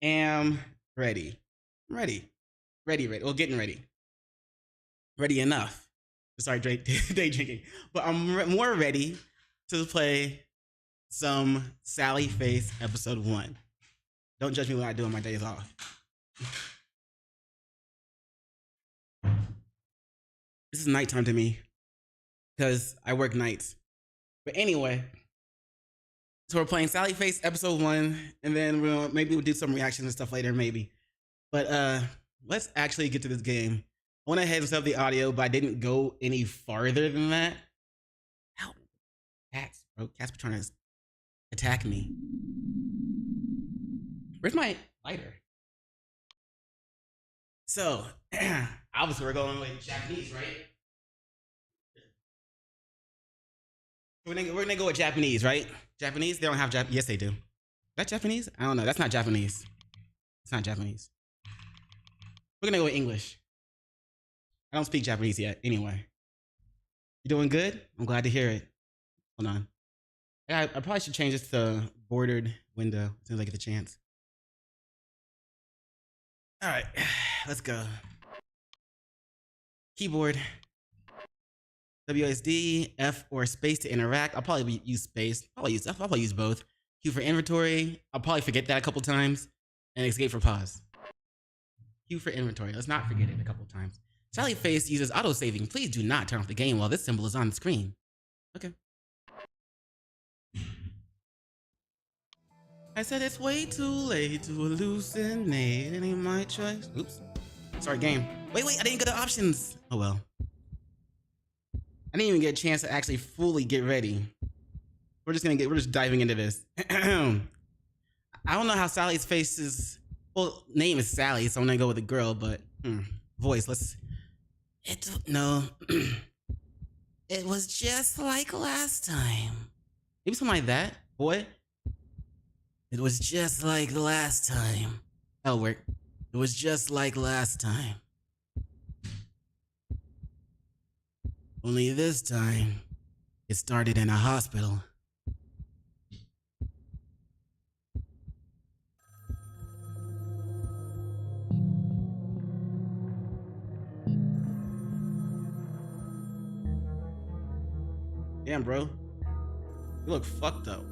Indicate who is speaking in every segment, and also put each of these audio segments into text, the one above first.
Speaker 1: am ready. I'm ready. Ready. Well, getting ready. Ready enough to start day drinking. But I'm more ready to play some Sally Face episode 1. Don't judge me when I do on my days off. This is nighttime to me because I work nights. But anyway, so we're playing Sally Face episode 1, and then maybe we'll do some reactions and stuff later, maybe. But let's actually get to this game. I went ahead and set up the audio, but I didn't go any farther than that. Ow. Cats, bro. Cats were trying to attack me. Where's my lighter? So, obviously we're going with Japanese, right? We're gonna go with Japanese, right? Japanese? They don't have Yes, they do. Is that Japanese? I don't know. That's not Japanese. It's not Japanese. We're gonna go with English. I don't speak Japanese yet. Anyway, you doing good? I'm glad to hear it. Hold on. I probably should change this to bordered window as soon as I get the chance. All right, let's go. Keyboard. WSD, F or space to interact. I'll probably use space. I'll probably use both. Q for inventory. I'll probably forget that a couple times. And escape for pause. Q for inventory. Let's not forget it a couple times. Sally Face uses auto-saving. Please do not turn off the game while this symbol is on the screen. Okay. I said it's way too late to hallucinate. It ain't my choice. Oops. Sorry, game. Wait, I didn't get the options. Oh well. I didn't even get a chance to actually fully get ready. We're just diving into this. I don't know how Sally's face is. Well, name is Sally, so I'm gonna go with a girl, but voice, no. It was just like last time. Maybe something like that, boy. It was just like last time. That'll work. It was just like last time. Only this time, it started in a hospital. Damn, bro. You look fucked up.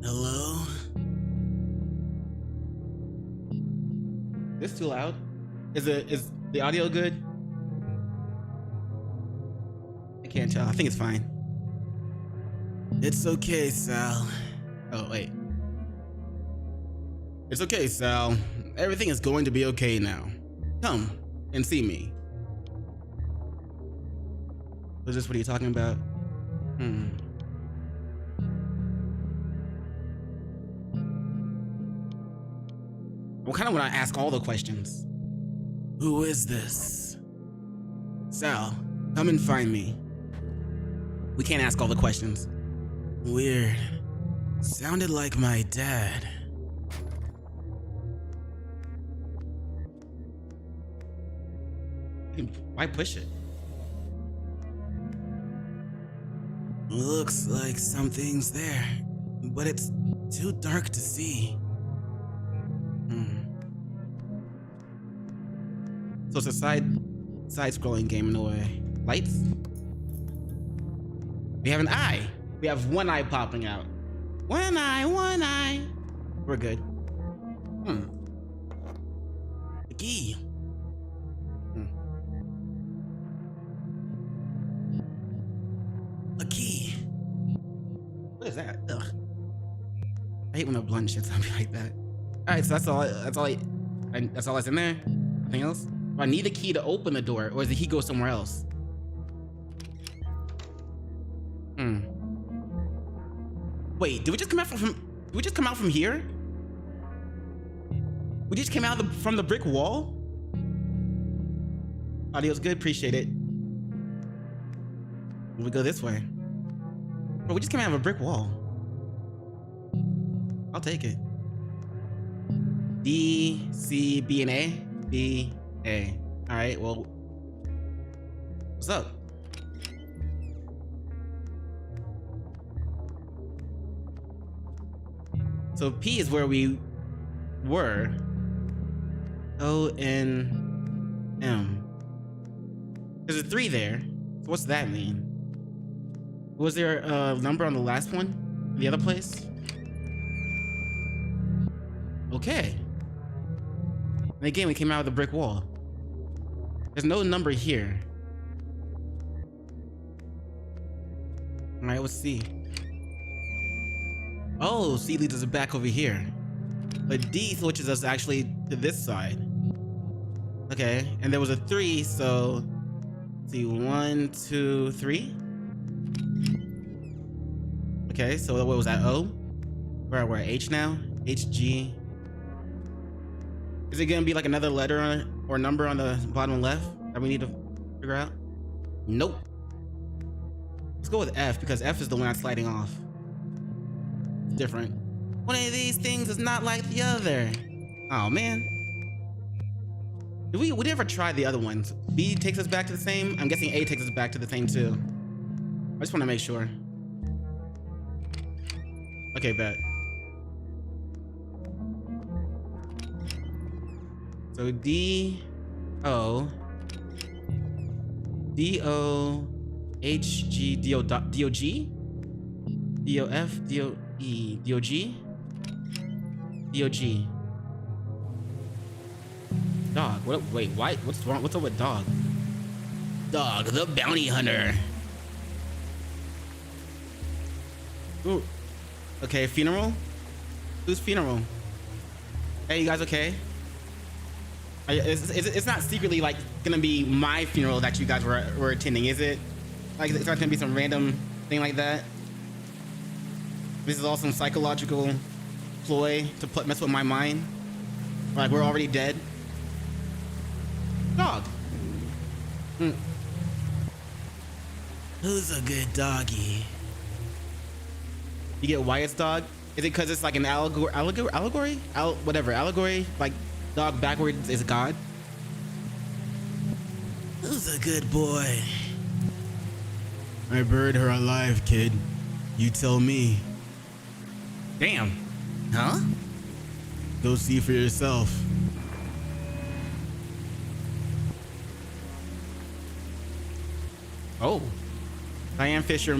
Speaker 1: Hello? This too loud? Is the audio good? I can't tell. I think it's fine. It's okay, Sal. Oh, wait. It's okay, Sal. Everything is going to be okay now. Come and see me. Was this what are you talking about? I kind of want to ask all the questions. Who is this? Sal, come and find me. We can't ask all the questions. Weird. Sounded like my dad. Why push it? Looks like something's there, but it's too dark to see. So it's a side-scrolling game in a way. Lights? We have an eye. We have one eye popping out. One eye. We're good. The key. A key. What is that? Ugh. I hate when a blunt shit's on me like that. All right, so that's all that's in there. Nothing else. Do I need a key to open the door, or does the key go somewhere else? Wait, did we just come out from here? We just came out from the brick wall? Audio's good, appreciate it. We go this way. Bro, we just came out of a brick wall. I'll take it. D, C, B, and A? B, A. All right, well, what's up? So P is where we were. O, N, M. There's a 3 there. So what's that mean? Was there a number on the last one? The other place? Okay. And again, we came out of the brick wall. There's no number here. All right, let's see. Oh, C leads us back over here. But D switches us actually to this side. Okay, and there was a 3, so let's see, 1, 2, 3. Okay, so what was that? O? We're at H now? H, G. Is it gonna be like another letter or number on the bottom left that we need to figure out? Nope. Let's go with F because F is the one that's sliding off. It's different. One of these things is not like the other. Oh man. Did we never tried the other ones? B takes us back to the same? I'm guessing A takes us back to the same too. I just want to make sure. Okay, bet. So D, O, D, O, H, G, D, O, D, O, G, D, O, F, D, O, E, D, O, G, D, O, G. Dog, what, wait, why, what's wrong, what's up with dog? Dog, the bounty hunter. Ooh. Okay, funeral? Whose funeral? Hey, you guys okay? It's not secretly like gonna be my funeral that you guys were attending, is it? Like it's not gonna be some random thing like that? This is all some psychological ploy to mess with my mind? Like we're already dead? Dog. Who's a good doggy? You get Wyatt's dog? Is it because it's like an allegory? Whatever, allegory? Like dog backwards is God? Who's a good boy? I buried her alive, kid. You tell me. Damn. Huh? Go see for yourself. Oh. Diane Fisher,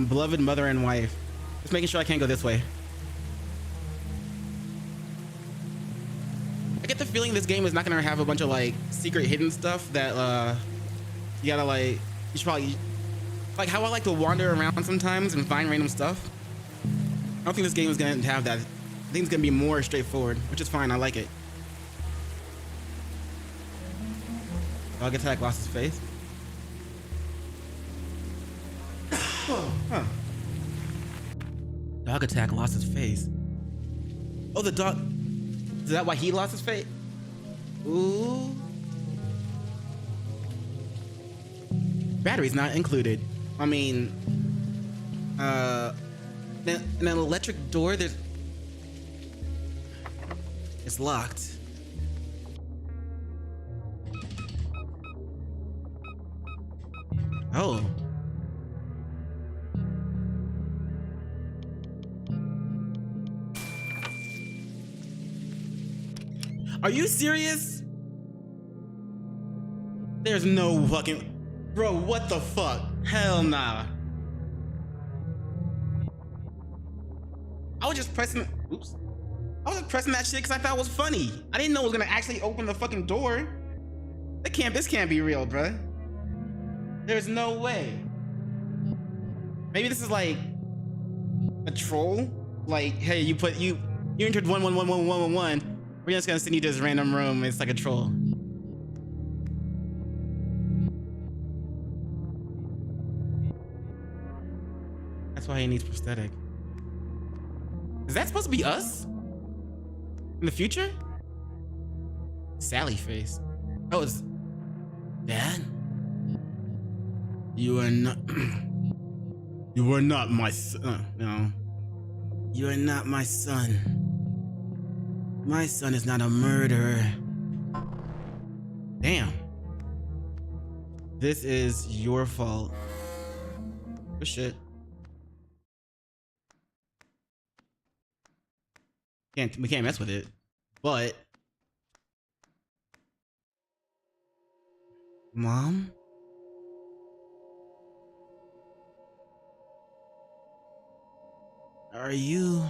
Speaker 1: beloved mother and wife. Just making sure I can't go this way. I get the feeling this game is not gonna have a bunch of like secret hidden stuff that you gotta like, you should probably, like how I like to wander around sometimes and find random stuff. I don't think this game is gonna have that. I think it's gonna be more straightforward, which is fine, I like it. Dog attack lost his face. Huh. Dog attack lost his face. Oh, the dog. Is that why he lost his face? Ooh. Battery's not included. I mean, an electric door. It's locked. Oh. Are you serious? There's no fucking... Bro, what the fuck? Hell nah. I was just pressing... Oops. I was just pressing that shit because I thought it was funny. I didn't know it was gonna actually open the fucking door. This can't be real, bruh. There's no way. Maybe this is like a troll. Like, hey, you entered 111111. We're just gonna send you to this random room. It's like a troll. That's why he needs prosthetic. Is that supposed to be us? In the future? Sally face. Oh, it's Dad? You are not... You are not my son. No. You are not my son. My son is not a murderer. Damn. This is your fault. Oh shit. We can't mess with it. But Mom? Are you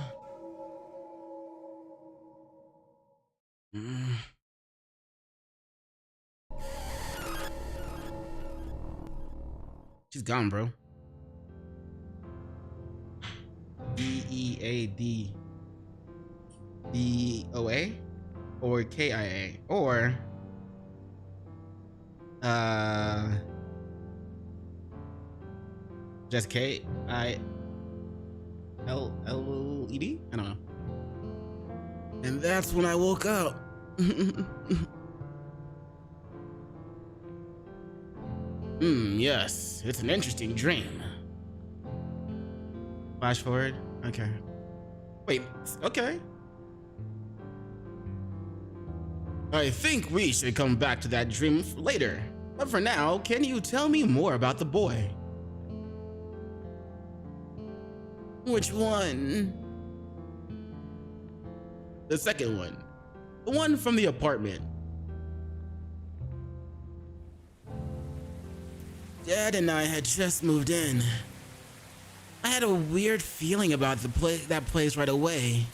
Speaker 1: She's gone, bro. DEADDOA or KIA or just KILLED? I don't know. And that's when I woke up. Yes, it's an interesting dream. Flash forward. Okay. Wait, okay. I think we should come back to that dream later. But for now, can you tell me more about the boy? Which one? The second one. The one from the apartment. Dad and I had just moved in. I had a weird feeling about that place right away.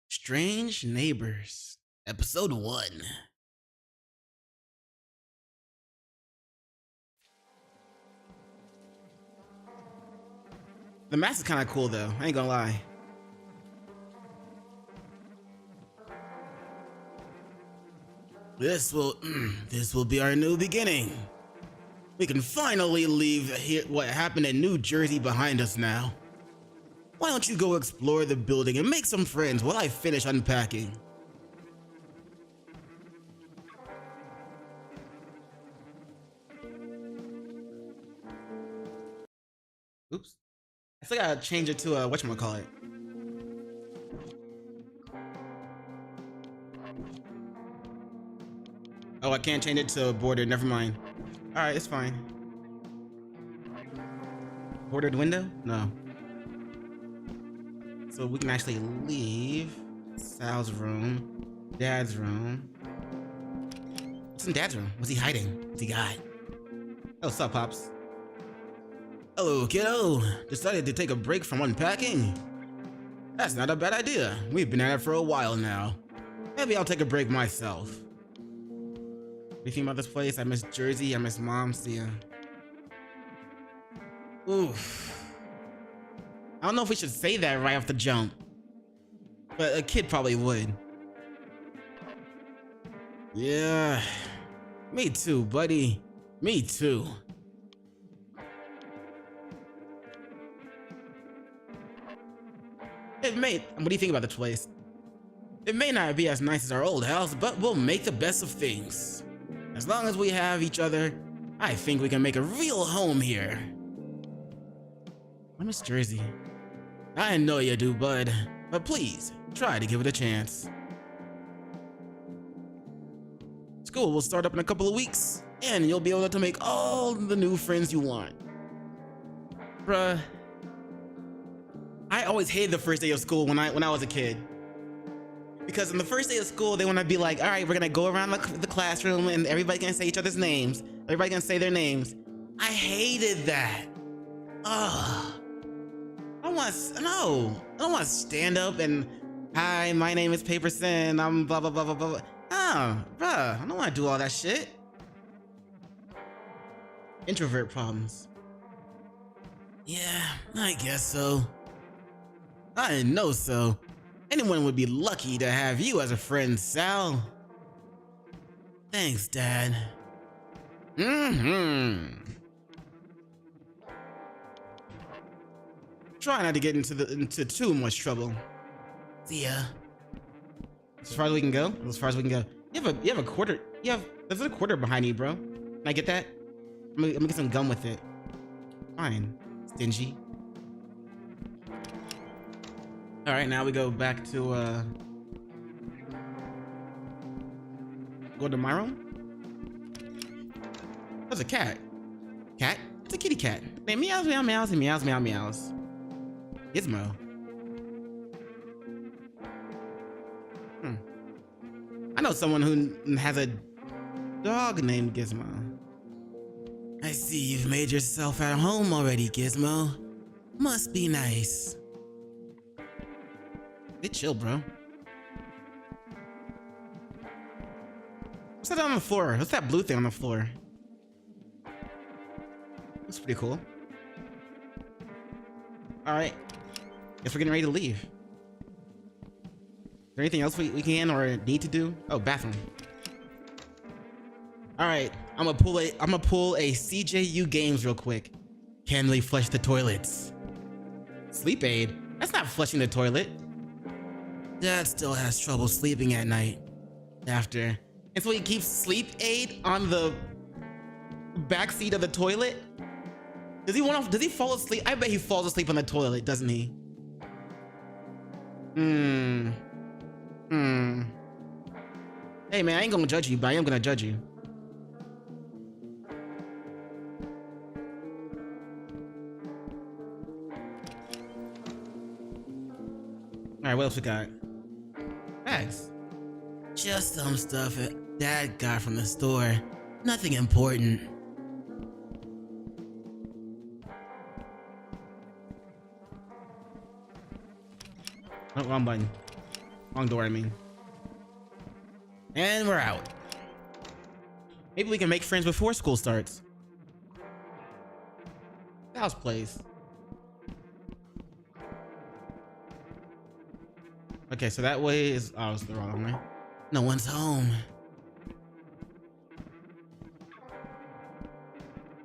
Speaker 1: Strange Neighbors, Episode 1. The mask is kind of cool though, I ain't gonna lie. This will be our new beginning. We can finally leave what happened in New Jersey behind us now. Why don't you go explore the building and make some friends while I finish unpacking? Oops. I still gotta change it to whatchamacallit. Oh, I can't change it to bordered, never mind. Alright, it's fine. Bordered window? No. So we can actually leave Sal's room, Dad's room. What's in Dad's room? What's he hiding? What's he got? Oh, what's up, Pops? Hello, kiddo. Decided to take a break from unpacking? That's not a bad idea. We've been at it for a while now. Maybe I'll take a break myself. What do you think about this place? I miss Jersey. I miss Mom. See ya. Oof. I don't know if we should say that right off the jump, but a kid probably would. Yeah. Me too, buddy. Me too. What do you think about the place? It may not be as nice as our old house, but we'll make the best of things. As long as we have each other, I think we can make a real home here. I miss Jersey. I know you do, bud, but please, try to give it a chance. School will start up in a couple of weeks, and you'll be able to make all the new friends you want. Bruh. I always hated the first day of school when I was a kid. Because on the first day of school, they want to be like, all right, we're gonna go around the classroom and everybody gonna say each other's names. Everybody gonna say their names. I hated that. Ugh. I don't want to stand up and, hi, my name is PaperSIn, I'm blah, blah, blah, blah, blah. Oh, bruh, I don't want to do all that shit. Introvert problems. Yeah, I guess so. I know so. Anyone would be lucky to have you as a friend, Sal. Thanks, Dad. Try not to get into too much trouble. See ya. As far as we can go? As far as we can go. You have a quarter. There's a quarter behind you, bro. Can I get that? I'm gonna get some gum with it. Fine. Stingy. Alright, now we go back to go to my room. That's a cat. Cat? It's a kitty cat. It meows, meow, meows, and meows, meow, meows. Gizmo. I know someone who has a dog named Gizmo. I see you've made yourself at home already, Gizmo. Must be nice. Hey, chill, bro. What's that on the floor? What's that blue thing on the floor? Looks pretty cool. Alright. Guess we're getting ready to leave. Is there anything else we can or need to do? Oh, bathroom. Alright, I'm gonna pull a CJU Games real quick. Can we flush the toilets? Sleep aid? That's not flushing the toilet. Dad still has trouble sleeping at night. After. And so he keeps sleep aid on the backseat of the toilet? Does he fall asleep? I bet he falls asleep on the toilet, doesn't he? Hey man, I ain't gonna judge you, but I am gonna judge you. Alright, what else we got? Bags. Just some stuff Dad got from the store. Nothing important. Oh, wrong button. Wrong door, I mean. And we're out. Maybe we can make friends before school starts. House place. Okay, so that way is... Oh, it's the wrong way. No one's home.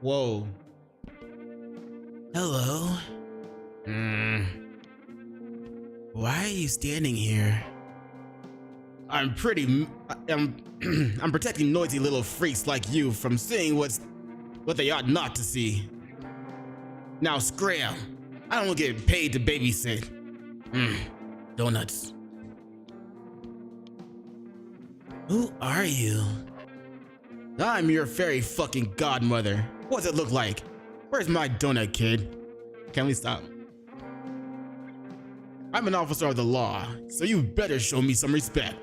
Speaker 1: Whoa. Hello? Why are you standing here? I'm protecting noisy little freaks like you from seeing what they ought not to see. Now scram. I don't get paid to babysit. Donuts. Who are you? I'm your fairy fucking godmother. What does it look like? Where's my donut, kid? Can we stop? I'm an officer of the law, so you better show me some respect.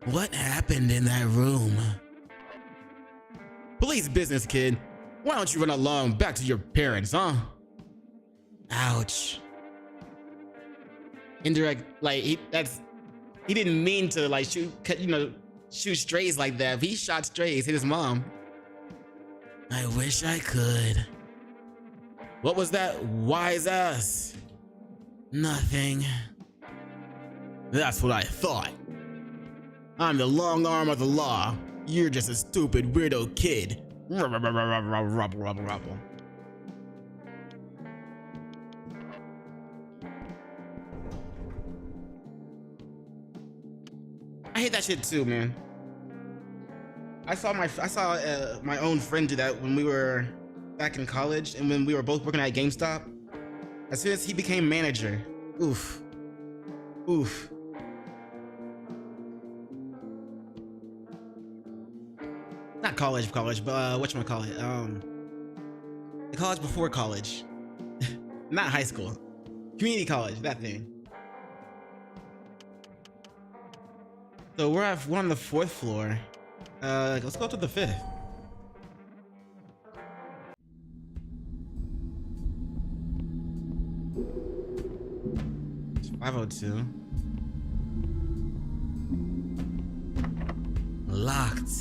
Speaker 1: What happened in that room? Police business, kid. Why don't you run along back to your parents, huh? Ouch. Indirect, like he didn't mean to like shoot strays like that. But he shot strays, hit his mom. I wish I could. What was that wise ass? Nothing. That's what I thought. I'm the long arm of the law. You're just a stupid weirdo kid. Rubble. I hate that shit too, man. I saw my own friend do that when we were back in college and when we were both working at GameStop. As soon as he became manager, oof. Not college, but whatchamacallit? The college before college. Not high school. Community college, that thing. So we're on the 4th floor. Let's go to the 5th. It's 502. Locked.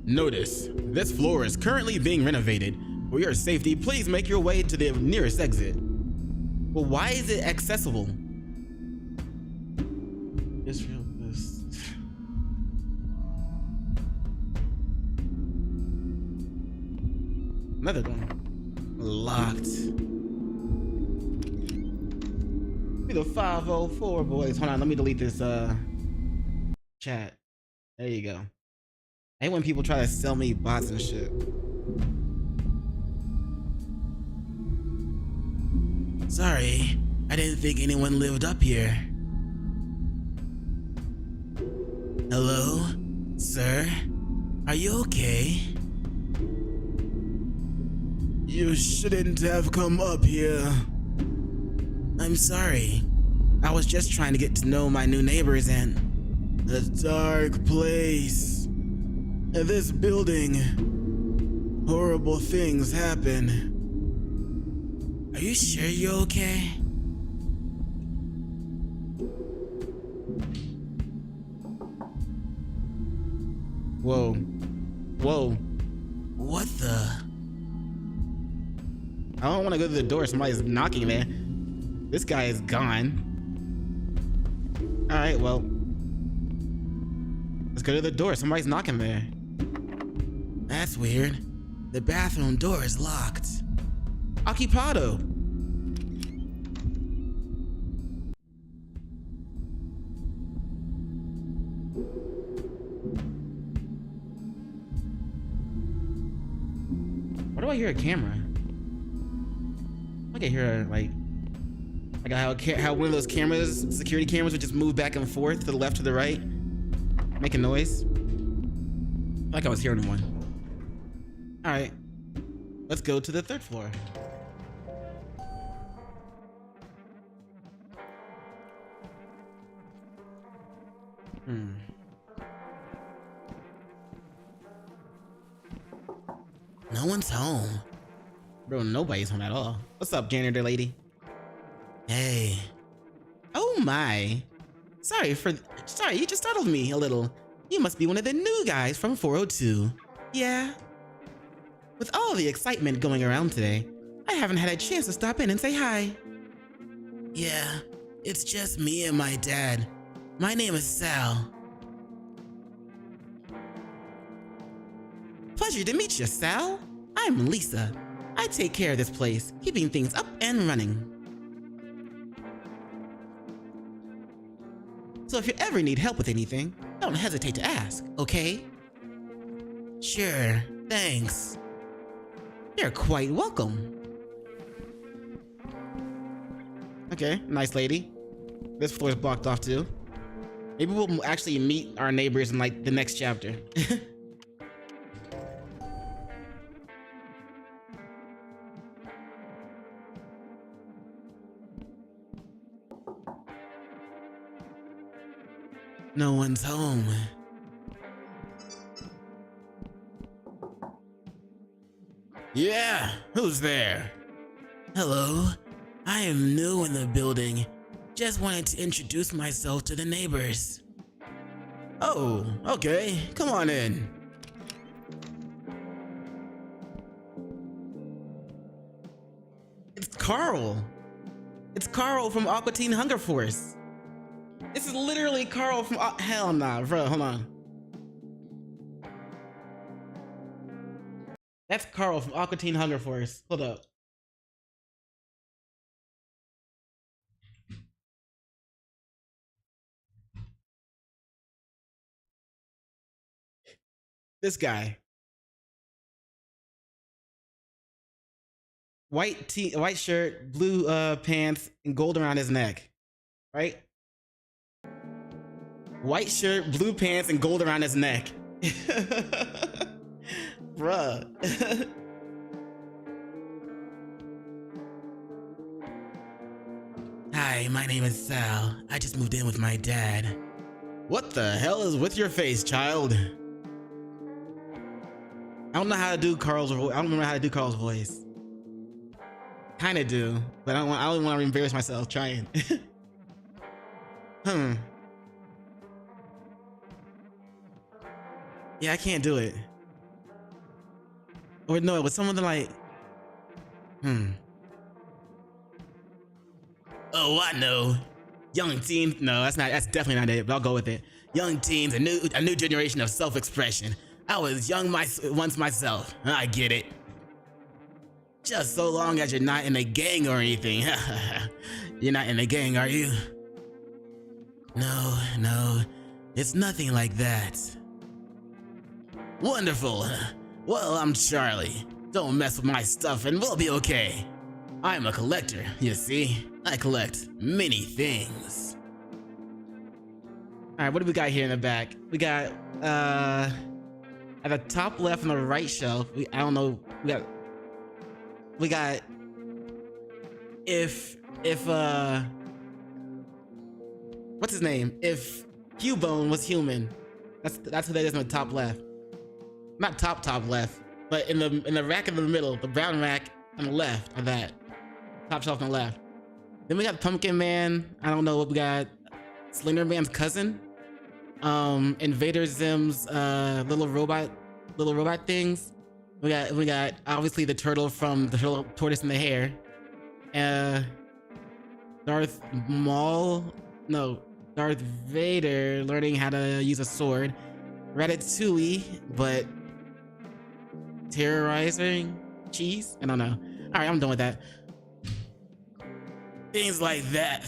Speaker 1: Notice, this floor is currently being renovated. For your safety, please make your way to the nearest exit. Well, why is it accessible? Another one. Locked. Be the 504 boys. Hold on, let me delete this chat. There you go. I hate when people try to sell me bots and shit. Sorry, I didn't think anyone lived up here. Hello, sir? Are you okay? You shouldn't have come up here. I'm sorry. I was just trying to get to know my new neighbors and... A dark place. In this building, horrible things happen. Are you sure you're okay? Whoa. Whoa. What the? I don't want to go to the door. Somebody's knocking there. This guy is gone. Alright, well. Let's go to the door. Somebody's knocking there. That's weird. The bathroom door is locked. Occupado. Why do I hear a camera? I can hear like how one of those cameras, security cameras, would just move back and forth to the left to the right, making noise. Like I was hearing one. All right, let's go to the third floor. No one's home. Bro, nobody's home at all. What's up, janitor lady? Hey. Oh my. Sorry, you just startled me a little. You must be one of the new guys from 402. Yeah. With all the excitement going around today, I haven't had a chance to stop in and say hi. Yeah, it's just me and my dad. My name is Sal. Pleasure to meet you, Sal. I'm Lisa. I take care of this place, keeping things up and running. So if you ever need help with anything, don't hesitate to ask, okay? Sure, thanks. You're quite welcome. Okay, nice lady. This floor is blocked off too. Maybe we'll actually meet our neighbors in like the next chapter. No one's home. Yeah, who's there? Hello, I am new in the building. Just wanted to introduce myself to the neighbors. Oh, okay, come on in. It's Carl. It's Carl from Aqua Teen Hunger Force. This is literally Carl from hell nah, bro, hold on. That's Carl from Aqua Teen Hunger Force. Hold up. This guy. White shirt, blue pants, and gold around his neck. Right? White shirt, blue pants, and gold around his neck. Bruh. Hi, my name is Sal. I just moved in with my dad. What the hell is with your face, child? I don't know how to do Carl's voice. I don't remember how to do Carl's voice. Kinda do, but I don't want to embarrass myself trying. Yeah, I can't do it. Or no, it was something like, Oh, I know. Young teens. No, that's definitely not it, but I'll go with it. Young teens, a new generation of self-expression. I was young once myself. I get it. Just so long as you're not in a gang or anything. You're not in a gang, are you? No, it's nothing like that. Wonderful. Well, I'm Charlie. Don't mess with my stuff and we'll be okay. I'm a collector, you see. I collect many things. Alright, what do we got here in the back? We got, at the top left on the right shelf, I don't know, we got We got if what's his name? If Cubone was human, that's who that is in the top left. Not top left, but in the rack in the middle, the brown rack on the left of that. Top shelf on the left. Then we got Pumpkin Man. I don't know what we got. Slender Man's cousin. Invader Zim's little robot things. We got obviously the turtle from the Turtle, Tortoise and the Hare. Darth Vader learning how to use a sword. Ratatouille, but terrorizing cheese? I don't know. Alright, I'm done with that. Things like that.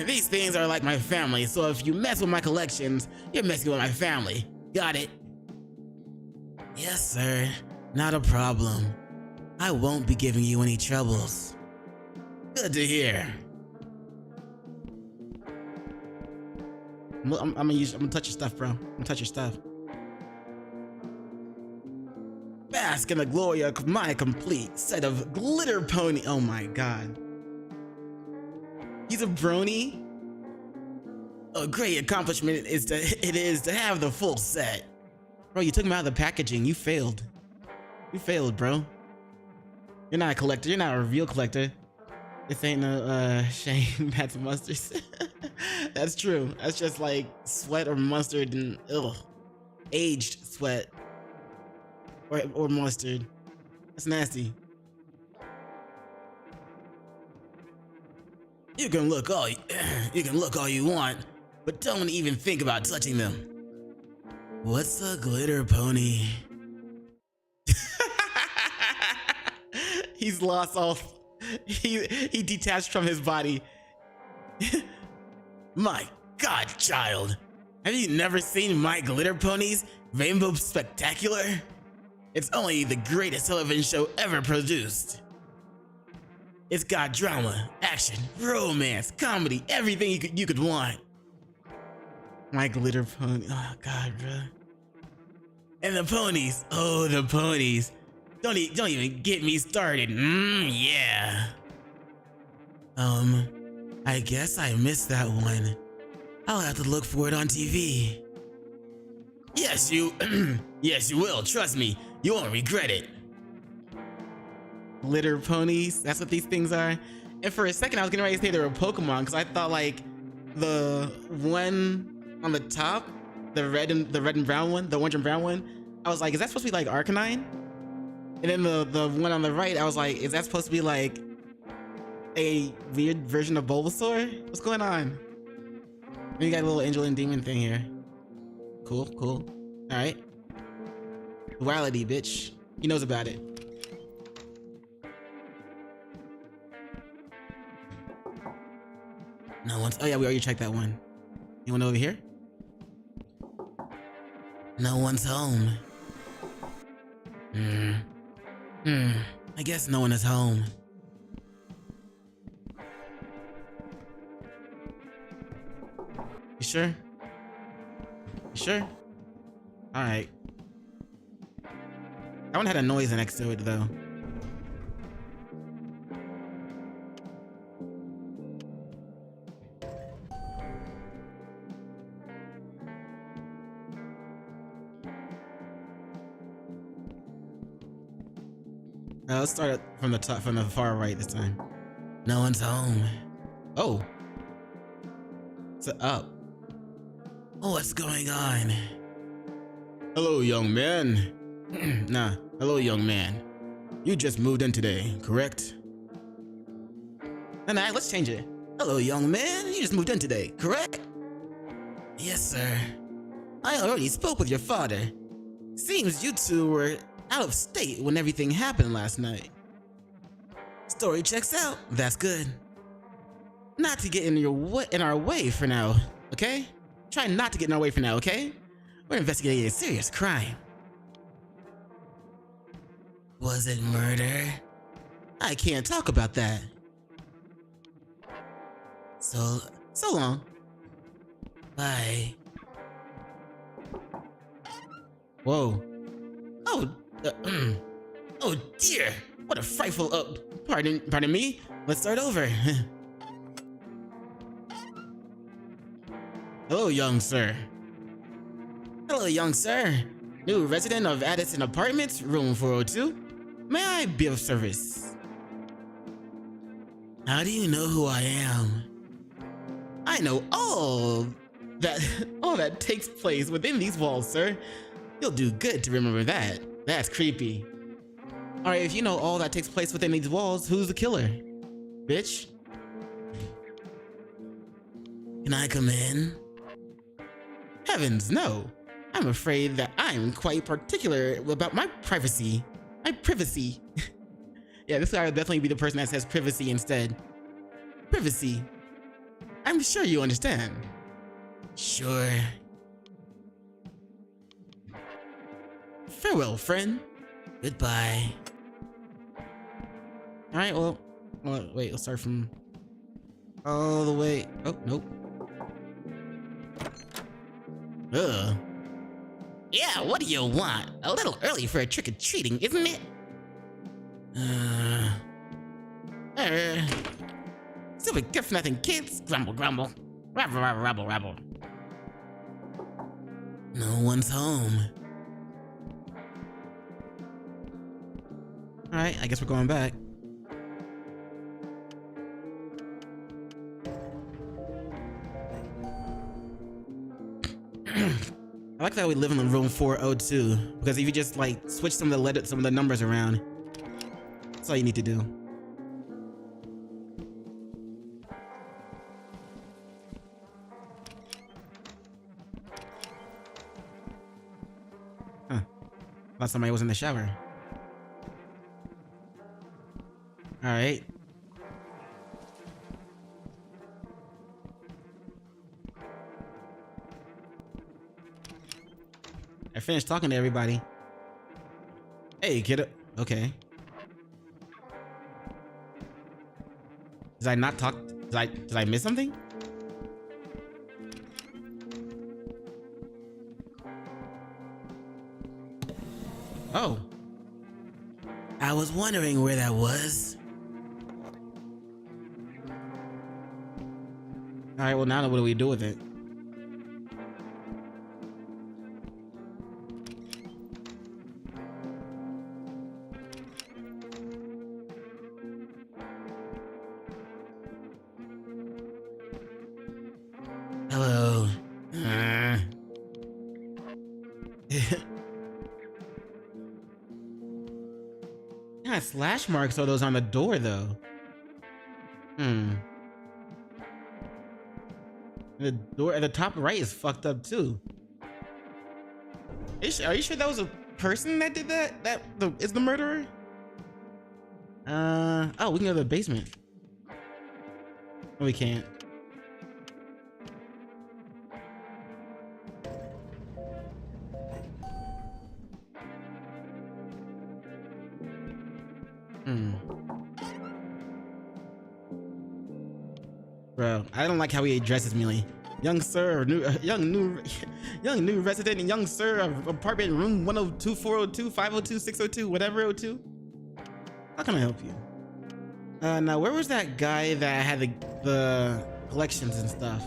Speaker 1: These things are like my family, so if you mess with my collections, you're messing with my family. Got it? Yes, sir. Not a problem. I won't be giving you any troubles. Good to hear. I'm gonna touch your stuff, bro. I'm gonna touch your stuff. Bask in the glory of my complete set of glitter pony. Oh my god. He's a brony. A great accomplishment it is to have the full set. Bro, you took him out of the packaging. You failed. You failed, bro. You're not a collector. You're not a real collector. This ain't no shame. That's mustard. That's true. That's just like sweat or mustard and aged sweat or mustard. That's nasty. You can look all you want, but don't even think about touching them. What's a glitter pony? He's lost all. He detached from his body. My God, child. Have you never seen My Glitter Ponies? Rainbow Spectacular? It's only the greatest television show ever produced. It's got drama, action, romance, comedy, everything you could want. My Glitter Pony. Oh, God, bro. And the ponies. Oh, the ponies. Don't even get me started. Yeah. I guess I missed that one. I'll have to look for it on TV. Yes, you will. Trust me. You won't regret it. Glitter ponies. That's what these things are. And for a second, I was getting ready to say they were Pokemon because I thought like the one on the top, the red and brown one, the orange and brown one. I was like, is that supposed to be like Arcanine? And then the one on the right, I was like, is that supposed to be like a weird version of Bulbasaur? What's going on? And you got a little angel and demon thing here. Cool. All right. Duality, bitch. He knows about it. No one's. Oh yeah, we already checked that one. Anyone over here? No one's home. I guess no one is home. You sure? You sure? Alright. That one had a noise next to it though. Let's start from the top, from the far right this time. No one's home. Oh. What's up? What's going on? Hello, young man. Hello, young man. You just moved in today, correct? Nah, let's change it. Hello, young man. You just moved in today, correct? Yes, sir. I already spoke with your father. Seems you two were out of state when everything happened last night. Story checks out. That's good. Not to get in our way for now, okay? Try not to get in our way for now, okay? We're investigating a serious crime. Was it murder? I can't talk about that. So long. Bye. Whoa. Oh dear. What a frightful, pardon me. Let's start over. Hello, young sir. Hello, young sir. New resident of Addison Apartments, room 402. May I be of service? How do you know who I am? I know all that takes place within these walls, sir. You'll do good to remember that. That's creepy. Alright, if you know all that takes place within these walls, who's the killer? Bitch? Can I come in? Heavens, no. I'm afraid that I'm quite particular about my privacy. My privacy. Yeah, this guy would definitely be the person that says privacy instead. Privacy. I'm sure you understand. Sure. Farewell, friend. Goodbye. Alright, well, wait, let's start from all the way. Oh, nope. Ugh. Yeah, what do you want? A little early for a trick-or-treating, isn't it? Stupid good-for-nothing kids. Grumble, grumble. Rabble, rabble, rabble, rabble. No one's home. Alright, I guess we're going back. I like that we live in room 402, because if you just like switch some of the numbers around, that's all you need to do. Huh. Thought somebody was in the shower. Alright. I finished talking to everybody. Hey, kiddo. Okay. Did I not talk? Did I miss something? Oh. I was wondering where that was. Alright, well now what do we do with it? Hello. Yeah, slash marks are those on the door though. The door at the top right is fucked up too. Are you sure that was a person that did that? Is the murderer? Oh, we can go to the basement. No, we can't. Bro, I don't like how he addresses me. Young sir, young new resident, and young sir of apartment room 102, 402, 502, 602, whatever 02. How can I help you? Now where was that guy that had the collections and stuff?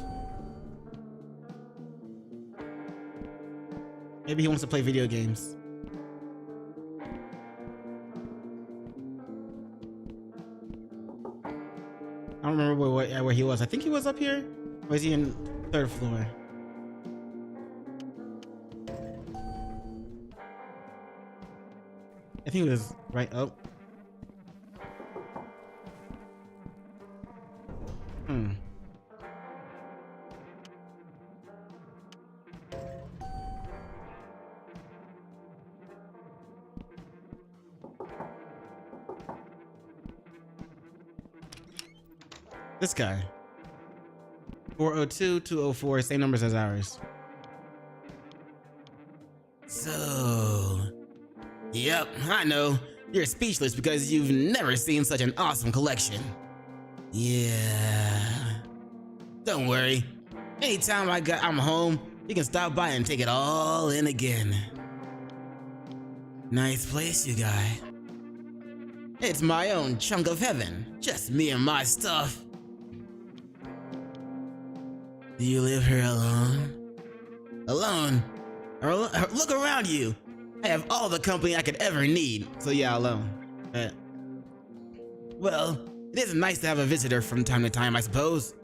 Speaker 1: Maybe he wants to play video games. I don't remember where he was. I think he was up here. Or was he in third floor? I think it was right up. This guy. 402, 204, same numbers as ours. So, yep, I know. You're speechless because you've never seen such an awesome collection. Yeah. Don't worry. Anytime I'm home, you can stop by and take it all in again. Nice place, you guy. It's my own chunk of heaven. Just me and my stuff. Do you live here alone? Alone? Look around you. I have all the company I could ever need. So yeah, alone. Well, it is nice to have a visitor from time to time, I suppose.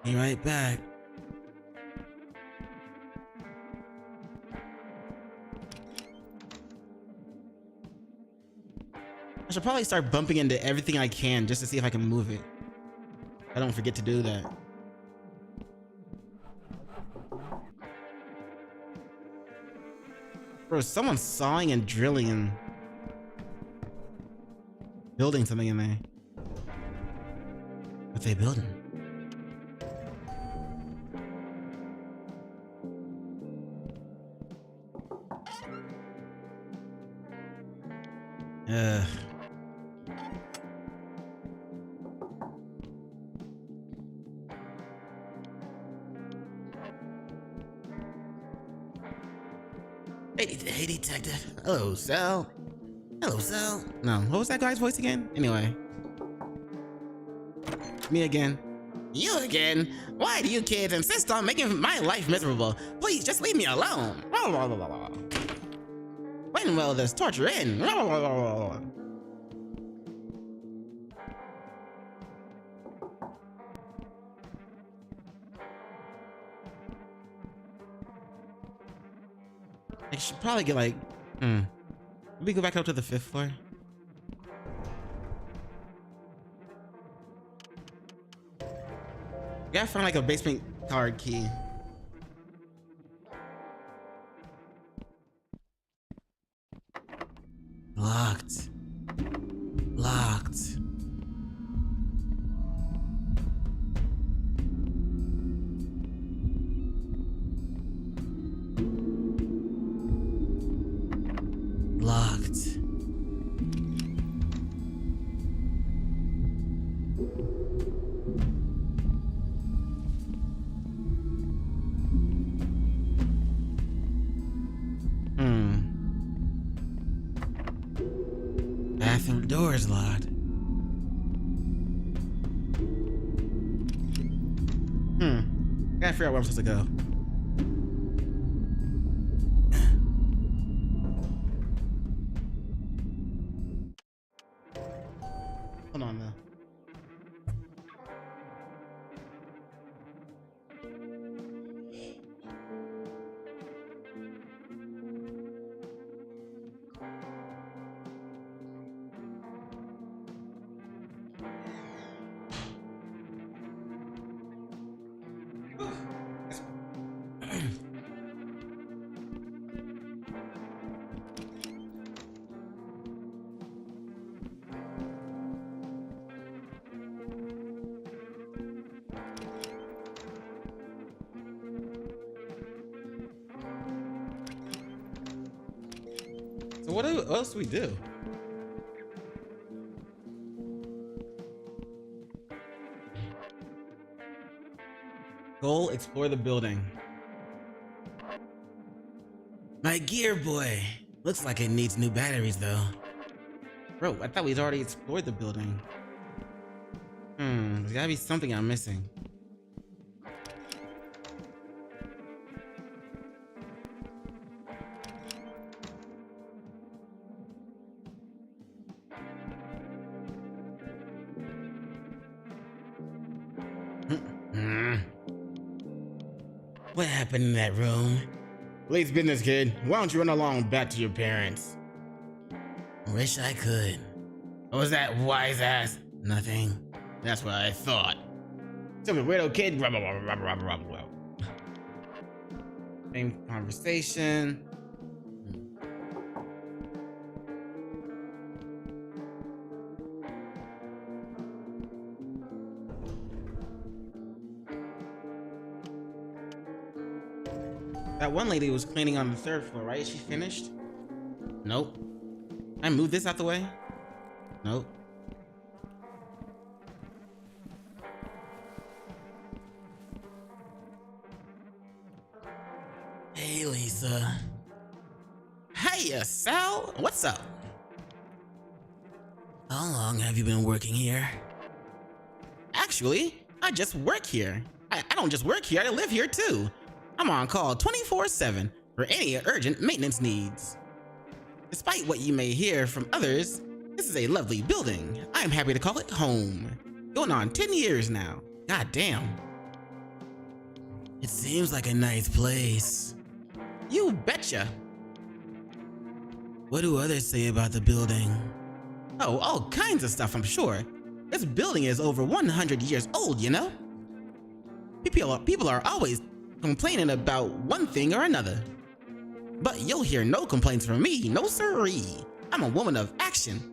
Speaker 1: Be right back. I should probably start bumping into everything I can just to see if I can move it. I don't forget to do that. Bro, someone's sawing and drilling and building something in there. What are they building? Hey, detective. Hello, Sal. Hello, Sal. No, what was that guy's voice again? Anyway. Me again. You again? Why do you kids insist on making my life miserable? Please, just leave me alone. When will this torture end? I should probably get like, Maybe go back up to the 5th floor. Gotta find like a basement card key. Locked. Locked. Locked. Bathroom door is locked. Gotta figure out where I'm supposed to go. Hold on though. So what else do we do? Goal, explore the building. My gear boy. Looks like it needs new batteries though. Bro, I thought we'd already explored the building. There's gotta be something I'm missing. What happened in that room? Police business, kid. Why don't you run along back to your parents? Wish I could. What was that wise ass? Nothing. That's what I thought. Stupid weirdo kid. Same conversation. That one lady was cleaning on the 3rd floor, right? Is she finished? Nope. I moved this out the way? Nope. Hey, Lisa. Hey, Sal. What's up? How long have you been working here? Actually, I just work here. I don't just work here, I live here too. I'm on call 24/7 for any urgent maintenance needs. Despite what you may hear from others, this is a lovely building. I'm happy to call it home. Going on 10 years now. God damn. It seems like a nice place. You betcha. What do others say about the building? Oh, all kinds of stuff, I'm sure. This building is over 100 years old, you know? People are always complaining about one thing or another. But you'll hear no complaints from me, no siree. I'm a woman of action.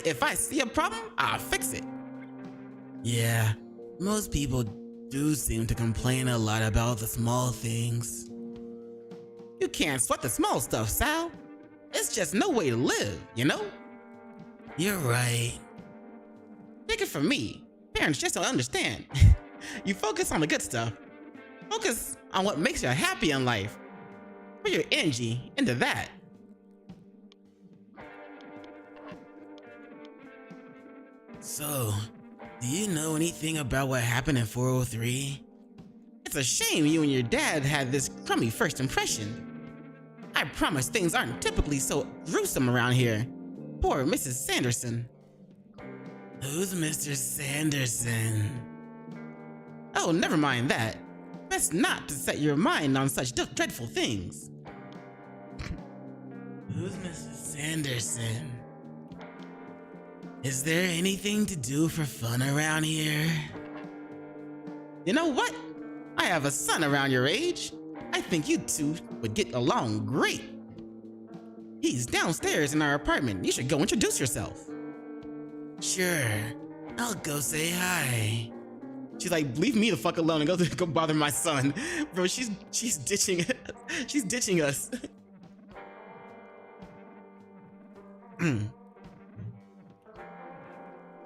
Speaker 1: If I see a problem, I'll fix it. Yeah, most people do seem to complain a lot about the small things. You can't sweat the small stuff, Sal. It's just no way to live, you know? You're right. Take it from me. Parents just don't understand. You focus on the good stuff. Focus on what makes you happy in life. Put your energy into that. So, do you know anything about what happened in 403? It's a shame you and your dad had this crummy first impression. I promise things aren't typically so gruesome around here. Poor Mrs. Sanderson. Who's Mr. Sanderson? Oh, never mind that. Best not to set your mind on such dreadful things. Who's Mrs. Sanderson? Is there anything to do for fun around here? You know what? I have a son around your age. I think you two would get along great. He's downstairs in our apartment. You should go introduce yourself. Sure, I'll go say hi. She's like, leave me the fuck alone and go bother my son. Bro, she's ditching she's ditching us.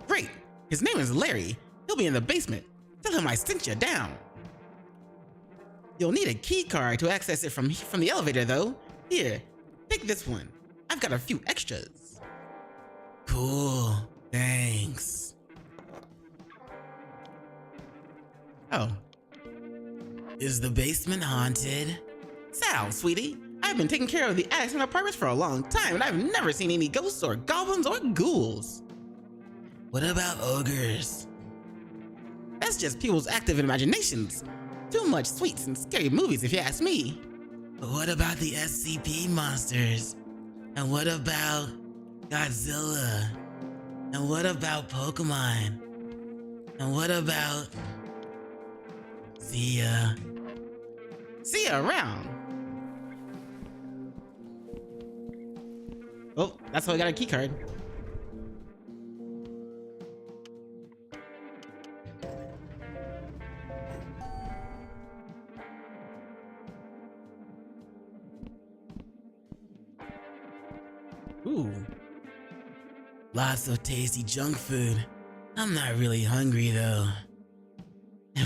Speaker 1: Great, his name is Larry. He'll be in the basement. Tell him I sent you down. You'll need a key card to access it from the elevator though. Here, take this one. I've got a few extras. Cool, thanks. Oh. Is the basement haunted? Sal, sweetie, I've been taking care of the attics and apartments for a long time and I've never seen any ghosts or goblins or ghouls. What about ogres? That's just people's active imaginations. Too much sweets and scary movies if you ask me. But what about the SCP monsters? And what about Godzilla? And what about Pokemon? And what about... See you around. Oh, that's how I got a key card. Ooh. Lots of tasty junk food. I'm not really hungry though.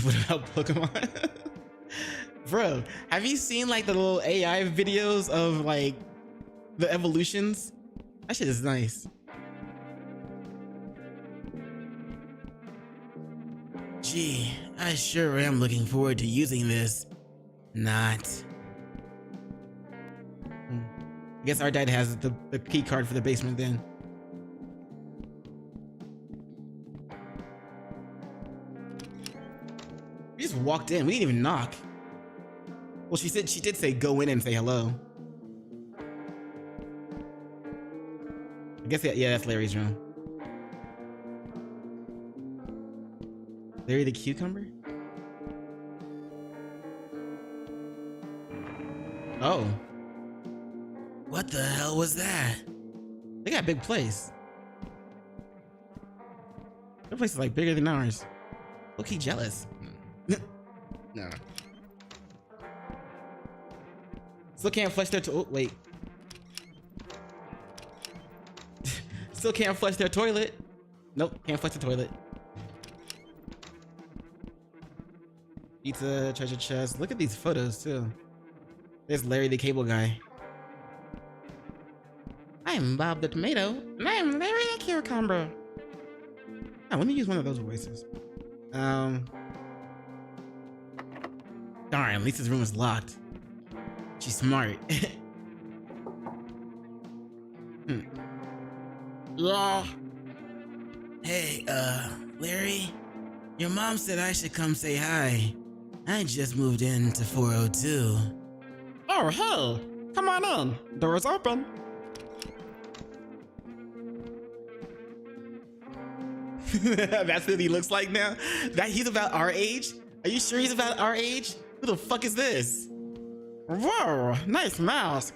Speaker 1: What about Pokemon? Bro, have you seen like the little AI videos of like the evolutions? That shit is nice. Gee, I sure am looking forward to using this. Not. I guess our dad has the key card for the basement then. We just walked in. We didn't even knock. Well, she did say go in and say hello. I guess yeah, that's Larry's room. Larry the cucumber? Oh. What the hell was that? They got a big place. Their place is like bigger than ours. Low-key jealous. No. Still can't flush their oh wait. Still can't flush their toilet. Nope, can't flush the toilet. Pizza, treasure chest. Look at these photos too. There's Larry the cable guy. I'm Bob the tomato, and I'm Larry the cucumber. Oh, let me use one of those voices. Darn, Lisa's room is locked. She's smart.
Speaker 2: Yeah.
Speaker 3: Hey, Larry? Your mom said I should come say hi. I just moved into 402.
Speaker 2: Oh, hey. Come on in. Door's open.
Speaker 1: That's what he looks like now? That he's about our age? Are you sure he's about our age? Who the fuck is this?
Speaker 2: Whoa, nice mask.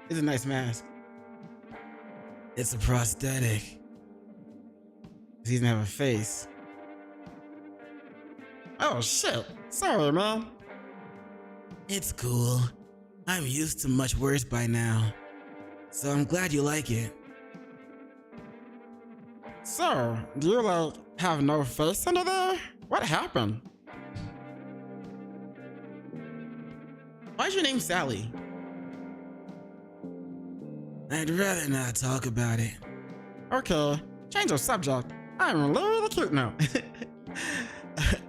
Speaker 1: It's a nice mask.
Speaker 3: It's a prosthetic.
Speaker 1: He doesn't have a face.
Speaker 2: Oh shit. Sorry, man.
Speaker 3: It's cool. I'm used to much worse by now. So I'm glad you like it.
Speaker 2: So, do you like have no face under there? What happened?
Speaker 1: Why's your name Sally?
Speaker 3: I'd rather not talk about it.
Speaker 2: Okay, change of subject. I'm Larry the Cute now.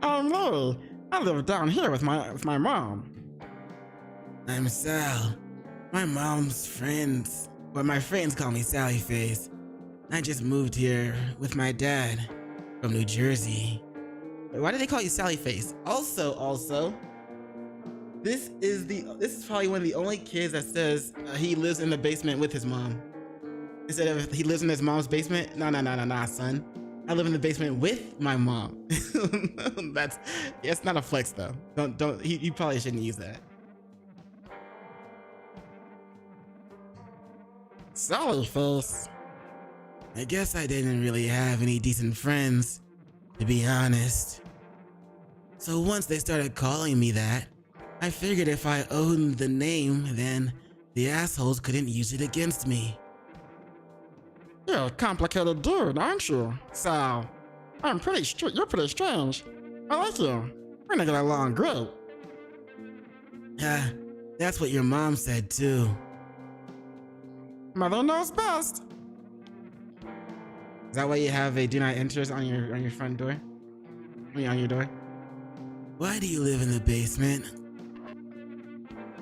Speaker 2: I'm Larry. I live down here with my mom.
Speaker 3: I'm Sal. My mom's friends, or my friends call me Sally Face. I just moved here with my dad from New Jersey.
Speaker 1: Why do they call you Sally Face? Also, this is probably one of the only kids that says he lives in the basement with his mom. Instead of he lives in his mom's basement. Nah, son. I live in the basement with my mom. That's not a flex though. Don't. You probably shouldn't use that.
Speaker 2: Sally Face.
Speaker 3: I guess I didn't really have any decent friends, to be honest. So once they started calling me that, I figured if I owned the name, then the assholes couldn't use it against me.
Speaker 2: You're a complicated dude, aren't you, Sal? You're pretty strange. I like you. We're gonna get along great.
Speaker 3: That's what your mom said too.
Speaker 2: Mother knows best.
Speaker 1: Is that why you have a do not enters on your front door? I mean, on your door?
Speaker 3: Why do you live in the basement?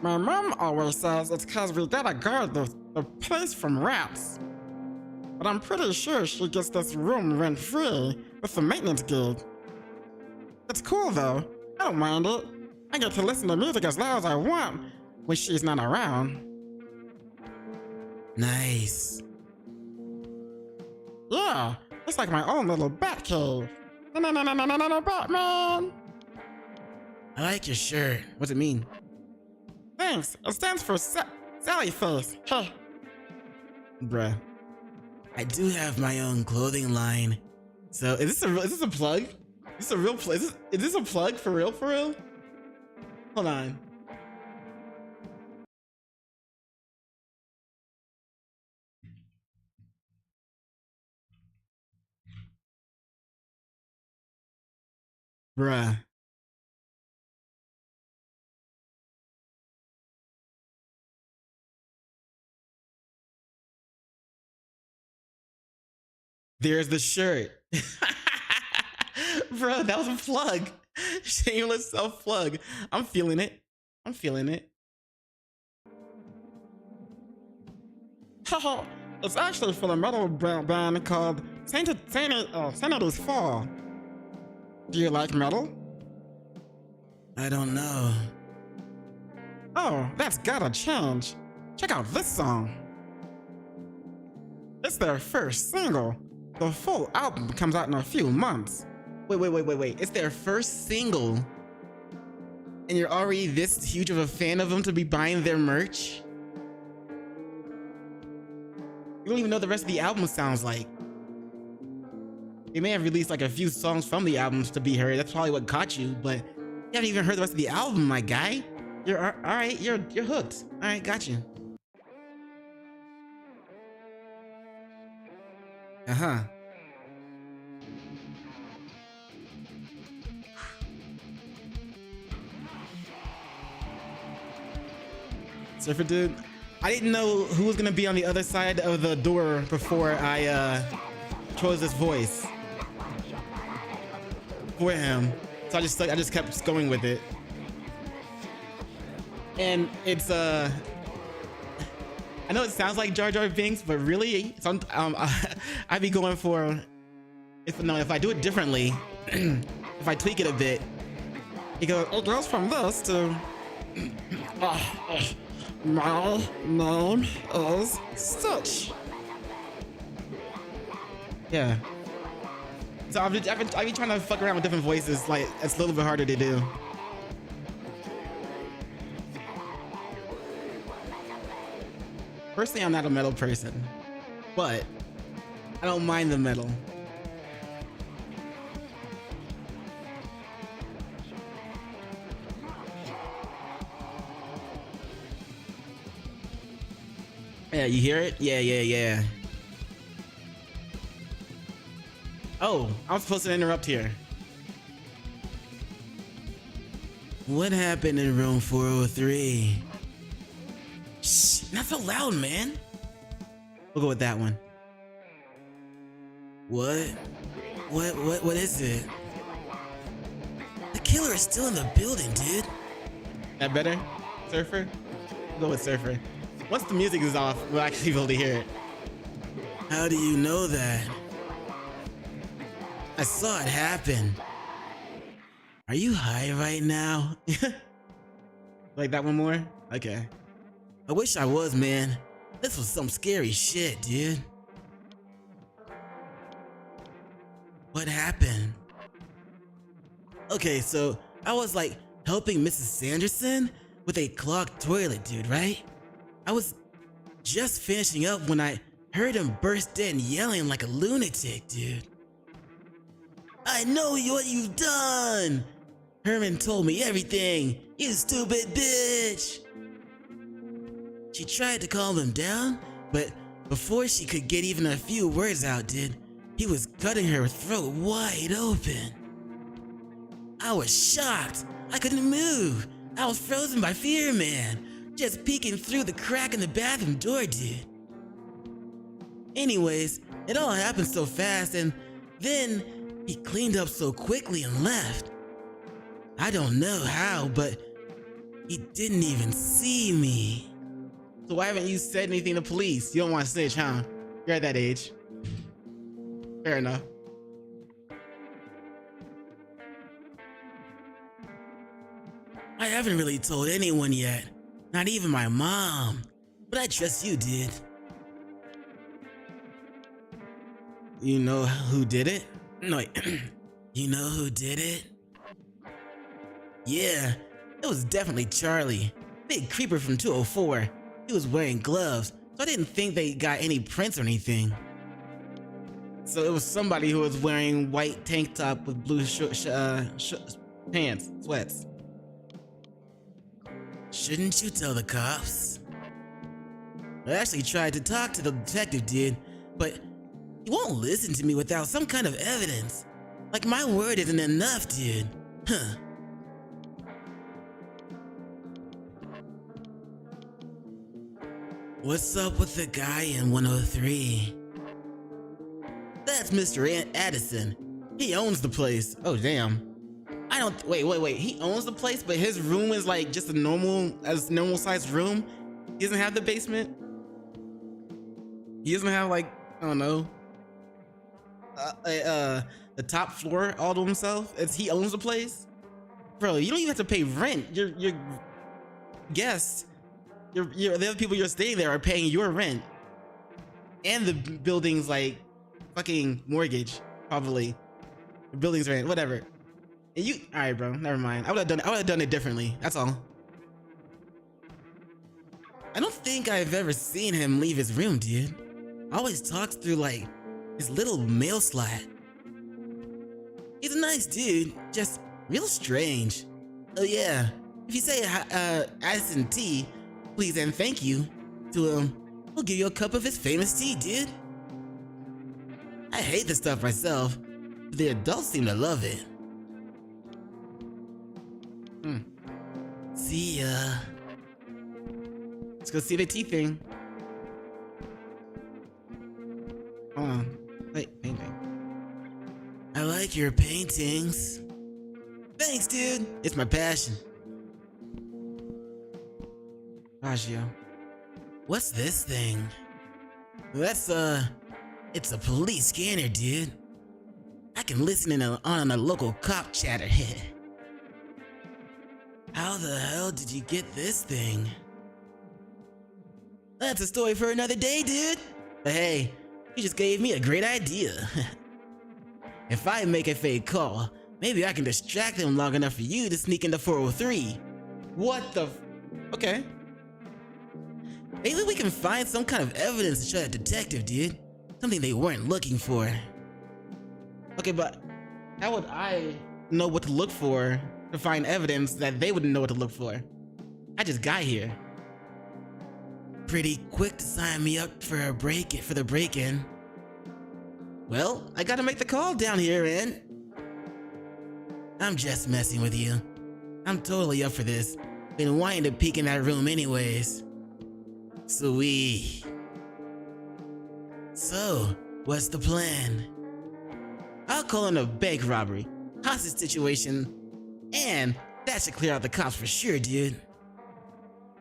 Speaker 2: My mom always says it's cause we gotta guard the place from rats. But I'm pretty sure she gets this room rent free with the maintenance gig. It's cool though. I don't mind it. I get to listen to music as loud as I want when she's not around.
Speaker 3: Nice.
Speaker 2: Yeah, it's like my own little bat cave. No, Batman.
Speaker 3: I like your shirt.
Speaker 1: What's it mean?
Speaker 2: Thanks. It stands for Sally Face. Hey.
Speaker 1: Bruh.
Speaker 3: I do have my own clothing line.
Speaker 1: So is this a plug? Is this a real plug? Is this a plug for real? Hold on. Bruh. There's the shirt. Bro, that was a plug. Shameless self plug. I'm feeling it.
Speaker 2: It's actually for the metal band called Sanity's Fall. Do you like metal?
Speaker 3: I don't know.
Speaker 2: Oh, that's gotta change. Check out this song. It's their first single. The full album comes out in a few months.
Speaker 1: Wait. It's their first single. And you're already this huge of a fan of them to be buying their merch? You don't even know what the rest of the album sounds like. They may have released like a few songs from the albums to be heard. That's probably what caught you, but you haven't even heard the rest of the album, my guy. You're all right. You're hooked. All right, got you. Surfer dude, I didn't know who was gonna be on the other side of the door before I chose this voice for him. So I just kept going with it. And it's I know it sounds like Jar Jar Binks, but really, I'd be going for if I do it differently, if I tweak it a bit, it goes from this to my name is Stitch. Yeah. So I've been trying to fuck around with different voices. Like, it's a little bit harder to do. Personally, I'm not a metal person, but I don't mind the metal. Yeah, you hear it? Yeah. Oh, I'm supposed to interrupt here.
Speaker 3: What happened in room 403?
Speaker 1: Shh, not so loud, man. We'll go with that one.
Speaker 3: What is it? The killer is still in the building, dude.
Speaker 1: That better? Surfer? We'll go with Surfer. Once the music is off, we'll actually be able to hear it.
Speaker 3: How do you know that? I saw it happen. Are you high right now?
Speaker 1: Like that one more? Okay.
Speaker 3: I wish I was, man. This was some scary shit, dude. What happened? Okay, so I was like helping Mrs. Sanderson with a clogged toilet, dude, right? I was just finishing up when I heard him burst in yelling like a lunatic, dude. I know what you've done! Herman told me everything, you stupid bitch! She tried to calm him down, but before she could get even a few words out, dude, he was cutting her throat wide open. I was shocked. I couldn't move. I was frozen by fear, man. Just peeking through the crack in the bathroom door, dude. Anyways, it all happened so fast, and then he cleaned up so quickly and left. I don't know how, but he didn't even see me.
Speaker 1: So why haven't you said anything to police? You don't want to snitch, huh? You're at that age. Fair enough.
Speaker 3: I haven't really told anyone yet. Not even my mom. But I trust you, dude.
Speaker 1: You know who did it?
Speaker 3: No, wait. You know who did it? Yeah, it was definitely Charlie. Big creeper from 204. He was wearing gloves, so I didn't think they got any prints or anything.
Speaker 1: So it was somebody who was wearing white tank top with blue pants, sweats.
Speaker 3: Shouldn't you tell the cops? I actually tried to talk to the detective, dude, but he won't listen to me without some kind of evidence. Like, my word isn't enough, dude. Huh. What's up with the guy in 103? That's Mr. Addison.
Speaker 1: He owns the place. Oh, damn. I don't, wait. He owns the place, but his room is like just a normal sized room. He doesn't have the basement. He doesn't have, like, I don't know, the top floor all to himself. He owns the place. Bro, you don't even have to pay rent. Your guests, the other people you're staying there are paying your rent. And the building's like fucking mortgage, probably. The building's rent, whatever. And you, all right, bro, never mind. I would have done it differently. That's all.
Speaker 3: I don't think I've ever seen him leave his room, dude. Always talks through, like, his little mail slot. He's a nice dude, just real strange. Oh yeah, if you say Addison tea, please and thank you to him, we'll give you a cup of his famous tea, dude. I hate this stuff myself, but the adults seem to love it. See ya.
Speaker 1: Let's go see the tea thing. Hold on. Wait, painting.
Speaker 3: I like your paintings.
Speaker 1: Thanks, dude.
Speaker 3: It's my passion.
Speaker 1: Gosh, yo.
Speaker 3: What's this thing?
Speaker 1: That's,
Speaker 3: It's a police scanner, dude. I can listen in on a local cop chatter. How the hell did you get this thing?
Speaker 1: that's a story for another day, dude.
Speaker 3: But hey, you just gave me a great idea. If I make a fake call, maybe I can distract them long enough for you to sneak into 403.
Speaker 1: What the okay.
Speaker 3: Maybe we can find some kind of evidence to show that detective, dude. Something they weren't looking for.
Speaker 1: Okay, but how would I know what to look for to find evidence that they wouldn't know what to look for? I just got here.
Speaker 3: Pretty quick to sign me up for the break-in.
Speaker 1: Well, I gotta make the call down here, and
Speaker 3: I'm just messing with you. I'm totally up for this. Been wanting to peek in that room anyways. Sweet. So, what's the plan?
Speaker 1: I'll call in a bank robbery, hostage situation, and that should clear out the cops for sure, dude.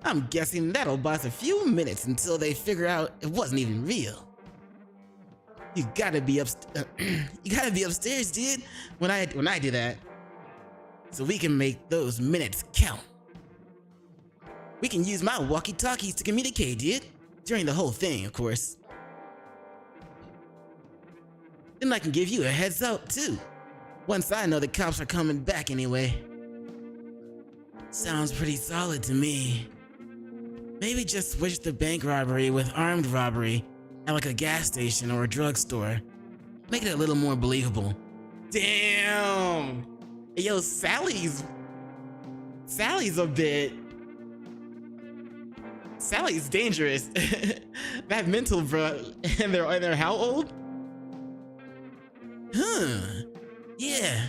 Speaker 1: I'm guessing that'll buy us a few minutes until they figure out it wasn't even real. You gotta be upstairs, dude, when I do that, so we can make those minutes count. We can use my walkie-talkies to communicate, dude, during the whole thing, of course. Then I can give you a heads up too, once I know the cops are coming back anyway.
Speaker 3: Sounds pretty solid to me. Maybe just switch the bank robbery with armed robbery at like a gas station or a drugstore. Make it a little more believable.
Speaker 1: Damn! Yo, Sally's dangerous. That mental, bro. And they're how old?
Speaker 3: Huh. Yeah,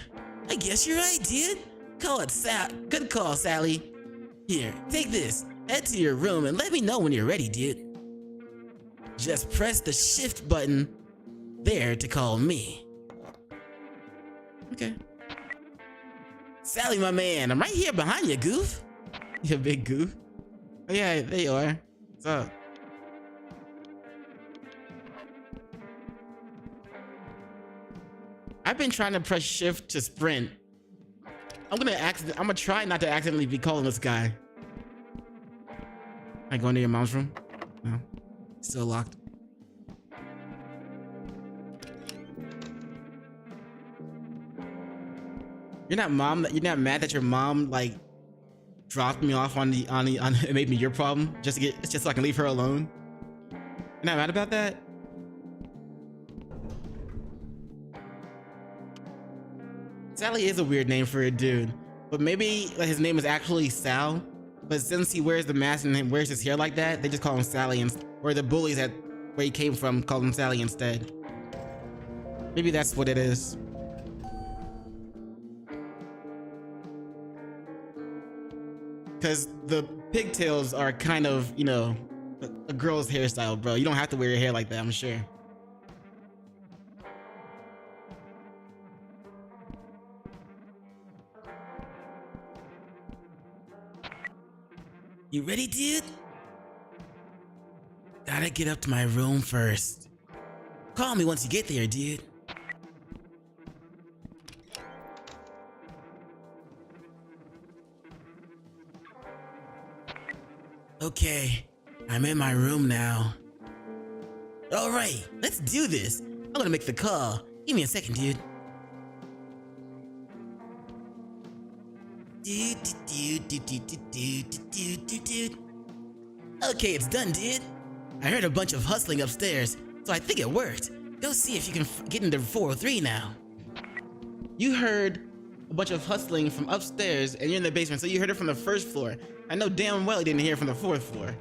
Speaker 3: I guess you're right, dude. Good call, Sally. Here, take this. Head to your room and let me know when you're ready, dude. Just press the shift button there to call me.
Speaker 1: Okay.
Speaker 3: Sally, my man, I'm right here behind you, goof.
Speaker 1: You big goof. Oh yeah, there you are. What's up? I've been trying to press shift to sprint. I'm gonna try not to accidentally be calling this guy. Can I go into your mom's room? No. Still locked. You're not mad that your mom like dropped me off on it made me your problem just so I can leave her alone? You're not mad about that? Sally is a weird name for a dude, but maybe like, his name is actually Sal, but since he wears the mask and wears his hair like that, they just call him Sally, or the bullies at where he came from called him Sally instead. Maybe that's what it is. Because the pigtails are kind of, you know, a girl's hairstyle, bro. You don't have to wear your hair like that, I'm sure.
Speaker 3: You ready, dude? Gotta get up to my room first. Call me once you get there, dude. Okay, I'm in my room now. Alright, let's do this. I'm gonna make the call. Give me a second, dude. Okay, it's done, dude. I heard a bunch of hustling upstairs, so I think it worked. Go see if you can get into 403 now.
Speaker 1: You heard a bunch of hustling from upstairs and you're in the basement, so you heard it from the first floor. I know damn well you didn't hear it from the fourth floor.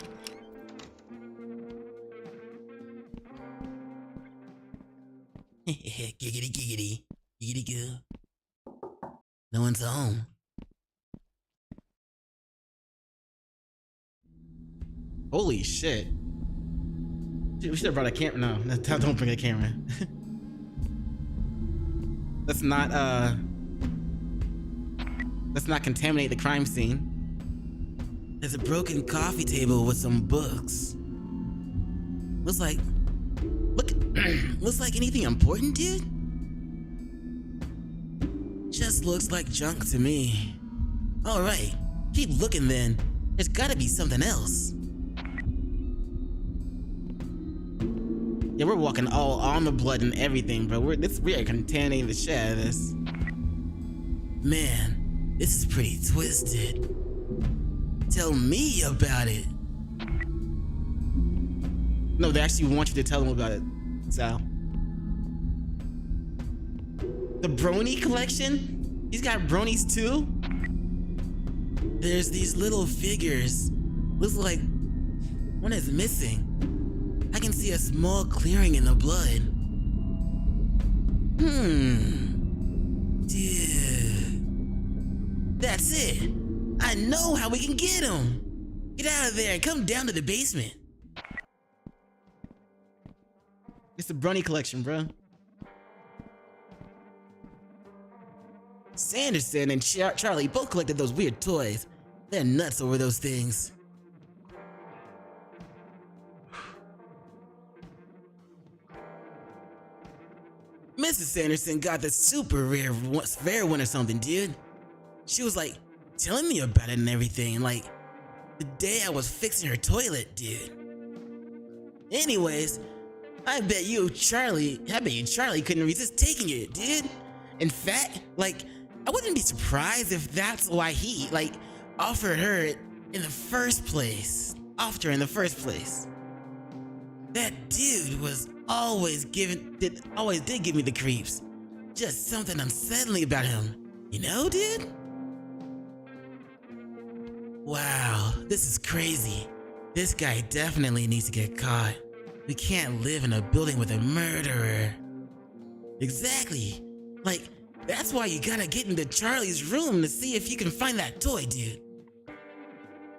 Speaker 3: Giggity giggity. Giggity goo. No one's home.
Speaker 1: Holy shit. We should have brought a camera. No, don't bring a camera. Let's not contaminate the crime scene.
Speaker 3: There's a broken coffee table with some books. Looks like anything important, dude? Just looks like junk to me. Alright, keep looking then. There's gotta be something else.
Speaker 1: Yeah, we're walking all on the blood and everything, bro. We are contaminating the shit out of this.
Speaker 3: Man, this is pretty twisted. Tell me about it.
Speaker 1: No, they actually want you to tell them about it, Sal. The brony collection? He's got bronies too?
Speaker 3: There's these little figures. Looks like one is missing. I can see a small clearing in the blood. Dude. That's it. I know how we can get him. Get out of there and come down to the basement.
Speaker 1: It's the brony collection, bro.
Speaker 3: Sanderson and Charlie both collected those weird toys. They're nuts over those things. Mrs. Sanderson got the super rare one or something, dude. She was like telling me about it and everything, like the day I was fixing her toilet, dude. Anyways, I bet you Charlie couldn't resist taking it, dude. In fact, like, I wouldn't be surprised if that's why he, like, offered her in the first place. That dude was always did give me the creeps. Just something unsettling about him. You know, dude? Wow, this is crazy. This guy definitely needs to get caught. We can't live in a building with a murderer. Exactly. Like, that's why you gotta get into Charlie's room to see if you can find that toy, dude.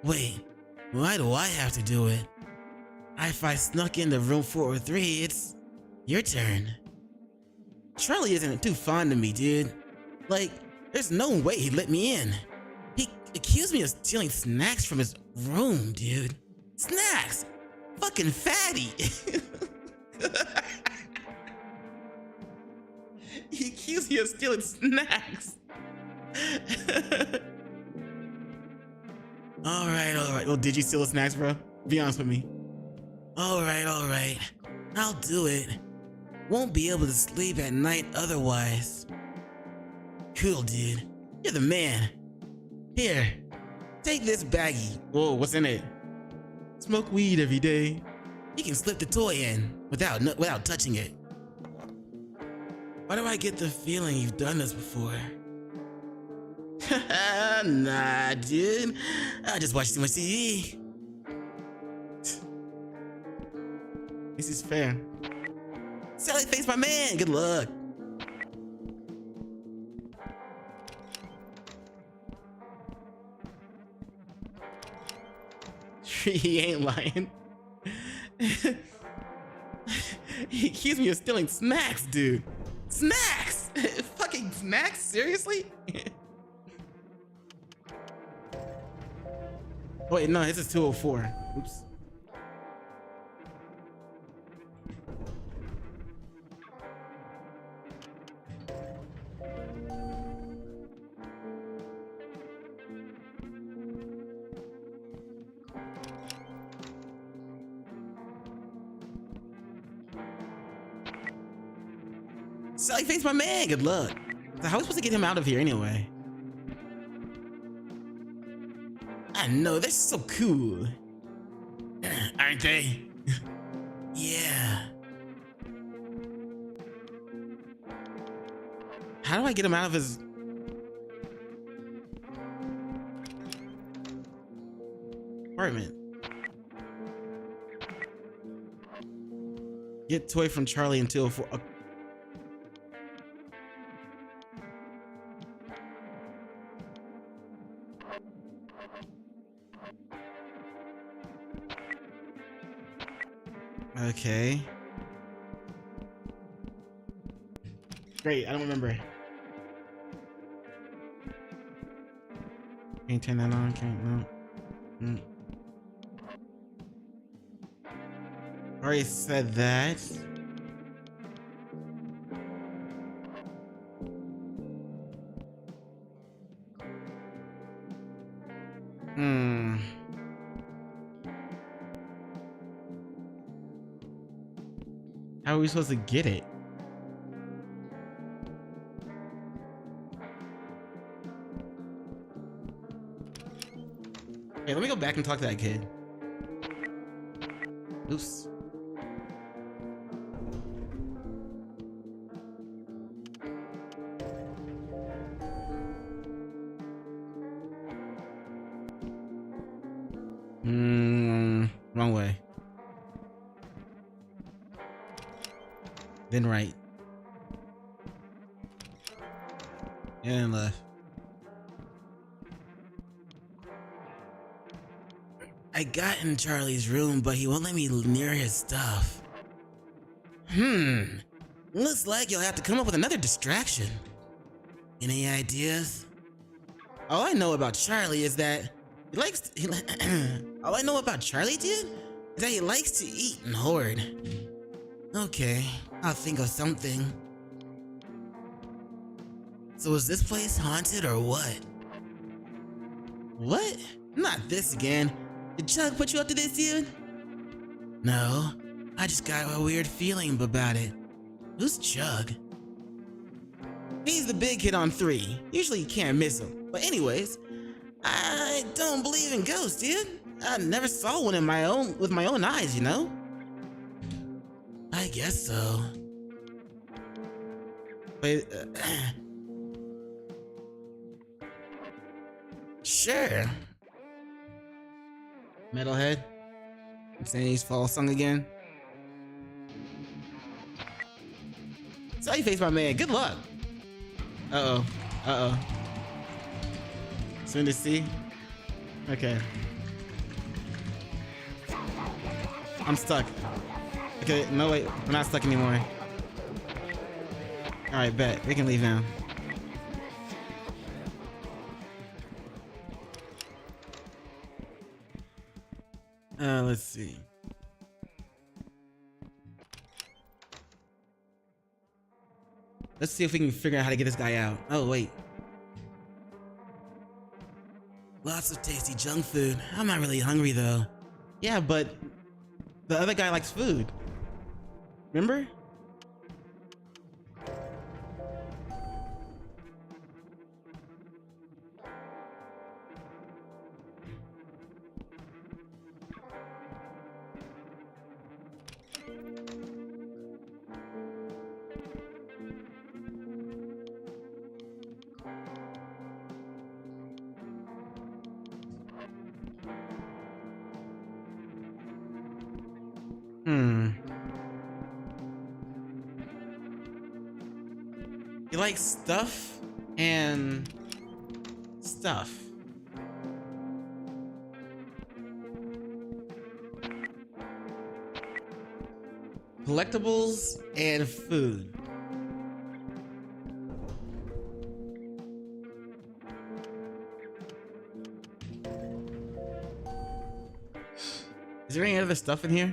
Speaker 3: Wait, why do I have to do it? If I snuck into room 403, it's your turn. Charlie isn't too fond of me, dude. Like, there's no way he'd let me in. He accused me of stealing snacks from his room, dude. Snacks! Fucking fatty!
Speaker 1: He accused you of stealing snacks.
Speaker 3: Alright.
Speaker 1: Well, did you steal the snacks, bro? Be honest with me.
Speaker 3: Alright. I'll do it. Won't be able to sleep at night otherwise. Cool, dude. You're the man. Here, take this baggie.
Speaker 1: Whoa, what's in it? Smoke weed every day.
Speaker 3: You can slip the toy in without touching it. Why do I get the feeling you've done this before? Nah, dude. I just watched too much TV.
Speaker 1: This is fair.
Speaker 3: Sally face my man. Good luck.
Speaker 1: He ain't lying. He accused me of stealing snacks, dude. Snacks! Fucking snacks? Seriously? Wait, no, this is 204. Oops. Sally face my man, good luck. So how are we supposed to get him out of here anyway? I know, they're so cool. Aren't they?
Speaker 3: Yeah.
Speaker 1: How do I get him out of his... apartment? Get toy from Charlie in 204. Okay. Great, I don't remember. Can't turn that on, can't, no. Already said that. How are we supposed to get it? Hey, let me go back and talk to that kid. Oops. Wrong way. Then right. And left. I got in Charlie's room, but he won't let me near his stuff. Looks like you'll have to come up with another distraction. Any ideas? All I know about Charlie is that all I know about Charlie, dude, is that he likes to eat and hoard. Okay, I'll think of something. So is this place haunted or what? What? Not this again. Did Chuck put you up to this, dude? No, I just got a weird feeling about it. Who's Chug? He's the big kid on 3. Usually you can't miss him. But anyways, I don't believe in ghosts, dude. I never saw one with my own eyes, you know? I guess so. But sure. Metalhead. I'm saying he's fall song again. So how you face my man? Good luck. Uh-oh. Uh-oh. Soon to see. Okay. I'm stuck. Okay, no wait, we're not stuck anymore. Alright, bet. We can leave now. Let's see. Let's see if we can figure out how to get this guy out. Oh, wait. Lots of tasty junk food. I'm not really hungry though. Yeah, but the other guy likes food. Remember? You like stuff and stuff. Collectibles and food. Is there any other stuff in here?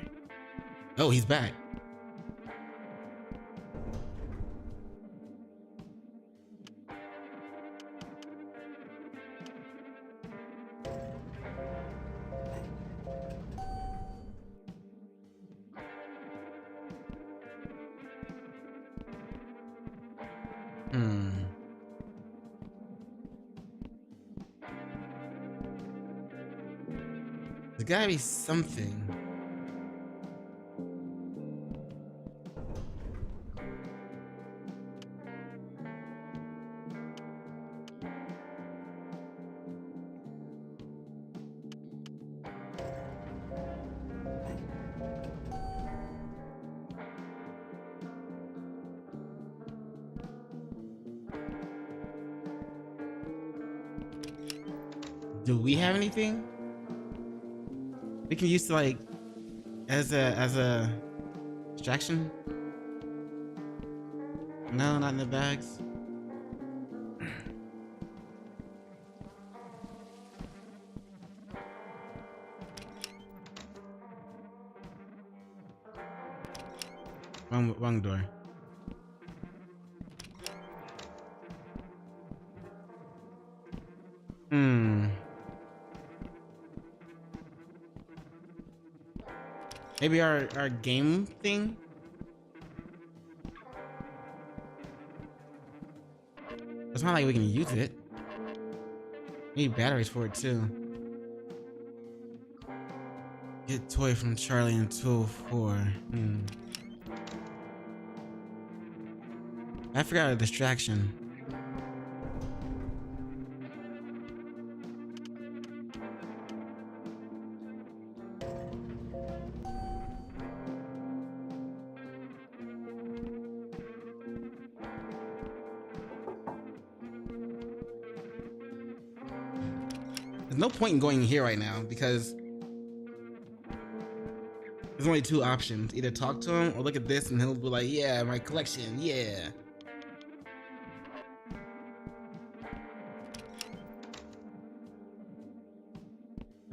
Speaker 1: Oh, he's back. There's gotta be something. Do we have anything we can use to like as a Distraction? No, not in the bags. Wrong door. Maybe our game thing? It's not like we can use it. We need batteries for it too. Get toy from Charlie in 204. I forgot a distraction. There's no point in going here right now because there's only two options. Either talk to him or look at this and he'll be like, yeah, my collection, yeah.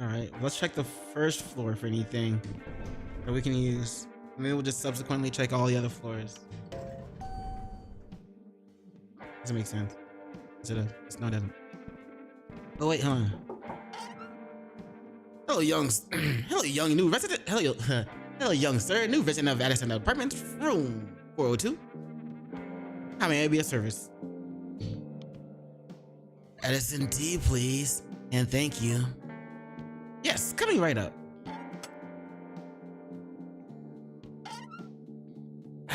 Speaker 1: Alright, let's check the first floor for anything that we can use. And then we'll just subsequently check all the other floors. Doesn't make sense. Is it a... It's not a... Oh wait, hold on. Hello, hello, young new resident. Hello, young sir, new resident of Addison Apartments, room 402. How may I be of service?
Speaker 3: Addison tea, please. And thank you.
Speaker 1: Yes, coming right up.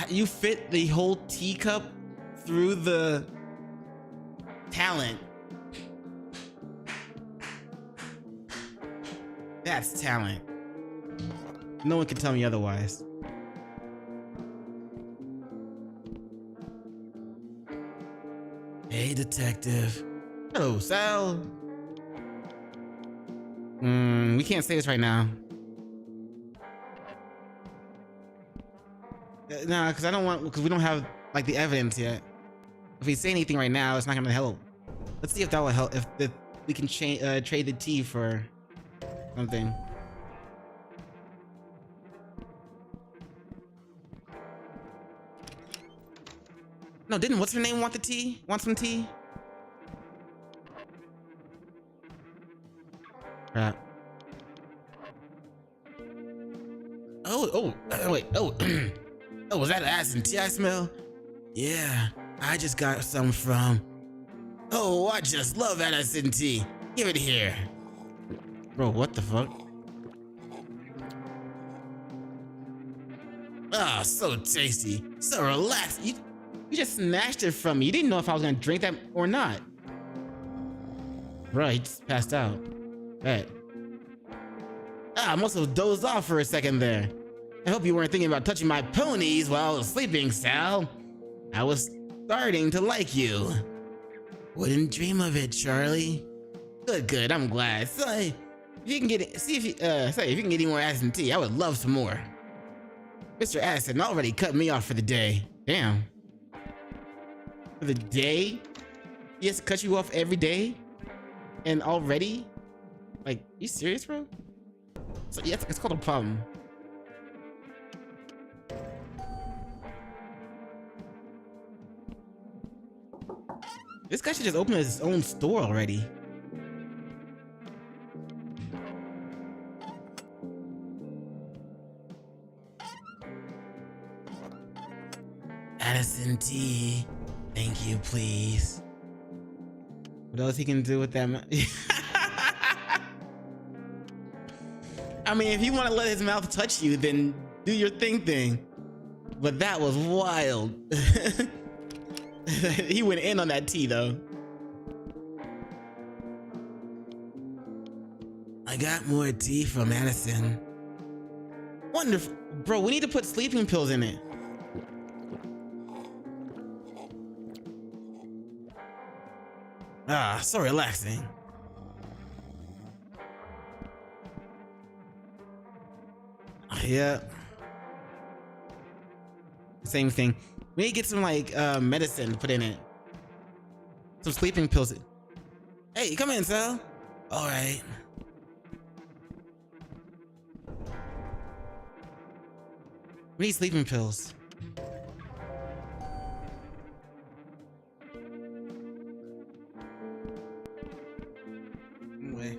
Speaker 1: You fit the whole teacup through the talent. That's talent. No one can tell me otherwise.
Speaker 3: Hey, detective.
Speaker 1: Hello, Sal. We can't say this right now. Nah, because I don't want, because we don't have like the evidence yet. If we say anything right now, it's not gonna help. Let's see if that will help. If we can trade the tea for something. No, didn't what's her name want the tea? Want some tea? Crap. Wait, oh, was that Addison tea I smell?
Speaker 3: Yeah, I just got some from...
Speaker 1: Oh, I just love Addison tea. Give it here. Bro, what the fuck? Ah, so tasty. So relaxed. You just snatched it from me. You didn't know if I was gonna drink that or not. Right, just passed out. Bet. I must have dozed off for a second there. I hope you weren't thinking about touching my ponies while I was sleeping, Sal. I was starting to like you.
Speaker 3: Wouldn't dream of it, Charlie.
Speaker 1: Good, I'm glad. So, if you can get it, if you can get any more Addison tea, I would love some more. Mr. Addison already cut me off for the day. Damn. For the day? He has to cut you off every day? And already? Like, you serious, bro? So yeah, it's called a problem. This guy should just open his own store already.
Speaker 3: Addison tea. Thank you, please.
Speaker 1: What else he can do with that? I mean, if you want to let his mouth touch you, then do your thing. But that was wild. He went in on that tea, though.
Speaker 3: I got more tea from Addison.
Speaker 1: Wonderful. Bro, we need to put sleeping pills in it.
Speaker 3: Ah, so relaxing.
Speaker 1: Yeah. Same thing. We need to get some like medicine to put in it. Some sleeping pills. Hey, come in, Sal.
Speaker 3: All right.
Speaker 1: We need sleeping pills. Anyway.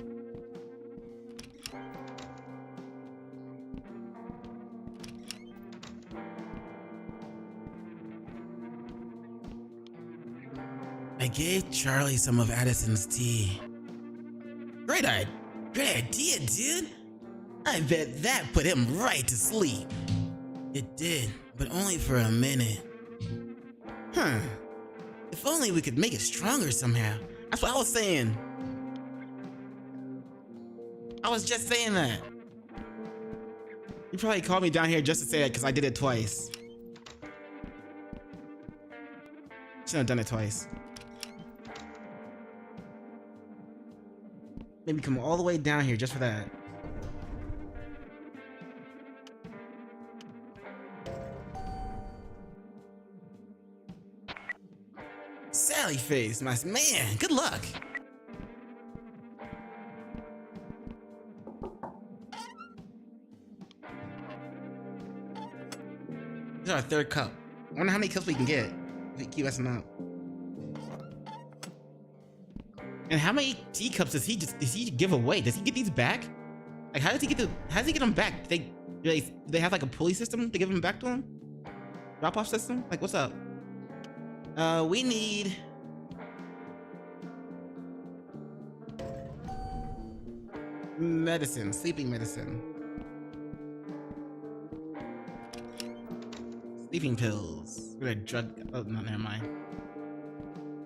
Speaker 3: I gave Charlie some of Addison's tea.
Speaker 1: Great idea, dude. I bet that put him right to sleep.
Speaker 3: It did, but only for a minute.
Speaker 1: Huh. If only we could make it stronger somehow. That's what I was saying. I was just saying that. You probably called me down here just to say that because I did it twice. Shouldn't have done it twice. Maybe come all the way down here just for that. Sally face, my man, good luck. This is our third cup. I wonder how many cups we can get if we keep messing up. And how many teacups does he give away? Does he get these back? Like, how does he get them back? Do they have like a pulley system to give them back to him? Drop off system? Like, what's up? We need medicine, sleeping medicine. Sleeping pills. We're gonna drug. Oh, no, never mind.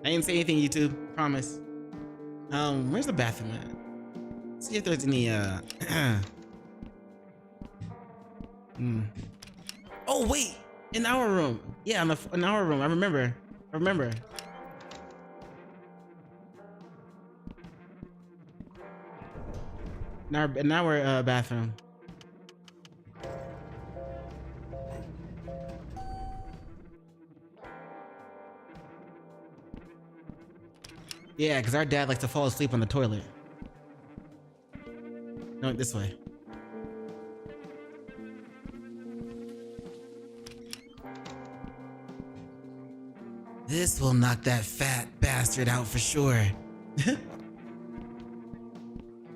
Speaker 1: I didn't say anything, YouTube. Promise. Where's the bathroom at? Let's see if there's any, Oh, wait! In our room. Yeah, in our room. I remember. In our bathroom. Yeah, because our dad likes to fall asleep on the toilet. No, this way.
Speaker 3: This will knock that fat bastard out for sure.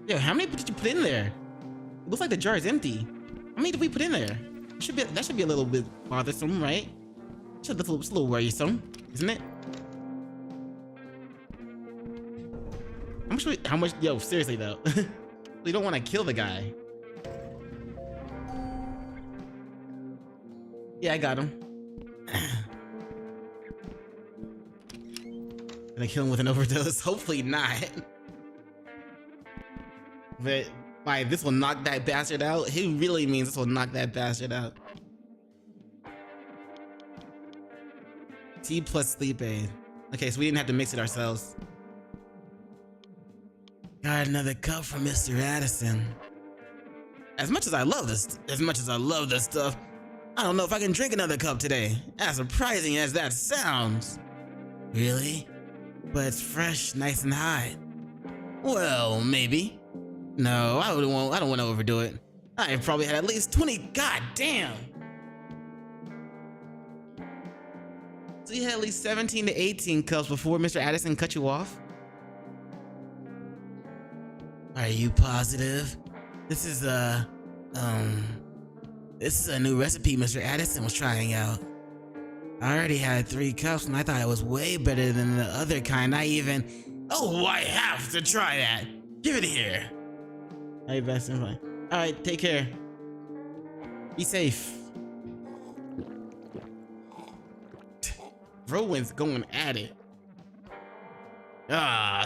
Speaker 1: Yo, how many did you put in there? It looks like the jar is empty. How many did we put in there? That should be a little bit bothersome, right? It's a little worrisome, isn't it? How much? Yo, seriously though, we don't want to kill the guy. Yeah, I got him. Gonna kill him with an overdose? Hopefully not. But by this will knock that bastard out, he really means this will knock that bastard out. Tea plus sleep aid. Okay, so we didn't have to mix it ourselves.
Speaker 3: Got another cup from Mr. Addison.
Speaker 1: As much as I love this stuff, I don't know if I can drink another cup today. As surprising as that sounds.
Speaker 3: Really? But it's fresh, nice and hot.
Speaker 1: Well, maybe. No, I don't want to overdo it. I probably had at least 20. God damn. So you had at least 17 to 18 cups before Mr. Addison cut you off?
Speaker 3: Are you positive? This is a new recipe Mr. Addison was trying out. I already had 3 cups and I thought it was way better than the other kind.
Speaker 1: Oh, I have to try that. Give it here. Hey, best and fine. All right, take care. Be safe. Rowan's going at it.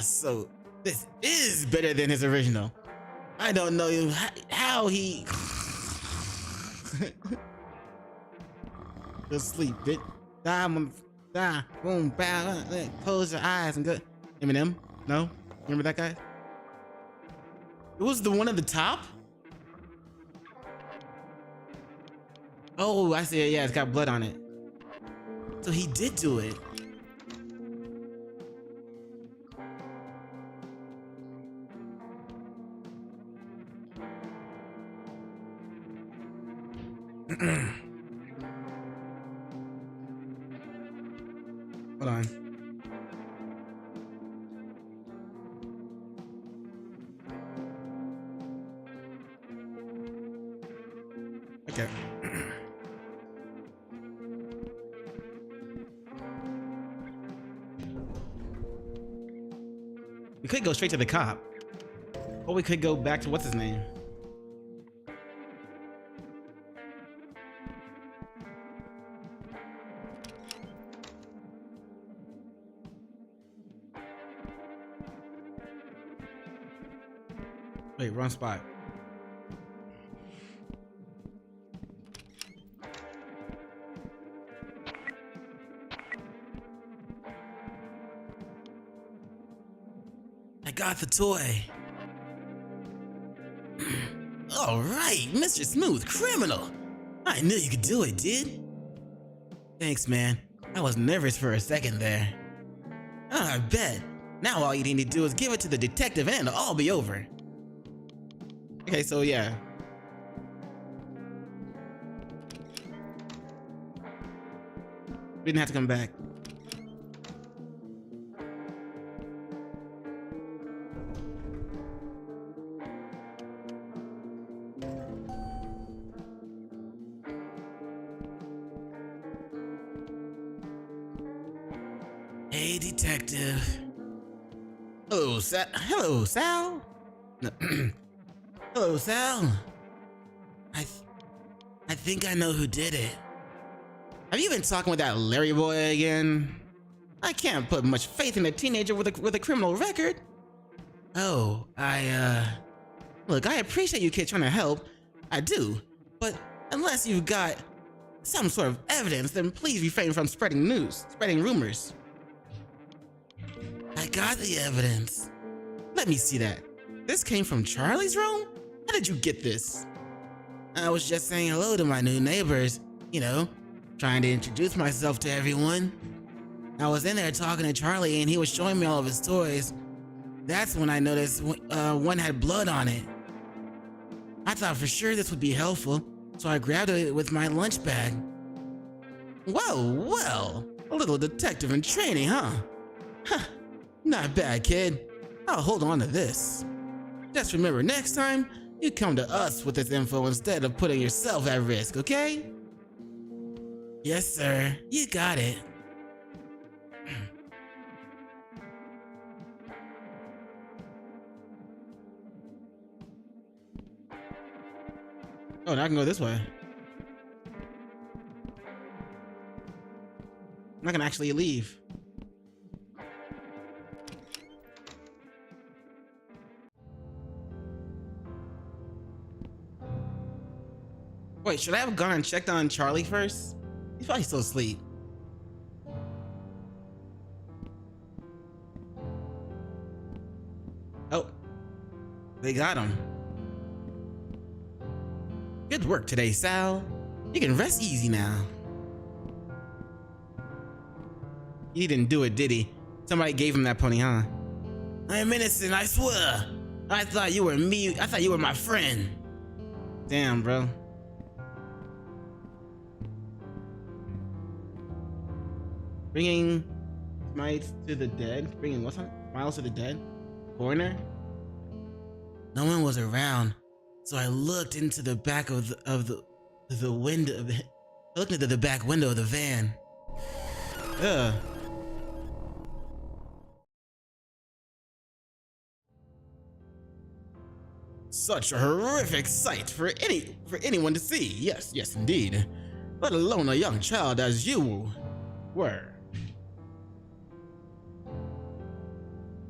Speaker 1: So this is better than his original. I don't know how he. Just sleep, bitch. Die, boom, bow. Close your eyes and go. Eminem? No? Remember that guy? It was the one at the top? Oh, I see it. Yeah, it's got blood on it.
Speaker 3: So he did do it. Hold on. Okay. We could go straight to the cop. Or we could go back to what's his name? Wait, wrong spot. I got the toy. All right, Mr. Smooth Criminal. I knew you could do it, dude. Thanks, man. I was nervous for a second there. I bet. Now all you need to do is give it to the detective and it'll all be over. Okay, so yeah. We didn't have to come back. Hey, detective. Hello, Sal. Hello, Sal. No. Hello, Sal. I think I know who did it. Have you been talking with that Larry boy again? I can't put much faith in a teenager with a criminal record. Oh, look, I appreciate you kids trying to help. I do. But unless you've got some sort of evidence, then please refrain from spreading rumors. I got the evidence. Let me see that. This came from Charlie's room? How did you get this? I was just saying hello to my new neighbors, you know, trying to introduce myself to everyone. I was in there talking to Charlie and he was showing me all of his toys. That's when I noticed one had blood on it. I thought for sure this would be helpful, so I grabbed it with my lunch bag. Well, a little detective in training, huh? Huh, not bad, kid. I'll hold on to this. Just remember, next time, you come to us with this info instead of putting yourself at risk, okay? Yes, sir. You got it. Oh, now I can go this way. I'm not gonna actually leave. Wait, should I have gone and checked on Charlie first? He's probably still asleep. Oh, they got him. Good work today, Sal. You can rest easy now. He didn't do it, did he? Somebody gave him that pony, huh? I'm innocent, I swear. I thought you were me. I thought you were my friend. Damn, bro. Bringing smiles to the dead. Bringing what's on? Smiles to the dead. Coroner. No one was around, so I looked into the back of the window. I looked into the back window of the van. Ugh. Such a horrific sight for anyone to see. Yes, indeed. Let alone a young child as you were.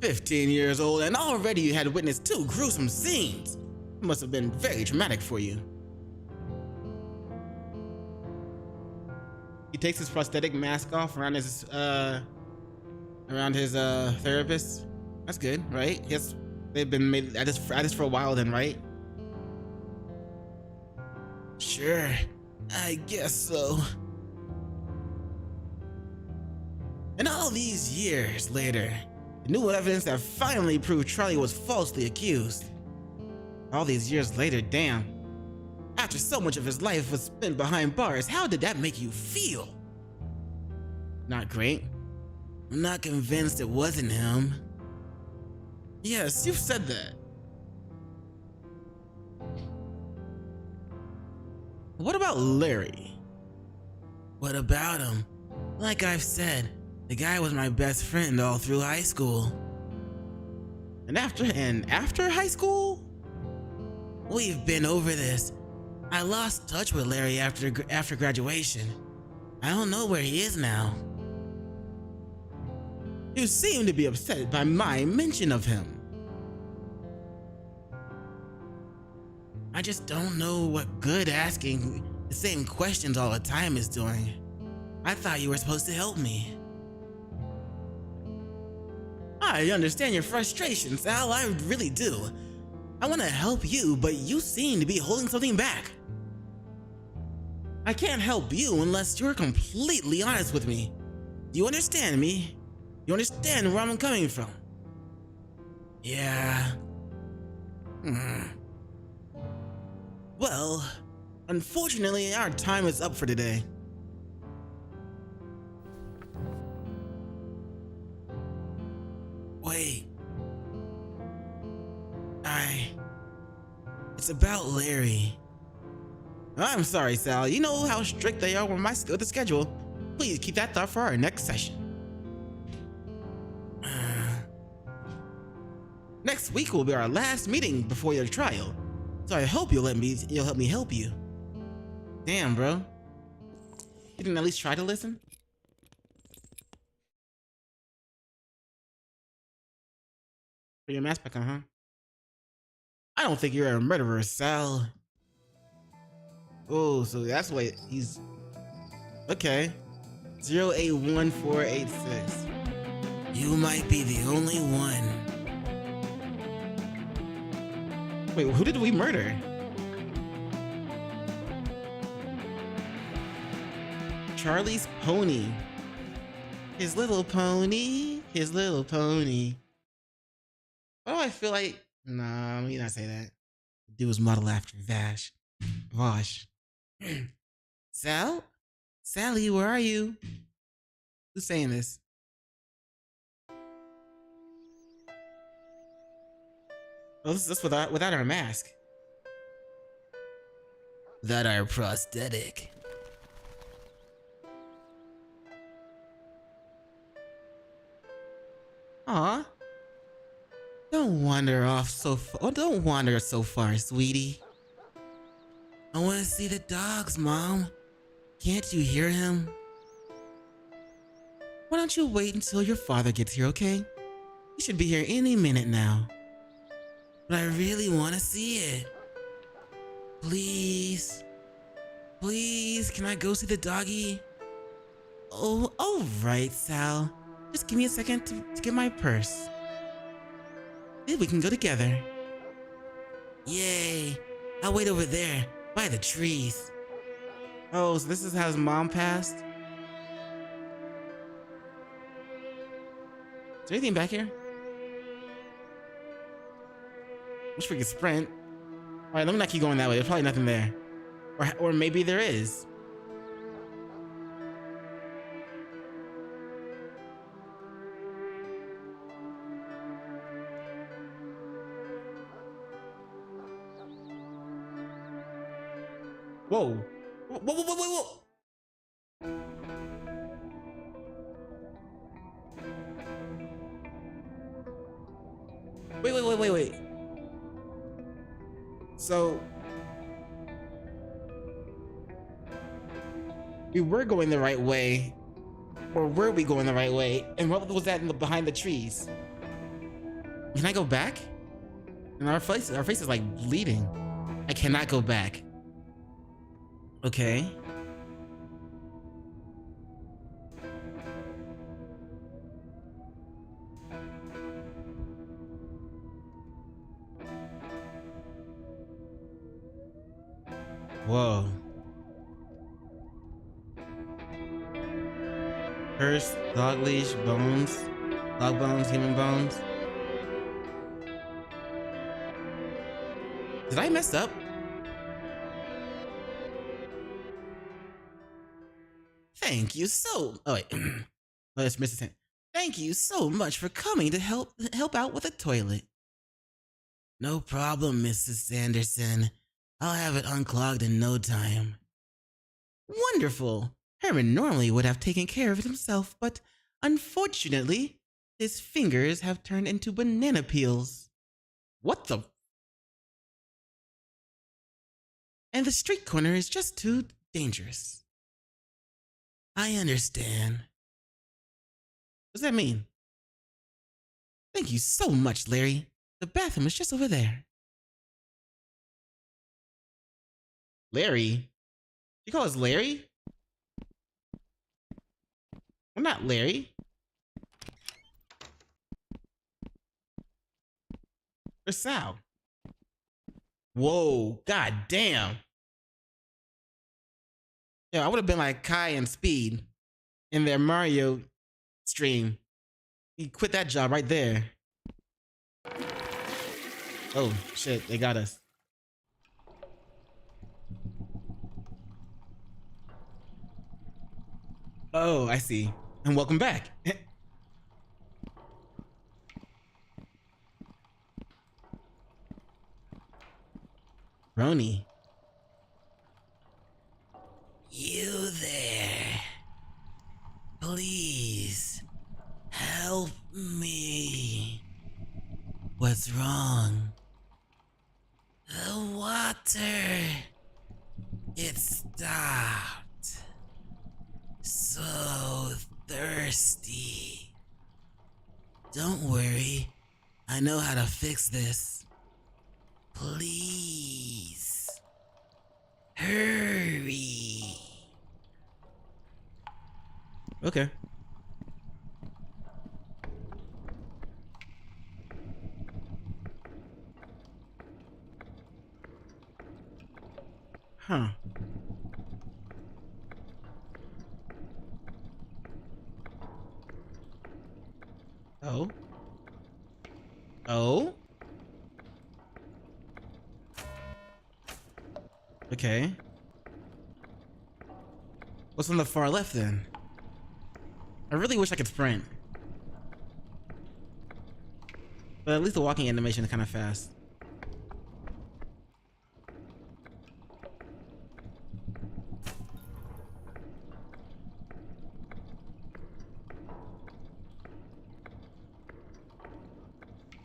Speaker 3: 15 years old, and already you had witnessed 2 gruesome scenes. It must have been very traumatic for you. He takes his prosthetic mask off around his therapist. That's good, right? Yes, they've been made at this for a while then, right? Sure, I guess so. And all these years later, the new evidence that finally proved Charlie was falsely accused. All these years later, damn. After so much of his life was spent behind bars, how did that make you feel? Not great. I'm not convinced it wasn't him. Yes, you've said that. What about Larry? What about him? Like I've said, the guy was my best friend all through high school. And after high school? We've been over this. I lost touch with Larry after graduation. I don't know where he is now. You seem to be upset by my mention of him. I just don't know what good asking the same questions all the time is doing. I thought you were supposed to help me. I understand your frustration, Sal, I really do. I want to help you, but you seem to be holding something back. I can't help you unless you're completely honest with me. Do you understand me? You understand where I'm coming from? Yeah. Well, unfortunately, our time is up for today. Wait. It's about Larry. I'm sorry, Sal. You know how strict they are with the schedule. Please keep that thought for our next session. Next week will be our last meeting before your trial, so I hope you'll help me help you. Damn, bro. You didn't at least try to listen? Put your mask back on, huh? I don't think you're a murderer, Sal. Oh, so that's why he's... Okay. 081486. You might be the only one. Wait, who did we murder? Charlie's pony. His little pony. His little pony. Why do I feel like... Nah, let me not say that. Dude was modeled after Vash. Vosh. Sal? Sally, where are you? Who's saying this? Oh, this is without our mask. Without our prosthetic. Aw. Don't wander off so far. Oh, don't wander so far, sweetie. I want to see the dogs, Mom. Can't you hear him? Why don't you wait until your father gets here, okay? He should be here any minute now. But I really want to see it. Please. Please, can I go see the doggy? Oh, all right, Sal. Just give me a second to get my purse. Then we can go together. Yay. I'll wait over there, by the trees. Oh, so this is how his mom passed? Is there anything back here? Wish we could sprint. Alright, let me not keep going that way. There's probably nothing there. Or maybe there is. Whoa. Whoa, whoa, whoa, whoa, whoa. Wait. So we were going the right way, or were we going the right way? And what was that behind the trees? Can I go back? And our face is like bleeding. I cannot go back. Okay. Whoa.
Speaker 1: Purse, dog leash, bones, dog bones, human bones. Did I mess up? Thank you so. Oh wait, oh, it's Mrs. Hand. Thank you so much for coming to help out with the toilet.
Speaker 3: No problem, Mrs. Sanderson. I'll have it unclogged in no time.
Speaker 1: Wonderful. Herman normally would have taken care of it himself, but unfortunately, his fingers have turned into banana peels. What the? And the street corner is just too dangerous.
Speaker 3: I understand.
Speaker 1: What does that mean? Thank you so much, Larry. The bathroom is just over there. Larry? You call us Larry? I'm not Larry. Or Sal. Whoa, god damn. Yeah, I would have been like Kai and Speed in their Mario stream. He quit that job right there. Oh shit, they got us. Oh, I see. And welcome back. Roni.
Speaker 3: You there. Please, help me. What's wrong? The water. It stopped. So thirsty. Don't worry. I know how to fix this. Please. Hurry.
Speaker 1: Okay. Huh. Oh. Oh? Okay. What's on the far left then? I really wish I could sprint. But at least the walking animation is kind of fast.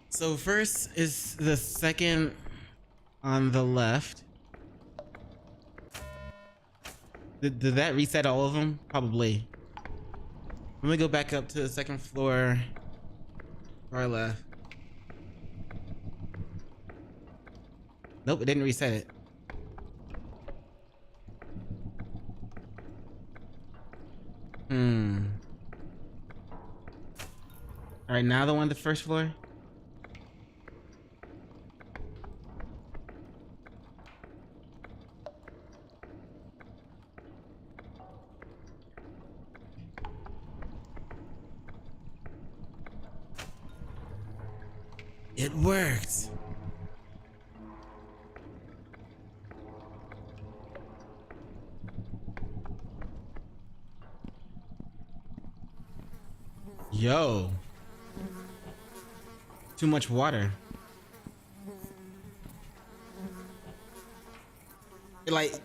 Speaker 1: So first is the second on the left. Did that reset all of them? Probably. Let me go back up to the second floor. Far left. Nope, it didn't reset it. Alright, now the one on the first floor.
Speaker 3: It worked.
Speaker 1: Yo. Too much water. It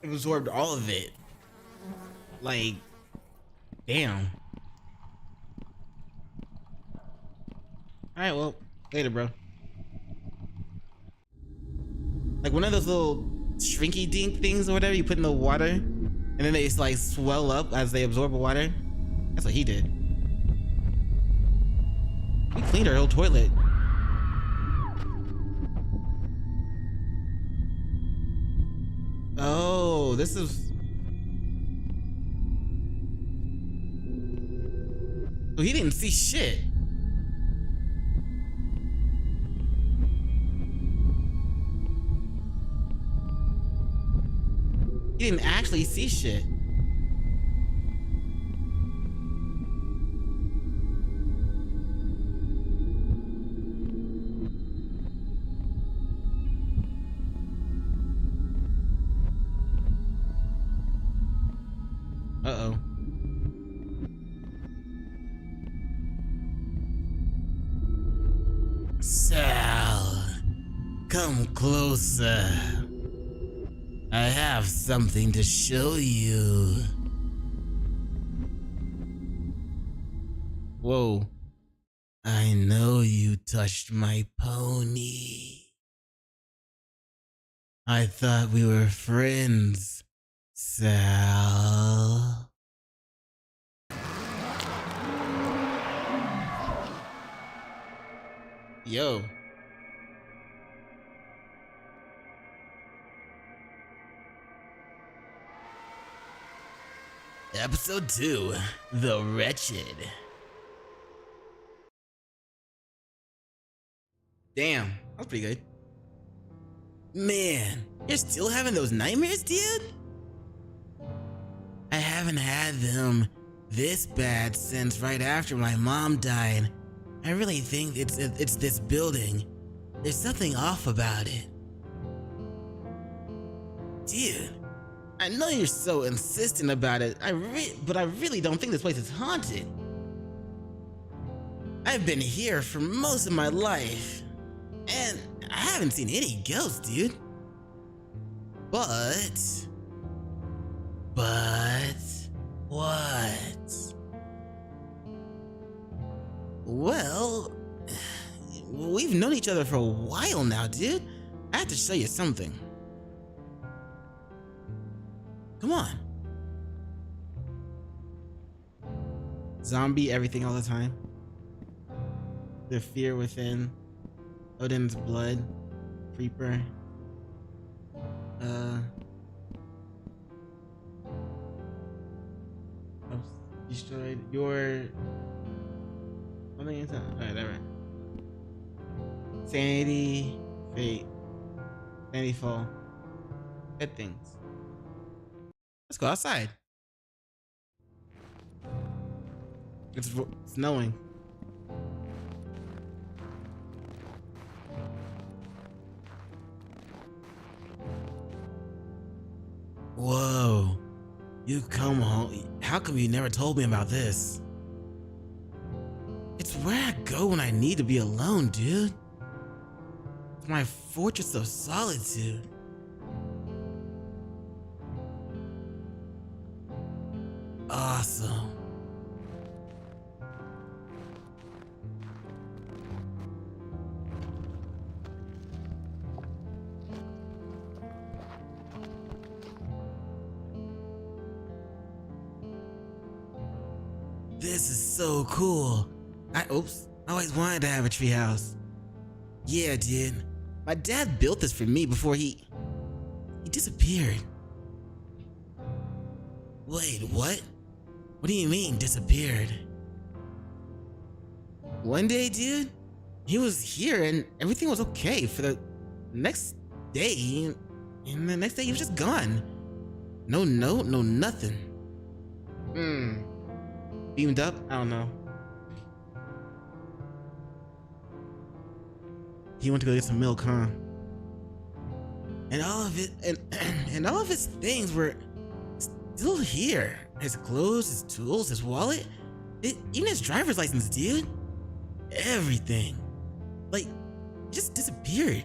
Speaker 1: absorbed all of it. Like, damn. Alright, well, later, bro. Like one of those little shrinky dink things or whatever you put in the water, and then they just like swell up as they absorb the water. That's what he did. He cleaned our whole toilet. Oh, this is... So he didn't see shit. He didn't actually see shit. Uh-oh.
Speaker 3: Sal, come closer. I have something to show you.
Speaker 1: Whoa.
Speaker 3: I know you touched my pony. I thought we were friends, Sal.
Speaker 1: Yo.
Speaker 3: Episode 2, The Wretched.
Speaker 1: Damn. That's pretty good.
Speaker 3: Man, you're still having those nightmares, dude? I haven't had them this bad since right after my mom died. I really think it's this building. There's something off about it.
Speaker 1: Dude, I know you're so insistent about it, but I really don't think this place is haunted. I've been here for most of my life, and I haven't seen any ghosts, dude. But
Speaker 3: What?
Speaker 1: well, we've known each other for a while now, dude. I have to show you something. Come on. Zombie everything all the time. The fear within. Odin's blood. Creeper. Destroyed your something inside. Alright, alright. Sanity, fate, sanity fall. Dead things. Let's go outside. It's snowing.
Speaker 3: Whoa. You come home. How come you never told me about this?
Speaker 1: It's where I go when I need to be alone, dude. It's my fortress of solitude.
Speaker 3: Awesome. This is so cool.
Speaker 1: I always wanted to have a treehouse. Yeah, dude. My dad built this for me before he disappeared.
Speaker 3: Wait, what? What do you mean, disappeared?
Speaker 1: One day, dude, he was here and everything was okay for the next day, and the next day he was just gone. No note, no nothing. Beamed up? I don't know. He went to go get some milk, huh? And all of it, and all of his things were still here. His clothes, his tools, his wallet, even his driver's license, dude. Everything. Like, just disappeared.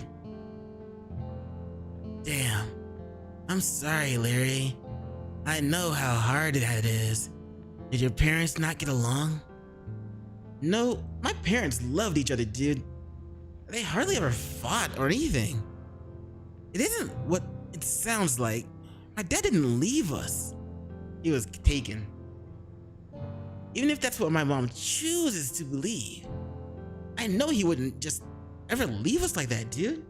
Speaker 3: Damn. I'm sorry, Larry. I know how hard that is. Did your parents not get along?
Speaker 1: No, my parents loved each other, dude. They hardly ever fought or anything. It isn't what it sounds like. My dad didn't leave us. He was taken. Even if that's what my mom chooses to believe, I know he wouldn't just ever leave us like that, dude.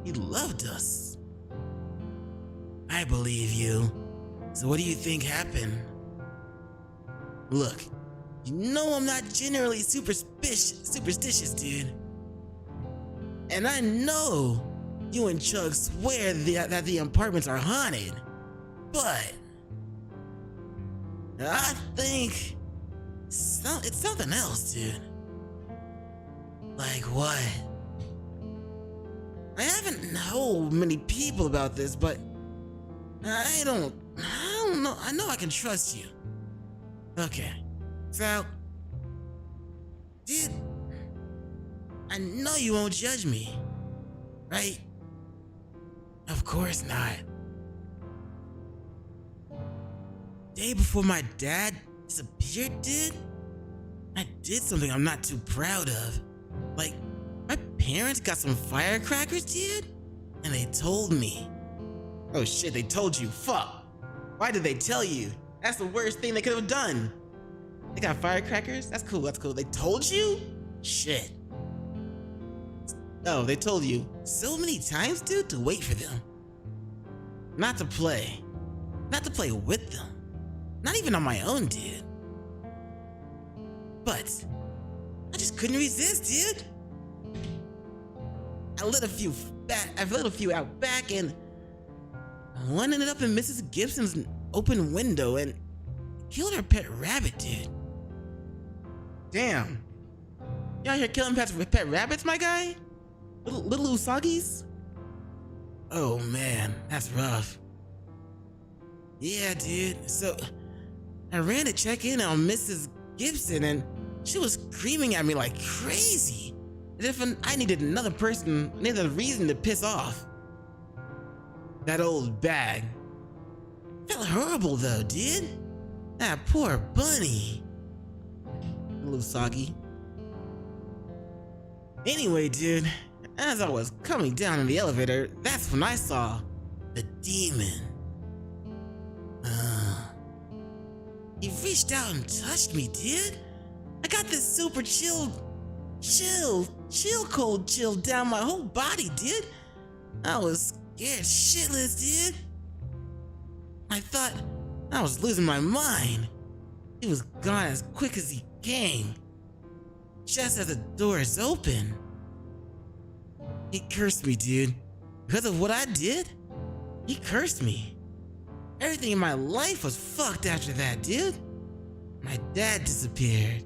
Speaker 1: He loved us.
Speaker 3: I believe you. So what do you think happened?
Speaker 1: Look, you know I'm not generally superstitious, dude. And I know you and Chuck swear that the apartments are haunted. But I think it's something else, dude.
Speaker 3: Like what?
Speaker 1: I haven't told many people about this, but I don't know. I know I can trust you.
Speaker 3: Okay. So, dude, I know you won't judge me, right? Of course not. Day before my dad disappeared, dude, I did something I'm not too proud of. Like, my parents got some firecrackers, dude, and they told me.
Speaker 1: Oh shit, they told you. Fuck. Why did they tell you? That's the worst thing they could have done. They got firecrackers? That's cool, that's cool. They told you? Shit. Oh, they told you so many times, dude, to wait for them. Not to play. Not to play with them. Not even on my own, dude. But I just couldn't resist, dude. I lit a few out back, and one ended up in Mrs. Gibson's open window and killed her pet rabbit, dude. Damn. You out here killing pet rabbits, my guy? Little Usagis?
Speaker 3: Oh man, that's rough. Yeah, dude. So I ran to check in on Mrs. Gibson, and she was screaming at me like crazy. As if I needed another reason to piss off. That old bag. Felt horrible though, dude. That poor bunny. Little soggy. Anyway, dude, as I was coming down in the elevator, that's when I saw the demon. He reached out and touched me, dude. I got this super cold chill down my whole body, dude. I was scared shitless, dude. I thought I was losing my mind. He was gone as quick as he came. Just as the doors opened. He cursed me, dude. Because of what I did, he cursed me. Everything in my life was fucked after that, dude. My dad disappeared.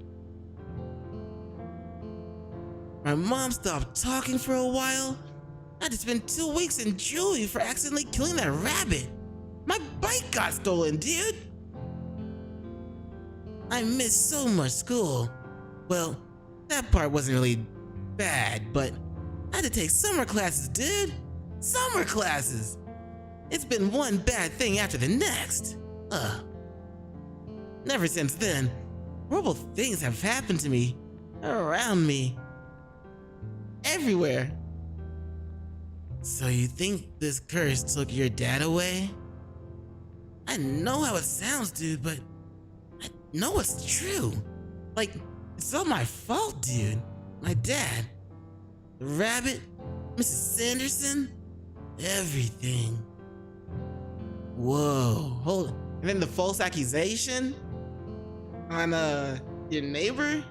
Speaker 3: My mom stopped talking for a while. I had to spend 2 weeks in juvie for accidentally killing that rabbit. My bike got stolen, dude. I missed so much school. Well, that part wasn't really bad, but I had to take summer classes, dude. Summer classes. It's been one bad thing after the next. Ever since then, horrible things have happened to me, around me, everywhere. So you think this curse took your dad away? I know how it sounds, dude, but I know it's true. Like, it's all my fault, dude. My dad, the rabbit, Mrs. Sanderson, everything. Whoa, hold on.
Speaker 1: And then the false accusation on your neighbor?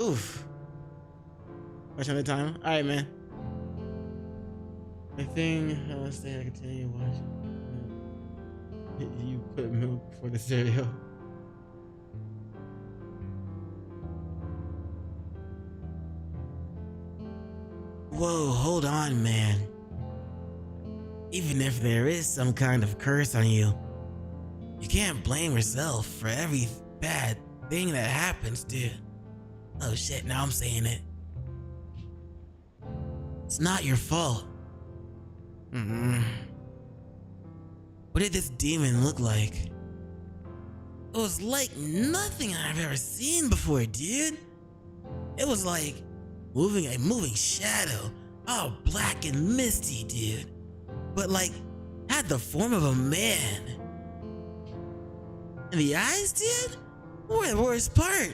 Speaker 1: Oof. Much another time? Alright, man. I think I'll stay. I can tell you watching. You put milk before the cereal.
Speaker 3: Whoa, hold on, man. Even if there is some kind of curse on you, you can't blame yourself for every bad thing that happens, dude. Oh shit, now I'm saying it. It's not your fault. What did this demon look like? It was like nothing I've ever seen before, dude. It was like a moving shadow, all black and misty, dude. But like, had the form of a man. And the eyes, dude, were the worst part.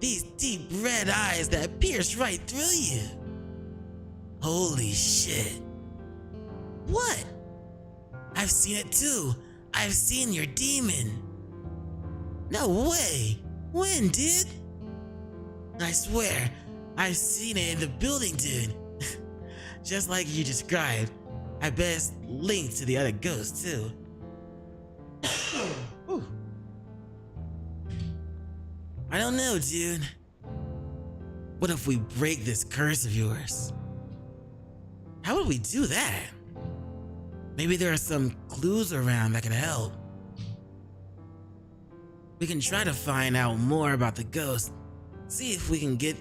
Speaker 3: These deep red eyes that pierced right through you. Holy shit. What? I've seen it too. I've seen your demon. No way. When, dude? I swear, I've seen it in the building, dude. Just like you described. I bet it's linked to the other ghosts too. I don't know, dude. What if we break this curse of yours? How would we do that? Maybe there are some clues around that can help. We can try to find out more about the ghost. See if we can get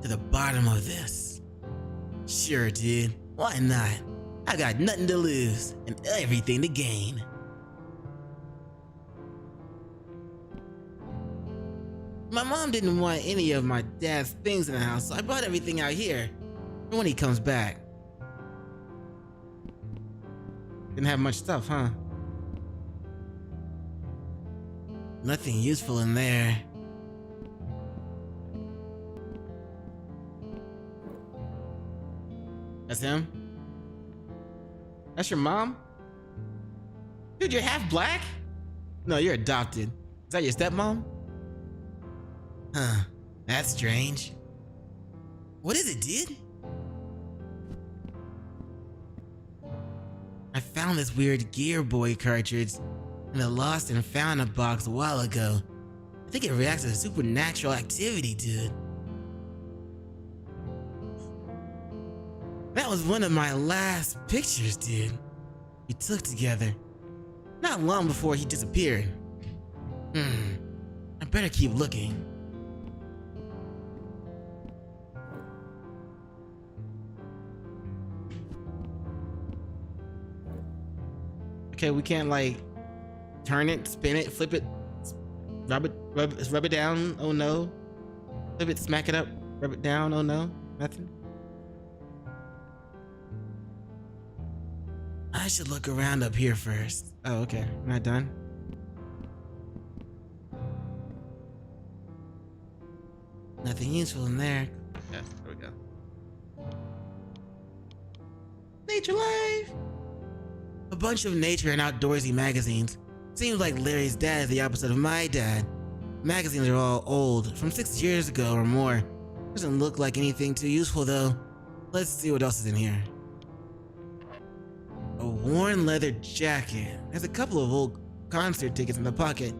Speaker 3: to the bottom of this. Sure, dude. Why not? I got nothing to lose and everything to gain. My mom didn't want any of my dad's things in the house, so I brought everything out here for when he comes back.
Speaker 1: Didn't have much stuff, huh?
Speaker 3: Nothing useful in there.
Speaker 1: That's him? That's your mom? Dude, you're half black? No, you're adopted. Is that your stepmom?
Speaker 3: Huh, that's strange. What is it, dude? I found this weird Gear Boy cartridge in a lost and found a box a while ago. I think it reacts to supernatural activity, dude. That was one of my last pictures, dude. We took together. Not long before he disappeared. I better keep looking.
Speaker 1: Okay, we can't like turn it, spin it, flip it, rub it down, oh no. Flip it, smack it up, rub it down, oh no. Nothing.
Speaker 3: I should look around up here first.
Speaker 1: Oh, okay. I'm not done.
Speaker 3: Nothing useful in there.
Speaker 1: Yes, there we go. Nature Life!
Speaker 3: A bunch of nature and outdoorsy magazines. Seems like Larry's dad is the opposite of my dad. Magazines are all old, from 6 years ago or more. Doesn't look like anything too useful though. Let's see what else is in here. A worn leather jacket. There's a couple of old concert tickets in the pocket.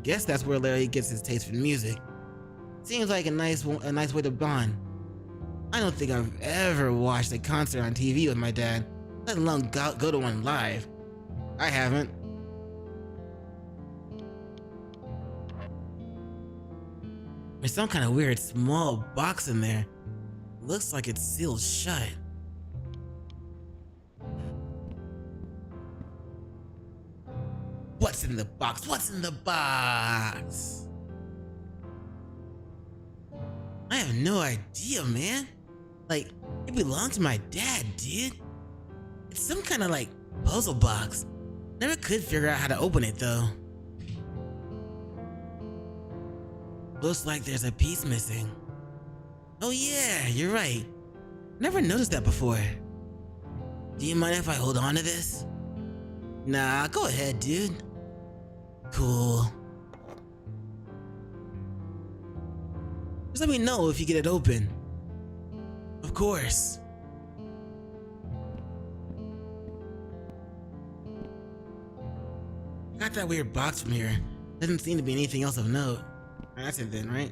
Speaker 3: Guess that's where Larry gets his taste for music. Seems like a nice way to bond. I don't think I've ever watched a concert on TV with my dad, let alone go to one live.
Speaker 1: I haven't.
Speaker 3: There's some kind of weird small box in there. Looks like it's sealed shut. What's in the box? What's in the box? I have no idea, man. Like, it belonged to my dad, dude. It's some kind of like puzzle box. Never could figure out how to open it though. Looks like there's a piece missing. Oh yeah, you're right. Never noticed that before. Do you mind if I hold on to this? Nah, go ahead, dude. Cool. Just let me know if you get it open. Of course. Got that weird box from here. Doesn't seem to be anything else of note.
Speaker 1: That's it then, right?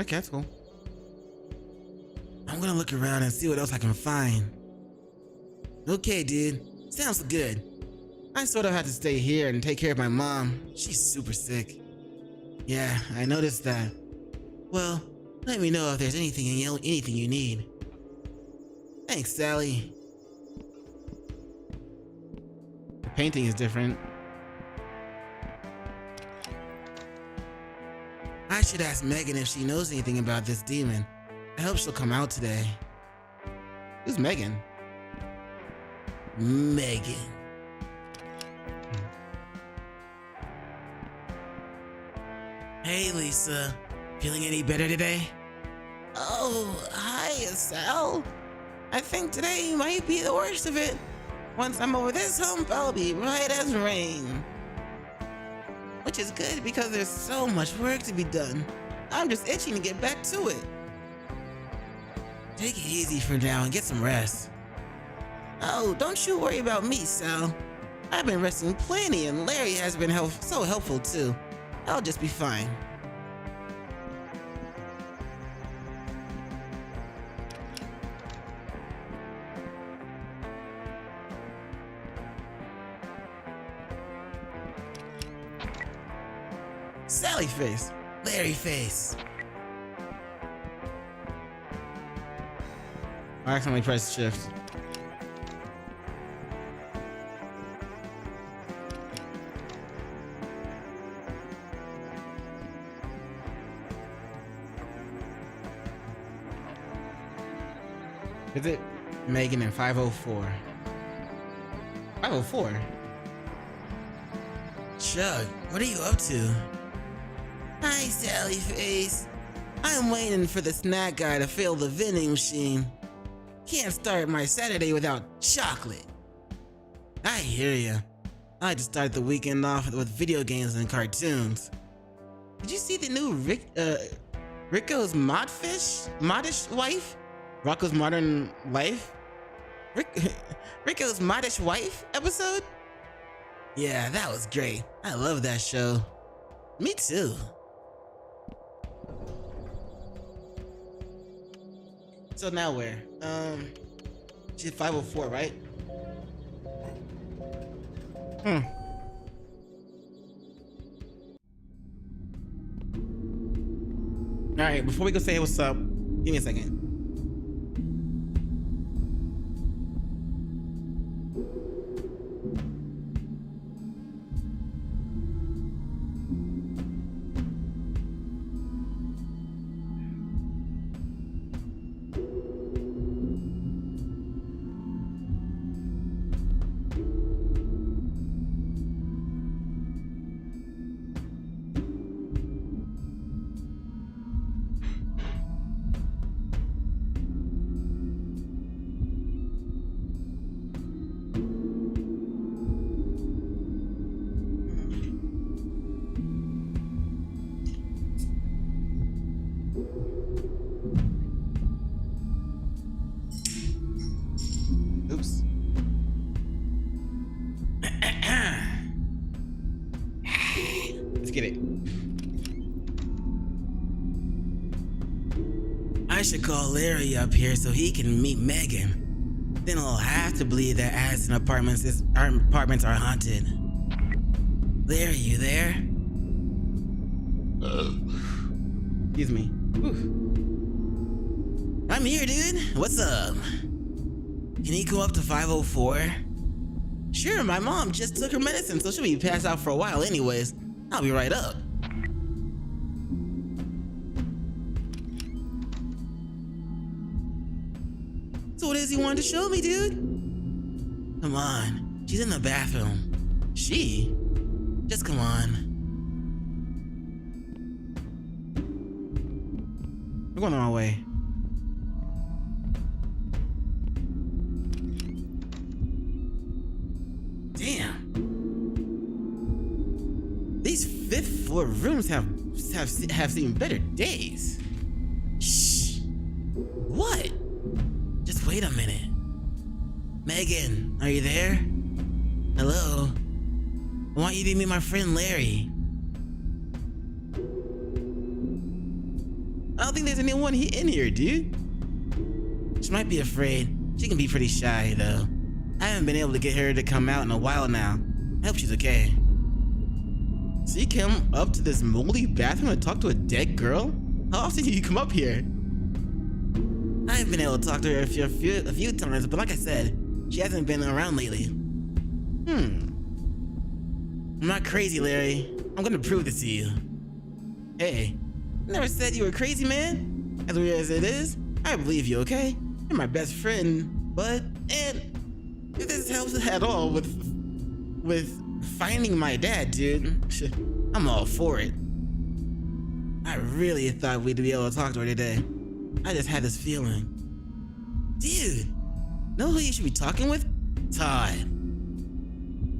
Speaker 1: Okay, that's cool.
Speaker 3: I'm gonna look around and see what else I can find. Okay, dude. Sounds good.
Speaker 1: I sort of had to stay here and take care of my mom.
Speaker 3: She's super sick. Yeah, I noticed that. Well, let me know if there's anything you need. Thanks, Sally.
Speaker 1: The painting is different.
Speaker 3: I should ask Megan if she knows anything about this demon. I hope she'll come out today.
Speaker 1: Who's Megan?
Speaker 3: Megan. Hey, Lisa. Feeling any better today?
Speaker 2: Oh, hi, Sal. I think today might be the worst of it. Once I'm over this hump, I'll be right as rain. Which is good because there's so much work to be done. I'm just itching to get back to it.
Speaker 3: Take it easy for now and get some rest. Oh, don't you worry about me, Sal. I've been resting plenty and Larry has been so helpful too. I'll just be fine. Sally face. Larry face.
Speaker 1: I accidentally pressed shift. Visit Megan in 504. 504?
Speaker 3: Chug, what are you up to? Hi, Sally face. I'm waiting for the snack guy to fill the vending machine. Can't start my Saturday without chocolate. I hear ya. I just started the weekend off with video games and cartoons. Did you see the new Rico's Modish Wife?
Speaker 1: Rocco's Modern Life?
Speaker 3: Rico's Modish Wife episode? Yeah, that was great. I love that show. Me too.
Speaker 1: So now where? She's 504, right? Alright, before we go say what's up, give me a second. Oops. Let's get it.
Speaker 3: I should call Larry up here so he can meet Megan. Then I'll have to believe that Addison apartments are haunted. Larry, you there?
Speaker 1: Excuse me. Oof.
Speaker 3: I'm here, dude. What's up? Can he go up to 504? Sure, my mom just took her medicine, so she'll be passed out for a while anyways. I'll be right up. So what is he wanting to show me, dude? Come on, she's in the bathroom. She? Just come on.
Speaker 1: We're going the wrong way.
Speaker 3: Damn. These fifth floor rooms have seen better days. Shh. What? Just wait a minute. Megan, are you there? Hello? I want you to meet my friend Larry.
Speaker 1: I don't think there's anyone in here, dude.
Speaker 3: She might be afraid. She can be pretty shy, though. I haven't been able to get her to come out in a while now. I hope she's okay.
Speaker 1: So you came up to this moldy bathroom to talk to a dead girl? How often do you come up here?
Speaker 3: I've been able to talk to her a few times, but like I said, she hasn't been around lately. I'm not crazy, Larry. I'm gonna prove this to you.
Speaker 1: Hey, I never said you were crazy, man. As weird as it is, I believe you, okay? You're my best friend, bud. And if this helps at all with finding my dad, dude, I'm all for it.
Speaker 3: I really thought we'd be able to talk to her today. I just had this feeling. Dude, know who you should be talking with? Todd.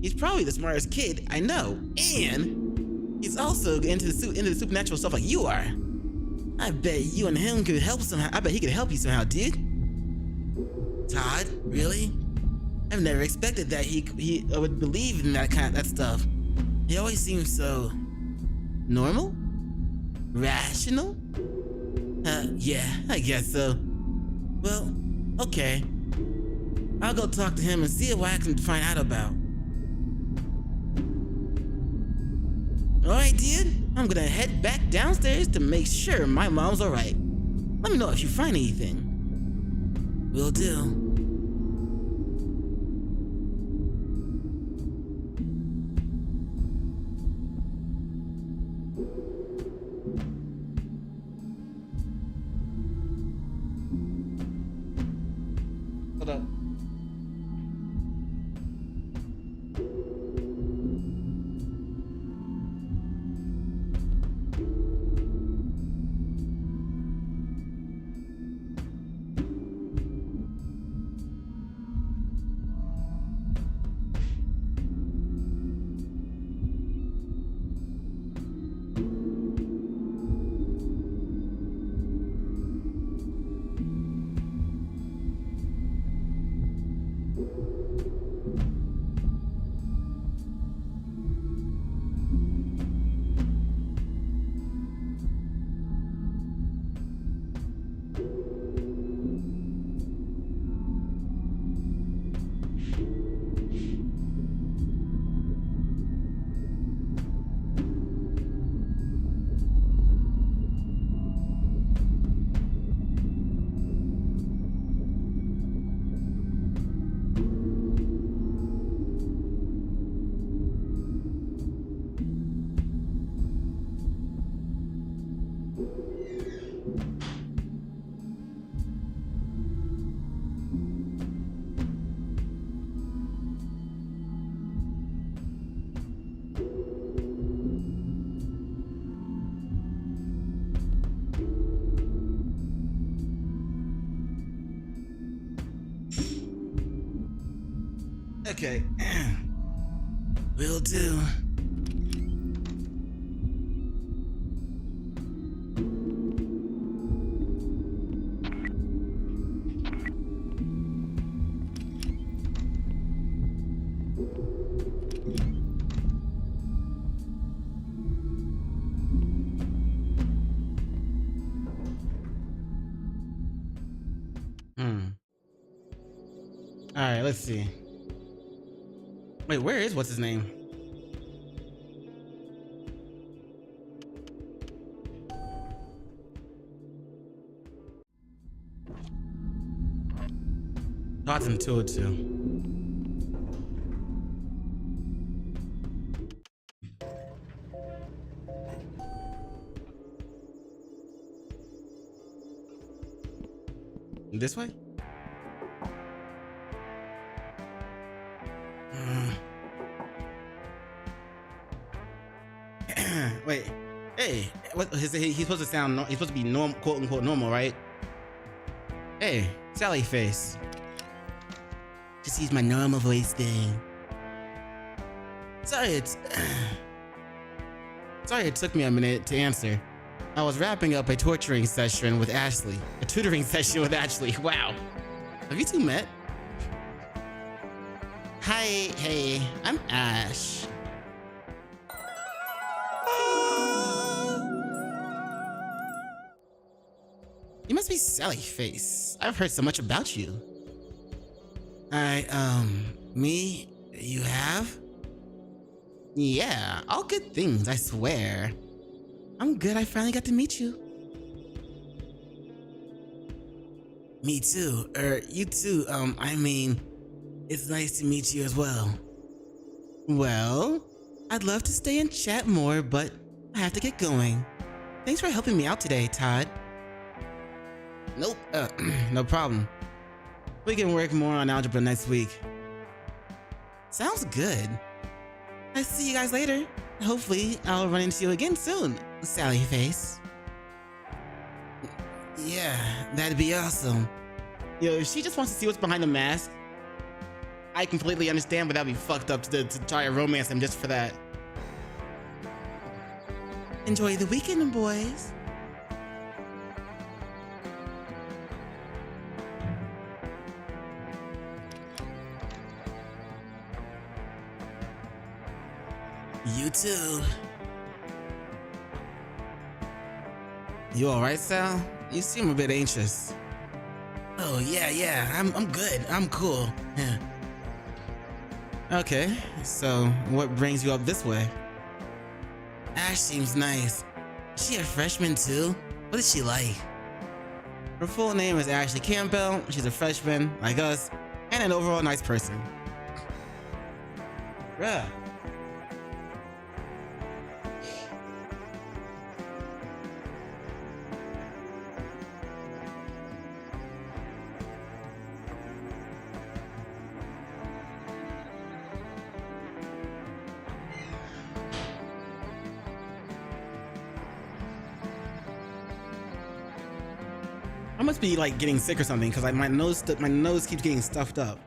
Speaker 1: He's probably the smartest kid I know, and he's also into the supernatural stuff like you are.
Speaker 3: I bet you and him could help somehow. I bet he could help you somehow, dude. Todd, really? I've never expected that he would believe in that stuff. He always seems so normal? Rational? Yeah, I guess so. Well, okay. I'll go talk to him and see what I can find out about. Alright, dude. I'm gonna head back downstairs to make sure my mom's alright. Let me know if you find anything. Will do.
Speaker 1: Hold up. Okay.
Speaker 3: Will do.
Speaker 1: Alright, let's see. Wait, where is what's his name? Todd's in 202. This way? Wait, hey, what? He's supposed to sound. He's supposed to be normal, quote unquote normal, right? Hey, Sally face.
Speaker 3: Just use my normal voice thing.
Speaker 1: Sorry, sorry it took me a minute to answer. I was wrapping up a tutoring session with Ashley. A tutoring session with Ashley. Wow. Have you two met? Hi, hey, I'm Ash. You must be Sally Face. I've heard so much about you.
Speaker 3: Me? You have?
Speaker 1: Yeah, all good things, I swear. I'm good I finally got to meet you.
Speaker 3: Me too. You too. I mean, it's nice to meet you as well.
Speaker 1: Well, I'd love to stay and chat more, but I have to get going. Thanks for helping me out today, Todd. Nope, no problem. We can work more on algebra next week. Sounds good. I'll see you guys later. Hopefully, I'll run into you again soon, Sally Face.
Speaker 3: Yeah, that'd be awesome.
Speaker 1: Yo, if she just wants to see what's behind the mask, I completely understand, but that'd be fucked up to try to romance him just for that. Enjoy the weekend, boys.
Speaker 3: You too.
Speaker 1: You alright, Sal? You seem a bit anxious.
Speaker 3: Oh, yeah, I'm good. I'm cool. Yeah.
Speaker 1: Okay, so what brings you up this way?
Speaker 3: Ash seems nice. Is she a freshman too? What is she like?
Speaker 1: Her full name is Ashley Campbell. She's a freshman, like us, and an overall nice person. Bruh. I must be like getting sick or something because my nose keeps getting stuffed up.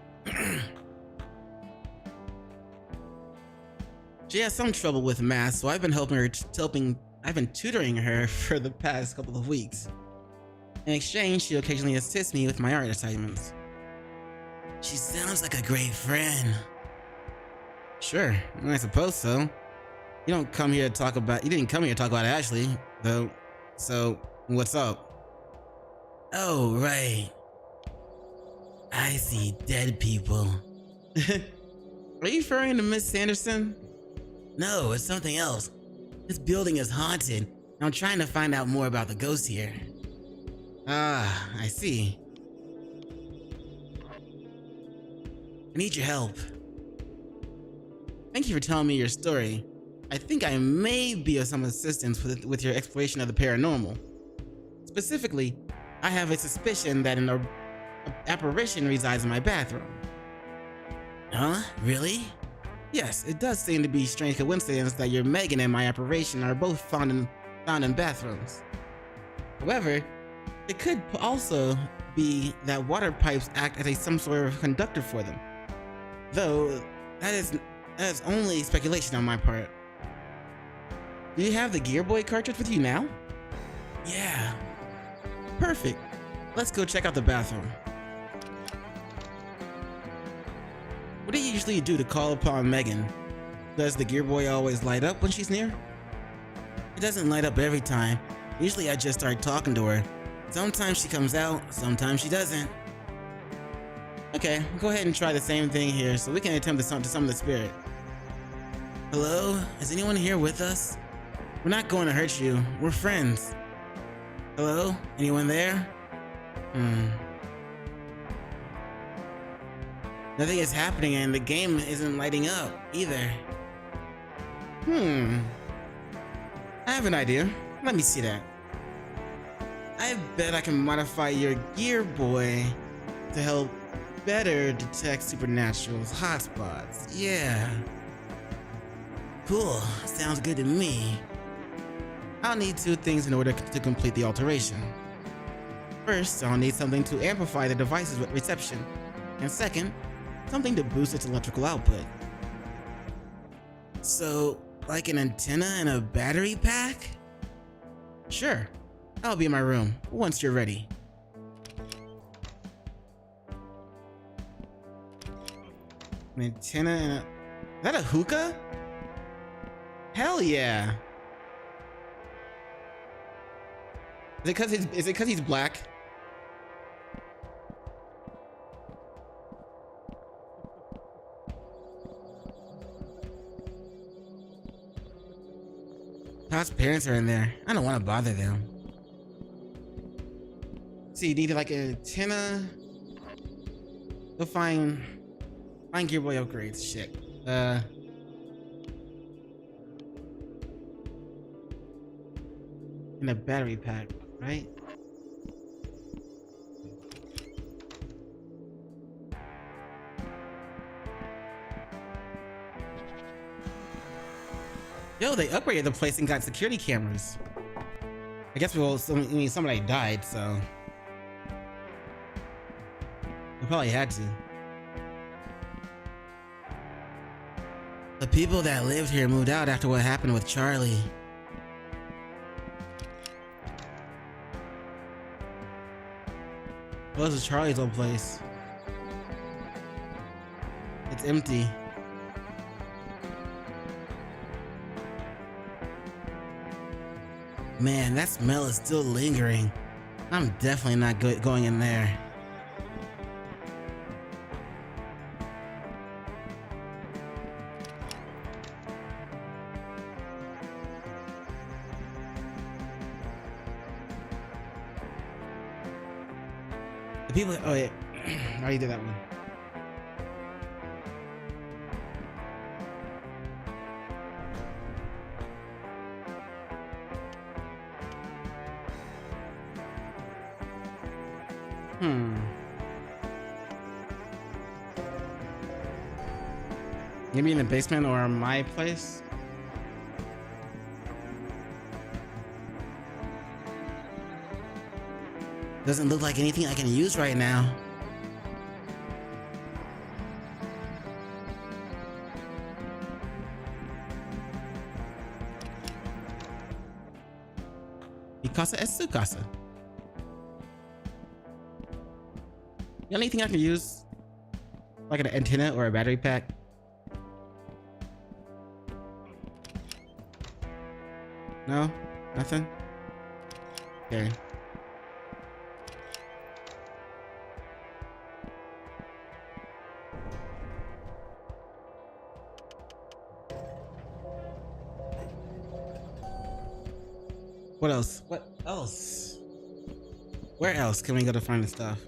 Speaker 1: She has some trouble with math, so I've been I've been tutoring her for the past couple of weeks. In exchange, she occasionally assists me with my art assignments.
Speaker 3: She sounds like a great friend.
Speaker 1: Sure, I suppose so. You didn't come here to talk about Ashley, though. So, what's up?
Speaker 3: Oh, right. I see dead people.
Speaker 1: Are you referring to Miss Sanderson?
Speaker 3: No, it's something else. This building is haunted, and I'm trying to find out more about the ghosts here.
Speaker 1: Ah, I see.
Speaker 3: I need your help.
Speaker 1: Thank you for telling me your story. I think I may be of some assistance with your exploration of the paranormal. Specifically, I have a suspicion that an apparition resides in my bathroom.
Speaker 3: Huh? Really?
Speaker 1: Yes, it does seem to be a strange coincidence that your Megan and my apparition are both found in bathrooms. However, it could also be that water pipes act as some sort of conductor for them. Though, that is only speculation on my part. Do you have the Gear Boy cartridge with you now?
Speaker 3: Yeah.
Speaker 1: Perfect. Let's go check out the bathroom. What do you usually do to call upon Megan? Does the Gear Boy always light up when she's near?
Speaker 3: It doesn't light up every time. Usually I just start talking to her. Sometimes she comes out, sometimes she doesn't.
Speaker 1: Okay, go ahead and try the same thing here so we can attempt to summon the spirit.
Speaker 3: Hello? Is anyone here with us?
Speaker 1: We're not going to hurt you. We're friends.
Speaker 3: Hello? Anyone there? Nothing is happening and the game isn't lighting up either.
Speaker 1: I have an idea. Let me see that. I bet I can modify your Gear Boy to help better detect Supernatural's hotspots.
Speaker 3: Yeah. Cool. Sounds good to me.
Speaker 1: I'll need two things in order to complete the alteration. First, I'll need something to amplify the device's reception, and second, something to boost its electrical output.
Speaker 3: So, like an antenna and a battery pack?
Speaker 1: Sure. I'll be in my room once you're ready. An antenna and is that a hookah? Hell yeah. Is it cause he's black? Todd's parents are in there. I don't want to bother them. See, you need like an antenna. Go find Gear Boy upgrades. Shit. In a battery pack, right? Yo, they upgraded the place and got security cameras. I guess somebody died, so they probably had to.
Speaker 3: The people that lived here moved out after what happened with Charlie.
Speaker 1: Well, this is Charlie's old place. It's empty.
Speaker 3: Man, that smell is still lingering. I'm definitely not going in there. The people. Oh yeah, I already did that one. Maybe in the basement or my place? Doesn't look like anything I can use right now. Mikasa es su casa. You got anything I can use? Like an antenna or a battery pack? No? Nothing? Okay. What else? What else? Where else can we go to find the stuff?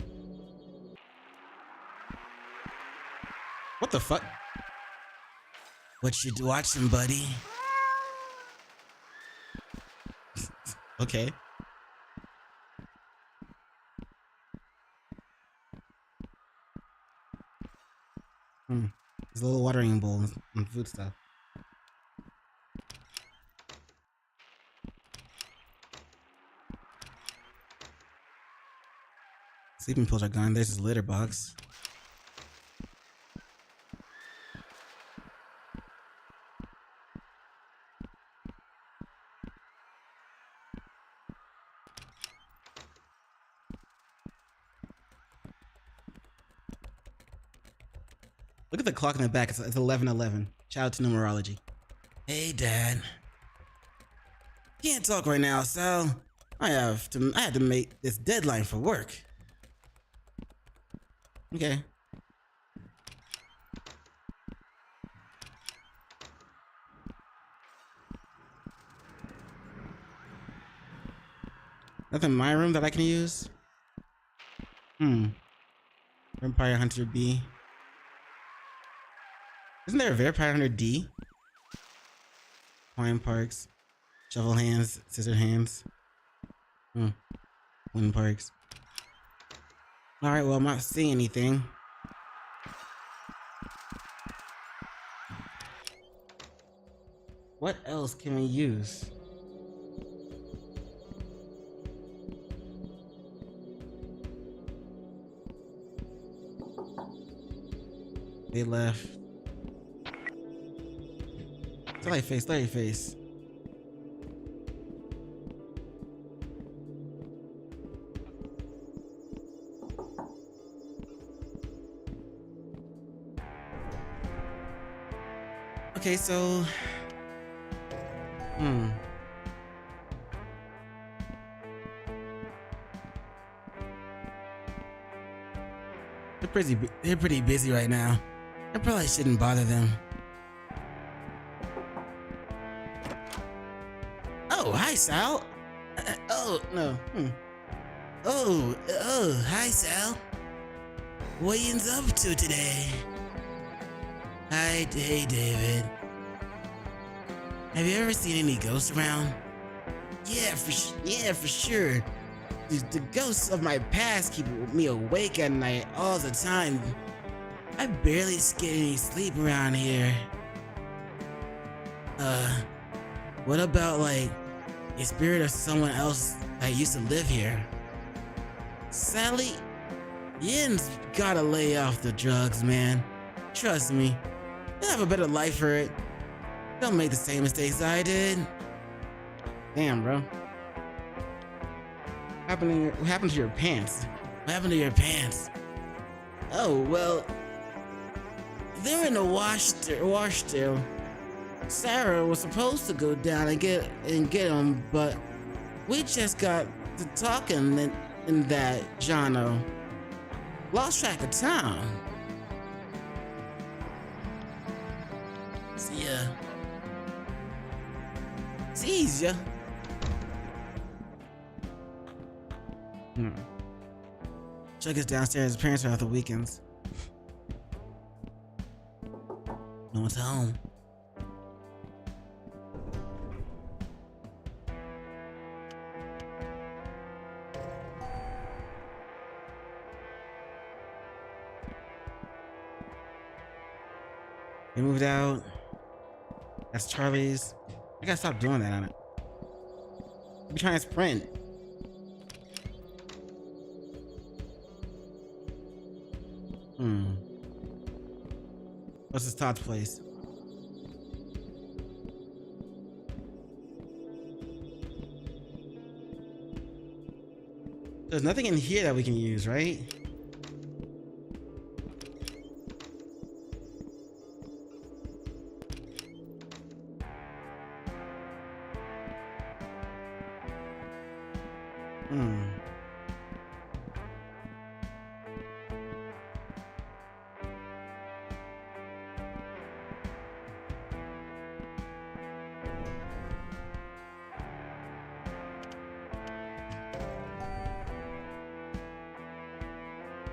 Speaker 3: What the fuck? What you watching, buddy? Okay. There's a little watering bowl and food stuff. Sleeping pills are gone. There's his litter box. Look at the clock in the back. It's 11:11. Shout out to numerology. Hey, Dad. Can't talk right now, Sal. I had to make this deadline for work. Okay. Nothing in my room that I can use? Vampire Hunter B. Isn't there a Vampire Hunter D? Twine Parks. Shovel hands. Scissor hands. Wind Parks. Alright, well, I'm not seeing anything. What else can we use? They left. Slay face, slay face. Okay, so they're pretty busy right now. I probably shouldn't bother them. Oh, hi, Sal. Oh, no. Oh, hi, Sal. What you up to today? Hey, David. Have you ever seen any ghosts around? Yeah, for sure. The ghosts of my past keep me awake at night all the time. I barely get any sleep around here. What about, like, a spirit of someone else that used to live here? Sally, Yin's gotta lay off the drugs, man. Trust me, you'll have a better life for it. Don't make the same mistakes I did. Damn, bro. What happened to your pants? What happened to your pants? Oh, well, they're in the wash still. Sarah was supposed to go down and get them, but We just got to talking in that genre. Lost track of time. See ya. Sees ya. Chuck is downstairs. His parents are out the weekends. No one's home. They moved out. That's Charlie's. I gotta stop doing that on it. I'm trying to sprint. What's this Todd's place? There's nothing in here that we can use, right?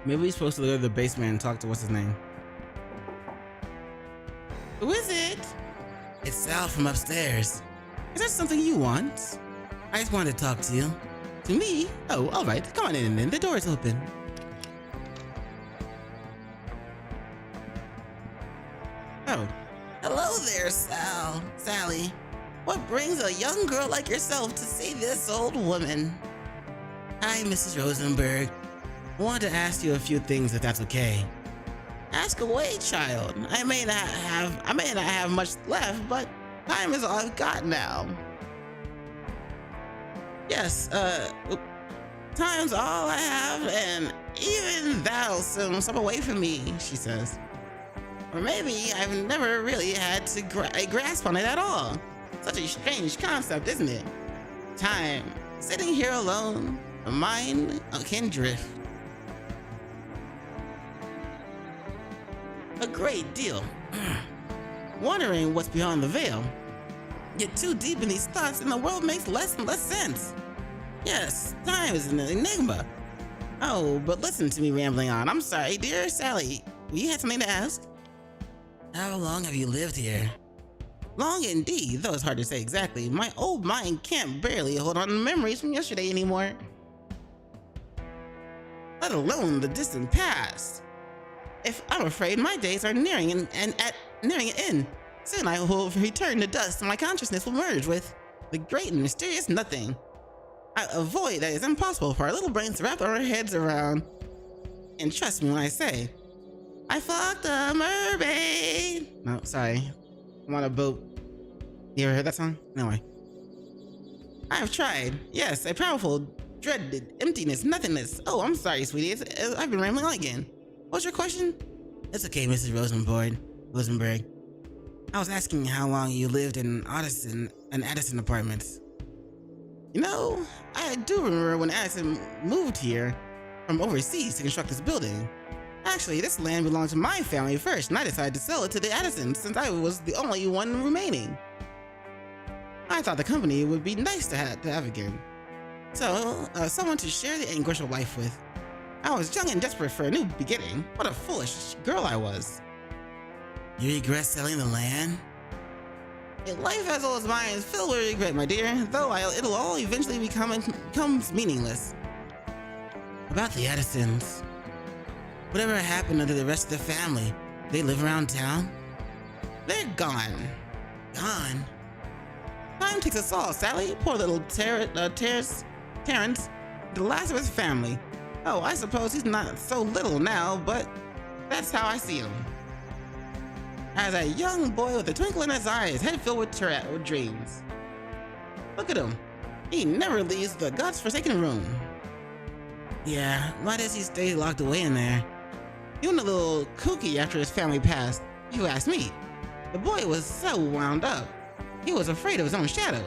Speaker 3: Maybe we're supposed to go to the basement and talk to what's his name. Who is it? It's Sal from upstairs. Is that something you want? I just wanted to talk to you. To me? Oh, all right. Come on in then. The door is open. Oh. Hello there, Sally. What brings a young girl like yourself to see this old woman? Hi, Mrs. Rosenberg. I wanted to ask you a few things if that's okay. Ask away, child. I may not have much left, but time is all I've got now. Yes, time's all I have, and even that'll soon slip away from me, she says. Or maybe I've never really had to grasp on it at all. Such a strange concept, isn't it? Time, sitting here alone, a mind can drift. A great deal. Wondering what's beyond the veil. Get too deep in these thoughts and the world makes less and less sense. Yes, time is an enigma. Oh, but listen to me rambling on. I'm sorry, dear Sally. You had something to ask? How long have you lived here? Long indeed, though it's hard to say exactly. My old mind can't barely hold on to memories from yesterday anymore. Let alone the distant past. If I'm afraid my days are nearing an end. Soon I will return to dust and my consciousness will merge with the great and mysterious nothing. A void that is impossible for our little brains to wrap our heads around. And trust me when I say, I fucked a mermaid. No, sorry. I'm on a boat. You ever heard that song? Anyway. I have tried. Yes, a powerful, dreaded emptiness, nothingness. Oh, I'm sorry, sweetie. I've been rambling on again. What's your question? It's okay, Mrs. Rosenberg. I was asking how long you lived in Addison Apartments. You know, I do remember when Addison moved here from overseas to construct this building. Actually, this land belonged to my family first, and I decided to sell it to the Addisons since I was the only one remaining. I thought the company would be nice to have again. So, someone to share the anguish of life with. I was young and desperate for a new beginning. What a foolish girl I was. You regret selling the land? A life as old as mine is filled with regret, my dear, though it'll all eventually becomes meaningless. About the Addisons. Whatever happened to the rest of the family? They live around town? They're gone. Gone? Time takes us all, Sally. Poor little Terrence, the last of his family. Oh, I suppose he's not so little now, but that's how I see him. As a young boy with a twinkle in his eye, his head filled with dreams. Look at him. He never leaves the godforsaken room. Yeah, why does he stay locked away in there? He went a little kooky after his family passed, if you ask me. The boy was so wound up. He was afraid of his own shadow.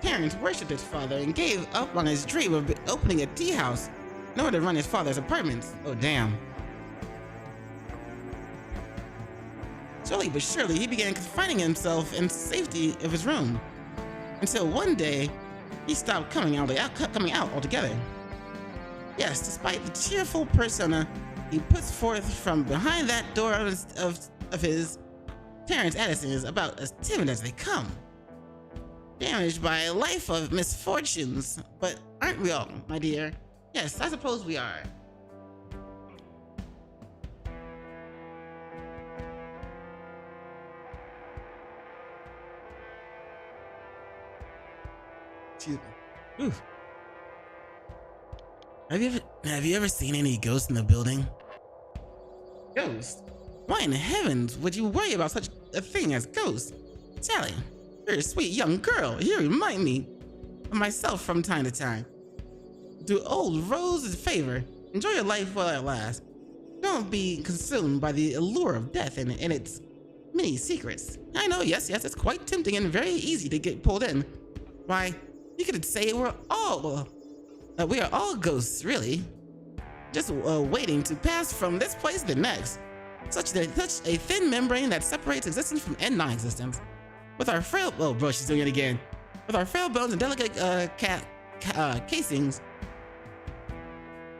Speaker 1: Terrence worshipped his father and gave up on his dream of opening a tea house in order to run his father's apartments. Oh, damn. Slowly but surely, he began confining himself in safety of his room. Until one day, he stopped coming out altogether. Yes, despite the cheerful persona he puts forth from behind that door of his, Terrence Addison is about as timid as they come. Damaged by a life of misfortunes, but aren't we all, my dear? Yes, I suppose we are. Excuse me. Ooh.
Speaker 3: Have you ever seen any ghosts in the building?
Speaker 1: Ghosts? Why in heavens would you worry about such a thing as ghosts? Sally, you're a sweet young girl. You remind me of myself from time to time. Do old Rose a favor. Enjoy your life while it lasts. Don't be consumed by the allure of death and its many secrets. I know, yes, it's quite tempting and very easy to get pulled in. Why, you could say we are all ghosts, really. Just waiting to pass from this place to the next. Such a thin membrane that separates existence from non-existence. With our frail, oh bro, she's doing it again. With our frail bones and delicate casings,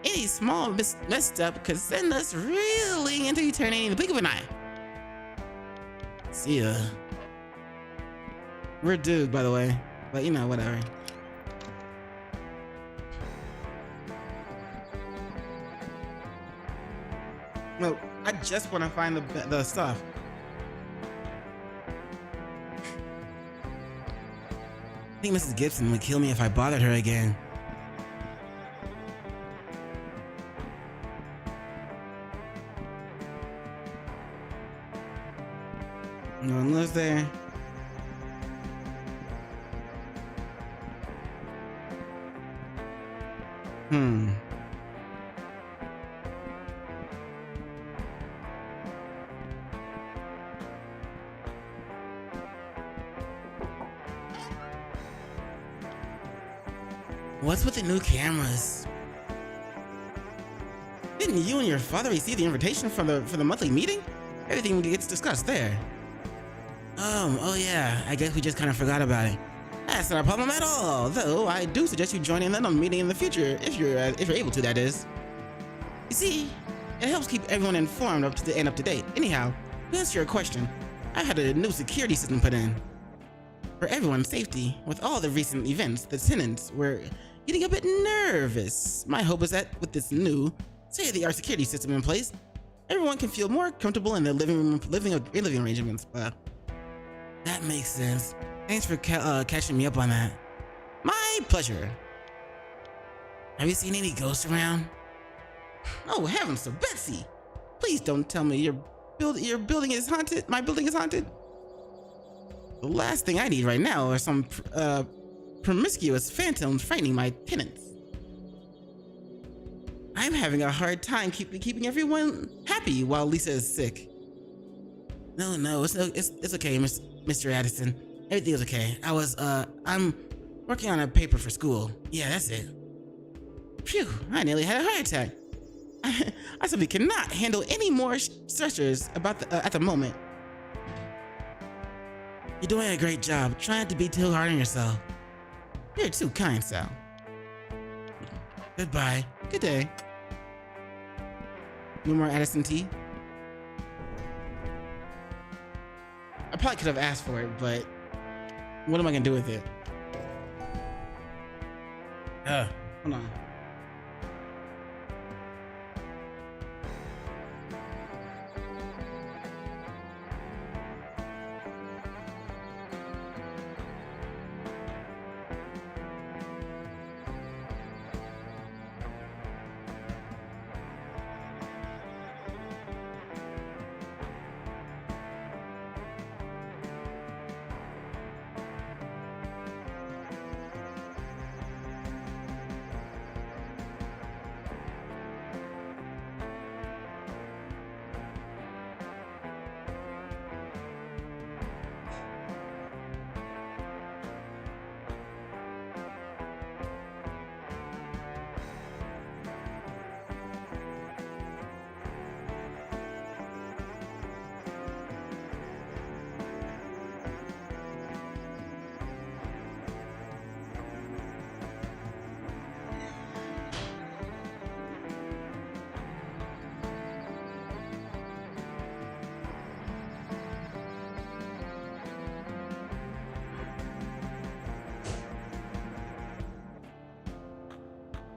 Speaker 1: any small misstep could send us reeling into eternity in the blink of an eye.
Speaker 3: See ya.
Speaker 1: We're doomed, by the way, but you know, whatever. Well, I just want to find the stuff.
Speaker 3: I think Mrs. Gibson would kill me if I bothered her again.
Speaker 1: No one lives there.
Speaker 3: What's with the new cameras?
Speaker 1: Didn't you and your father receive the invitation for the monthly meeting? Everything gets discussed there.
Speaker 3: Oh yeah, I guess we just kind of forgot about it.
Speaker 1: That's not a problem at all, though I do suggest you join in on a meeting in the future, if you're able to, that is. You see, it helps keep everyone informed up to date. Anyhow, to answer your question, I've had a new security system put in. For everyone's safety, with all the recent events, the tenants were getting a bit nervous. My hope is that with this new, state-of-the-art security system in place, everyone can feel more comfortable in their living arrangements.
Speaker 3: That makes sense. Thanks for catching me up on that.
Speaker 1: My pleasure.
Speaker 3: Have you seen any ghosts around?
Speaker 1: Oh heavens to Betsy! Please don't tell me your building is haunted. My building is haunted. The last thing I need right now are some promiscuous phantoms frightening my tenants. I'm having a hard time keeping everyone happy while Lisa is sick.
Speaker 3: No, it's okay, Mr. Addison. Everything's okay. I'm working on a paper for school. Yeah, that's it.
Speaker 1: Phew, I nearly had a heart attack. I simply cannot handle any more stressors at the moment.
Speaker 3: You're doing a great job. Try not to be too hard on yourself.
Speaker 1: You're too kind, Sal.
Speaker 3: Goodbye.
Speaker 1: Good day. No more Addison tea? I probably could have asked for it, but what am I gonna do with it? Hold on.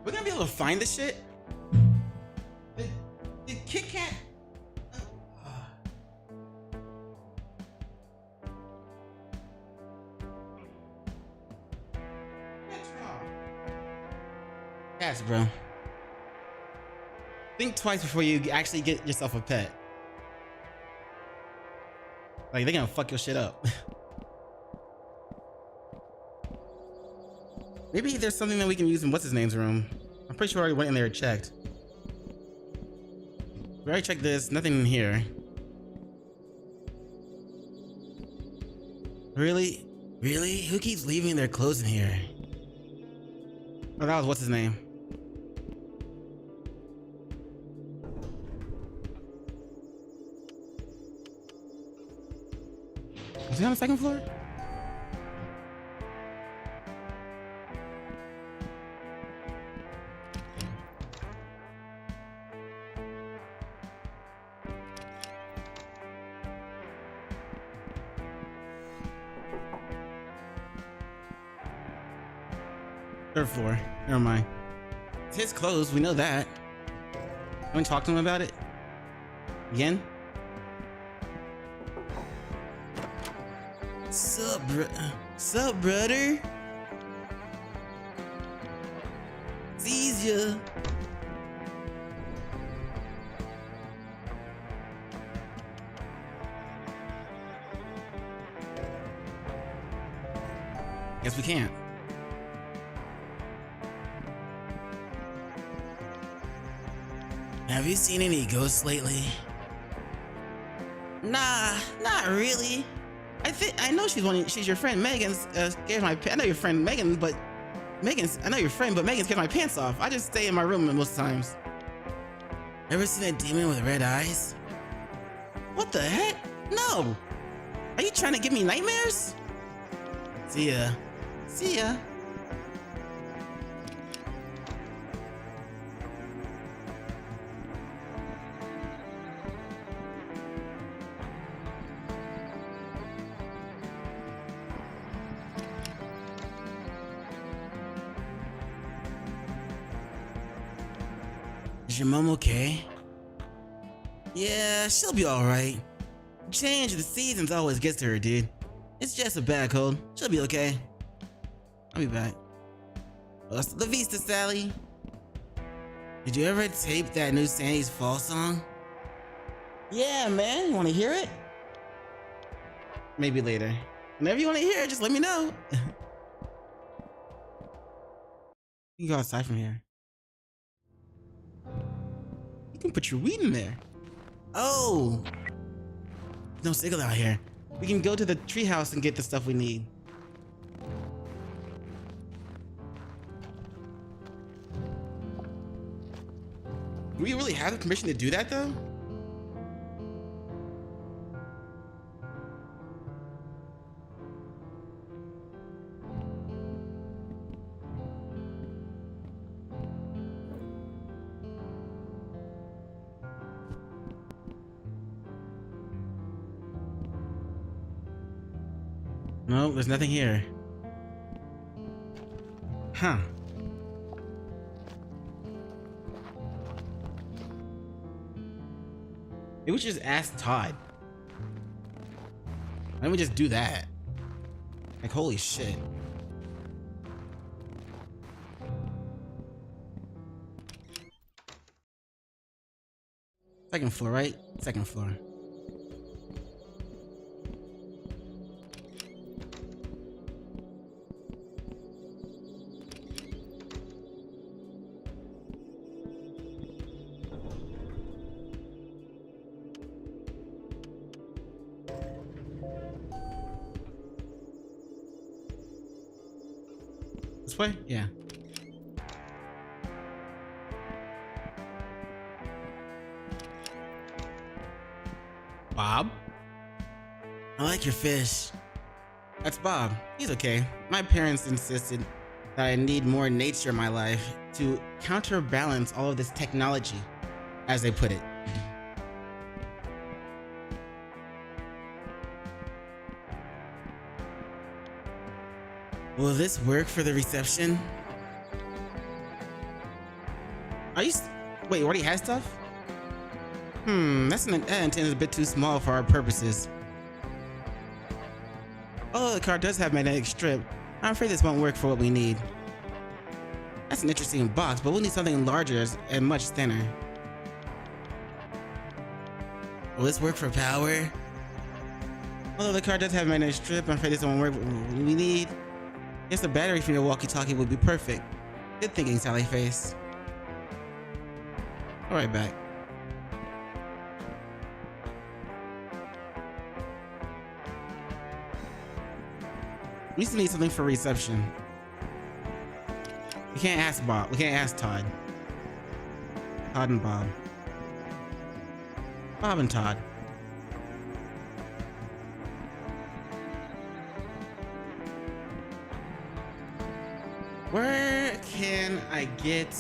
Speaker 1: We're gonna be able to find this shit? The Kit Kat. What's wrong? Cats, bro. Think twice before you actually get yourself a pet. Like, they're gonna fuck your shit up. Maybe there's something that we can use in what's-his-name's room. I'm pretty sure I already went in there and checked. We already checked this, nothing in here. Really? Really? Who keeps leaving their clothes in here? Oh, that was what's-his-name. Is he on the second floor? Third floor. Never mind. It's his clothes, we know that. Haven't talked to him about it? Again? Sup, brother? Sees ya. Guess we can't. Have you seen any ghosts lately? Nah, not really. I know she's your friend Megan's scared my I know your friend Megan, but I know your friend, but Megan scared my pants off. I just stay in my room most times. Ever seen a demon with red eyes? What the heck? No! Are you trying to give me nightmares? See ya. See ya. Is your mom okay? Yeah, she'll be alright. Change of the seasons always gets to her, dude. It's just a bad cold. She'll be okay. I'll be back. Hasta la vista, Sally. Did you ever tape that new Sandy's Fall song? Yeah, man. You wanna hear it? Maybe later. Whenever you wanna hear it, just let me know. You can go outside from here. You can put your weed in there. Oh! There's no signal out here. We can go to the treehouse and get the stuff we need. Do we really have the permission to do that, though? No, there's nothing here. Huh. Maybe we should just ask Todd. Why don't we just do that? Like, holy shit. Second floor, right? Second floor. This way? Yeah. Bob? I like your fish. That's Bob. He's okay. My parents insisted that I need more nature in my life to counterbalance all of this technology, as they put it. Will this work for the reception? Are you? Wait, already has stuff? That antenna is a bit too small for our purposes. Oh, the car does have magnetic strip. I'm afraid this won't work for what we need. That's an interesting box, but we'll need something larger and much thinner.
Speaker 3: Will this work for power?
Speaker 1: Although the car does have a magnetic strip, I'm afraid this won't work for what we need. Guess the battery from your walkie-talkie would be perfect. Good thinking, Sally Face. Alright, back. We still need something for reception. We can't ask Bob. We can't ask Todd. Todd and Bob. Bob and Todd. Where can I get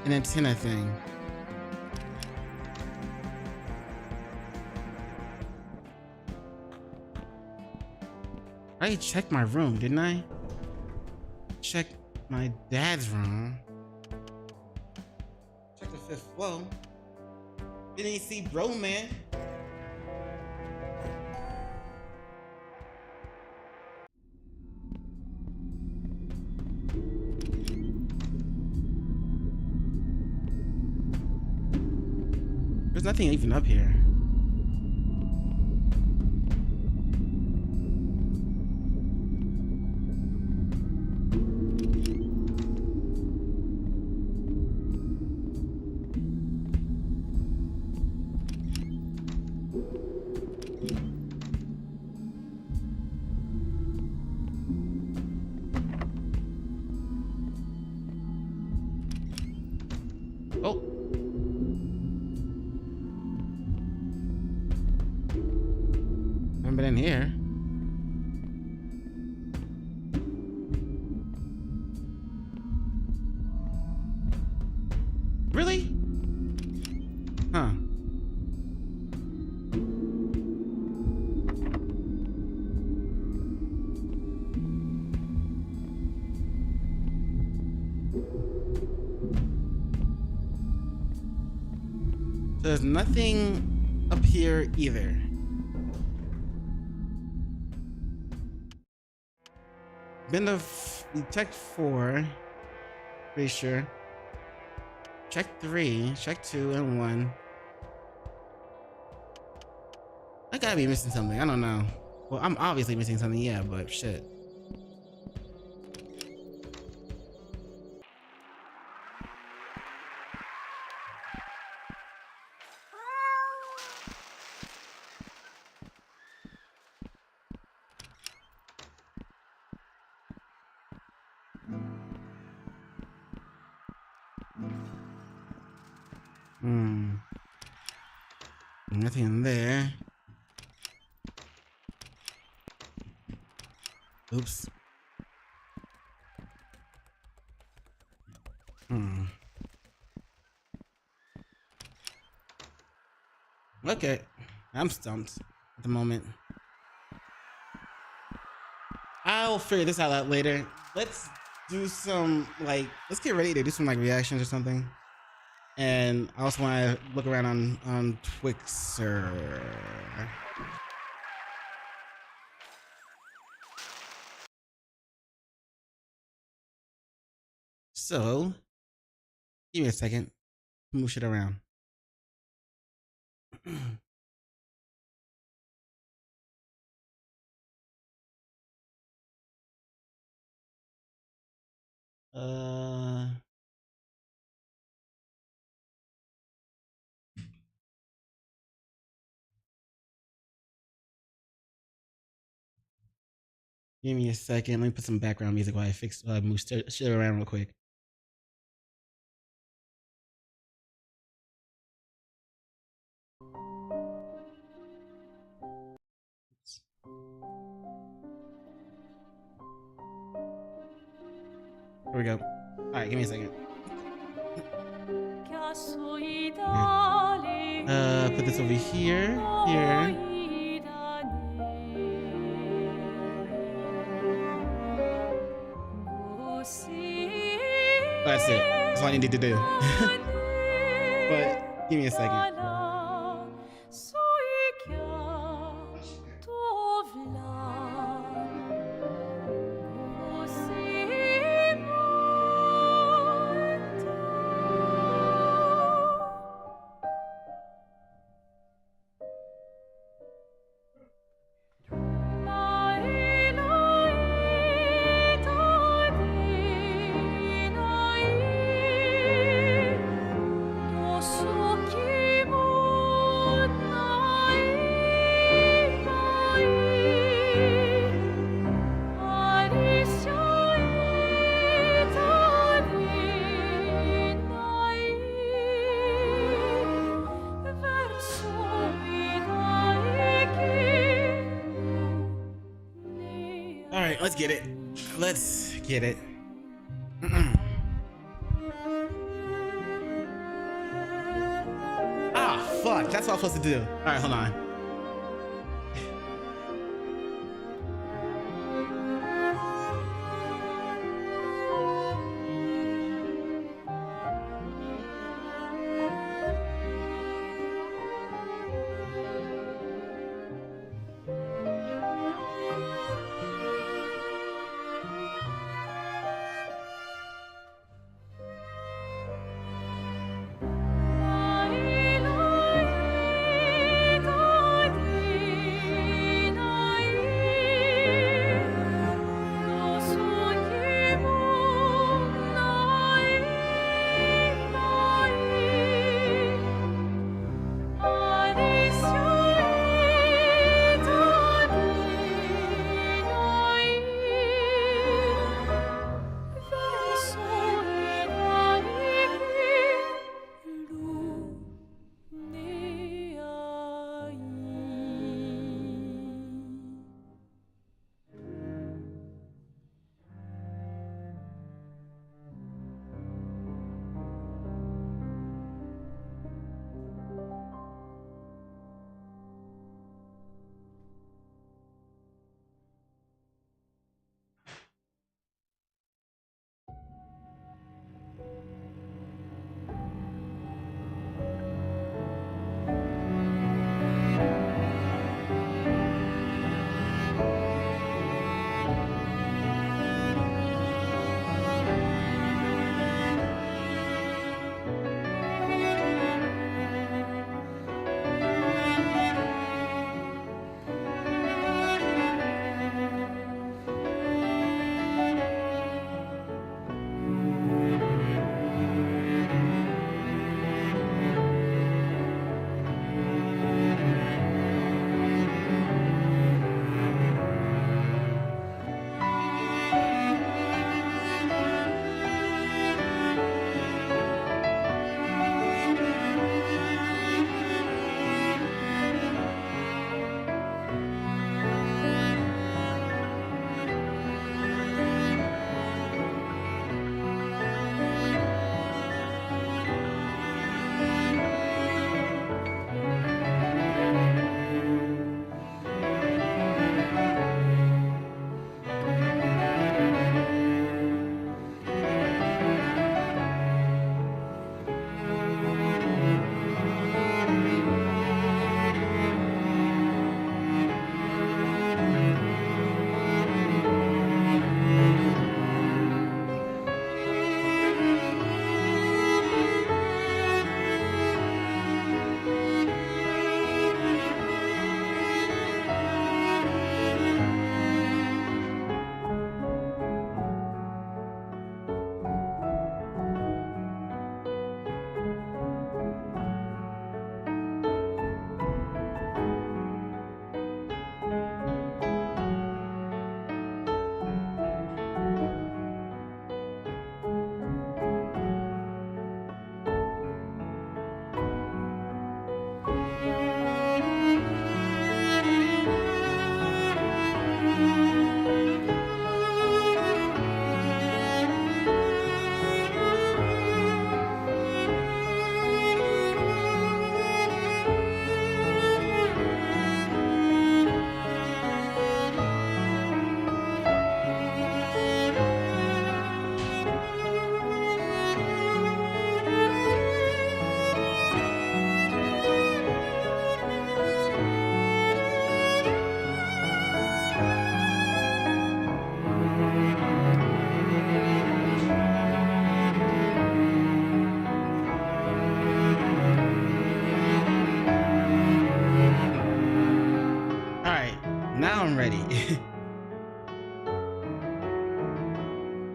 Speaker 1: an antenna thing? I checked my room, didn't I? Check my dad's room. Check the 5th floor. Didn't you see bro, man? There's nothing even up here. Oh. Haven't been in here. Really? Huh. There's nothing up here either. We checked 4. Pretty sure. Check 3, check 2, and 1. I gotta be missing something. I don't know. Well, I'm obviously missing something, yeah, but shit. Nothing in there. Oops. Okay. I'm stumped at the moment. I'll figure this out later. Let's do some, let's get ready to do some, reactions or something. And I also want to look around on Twixer. So, give me a second. Move shit around. Give me a second. Let me put some background music while I move shit around real quick. Here we go. All right, give me a second. Put this over here. Here. That's it. That's all I needed to do. But give me a second. All right, let's get it. Let's get it. Ah, fuck. That's what I'm supposed to do. All right, hold on.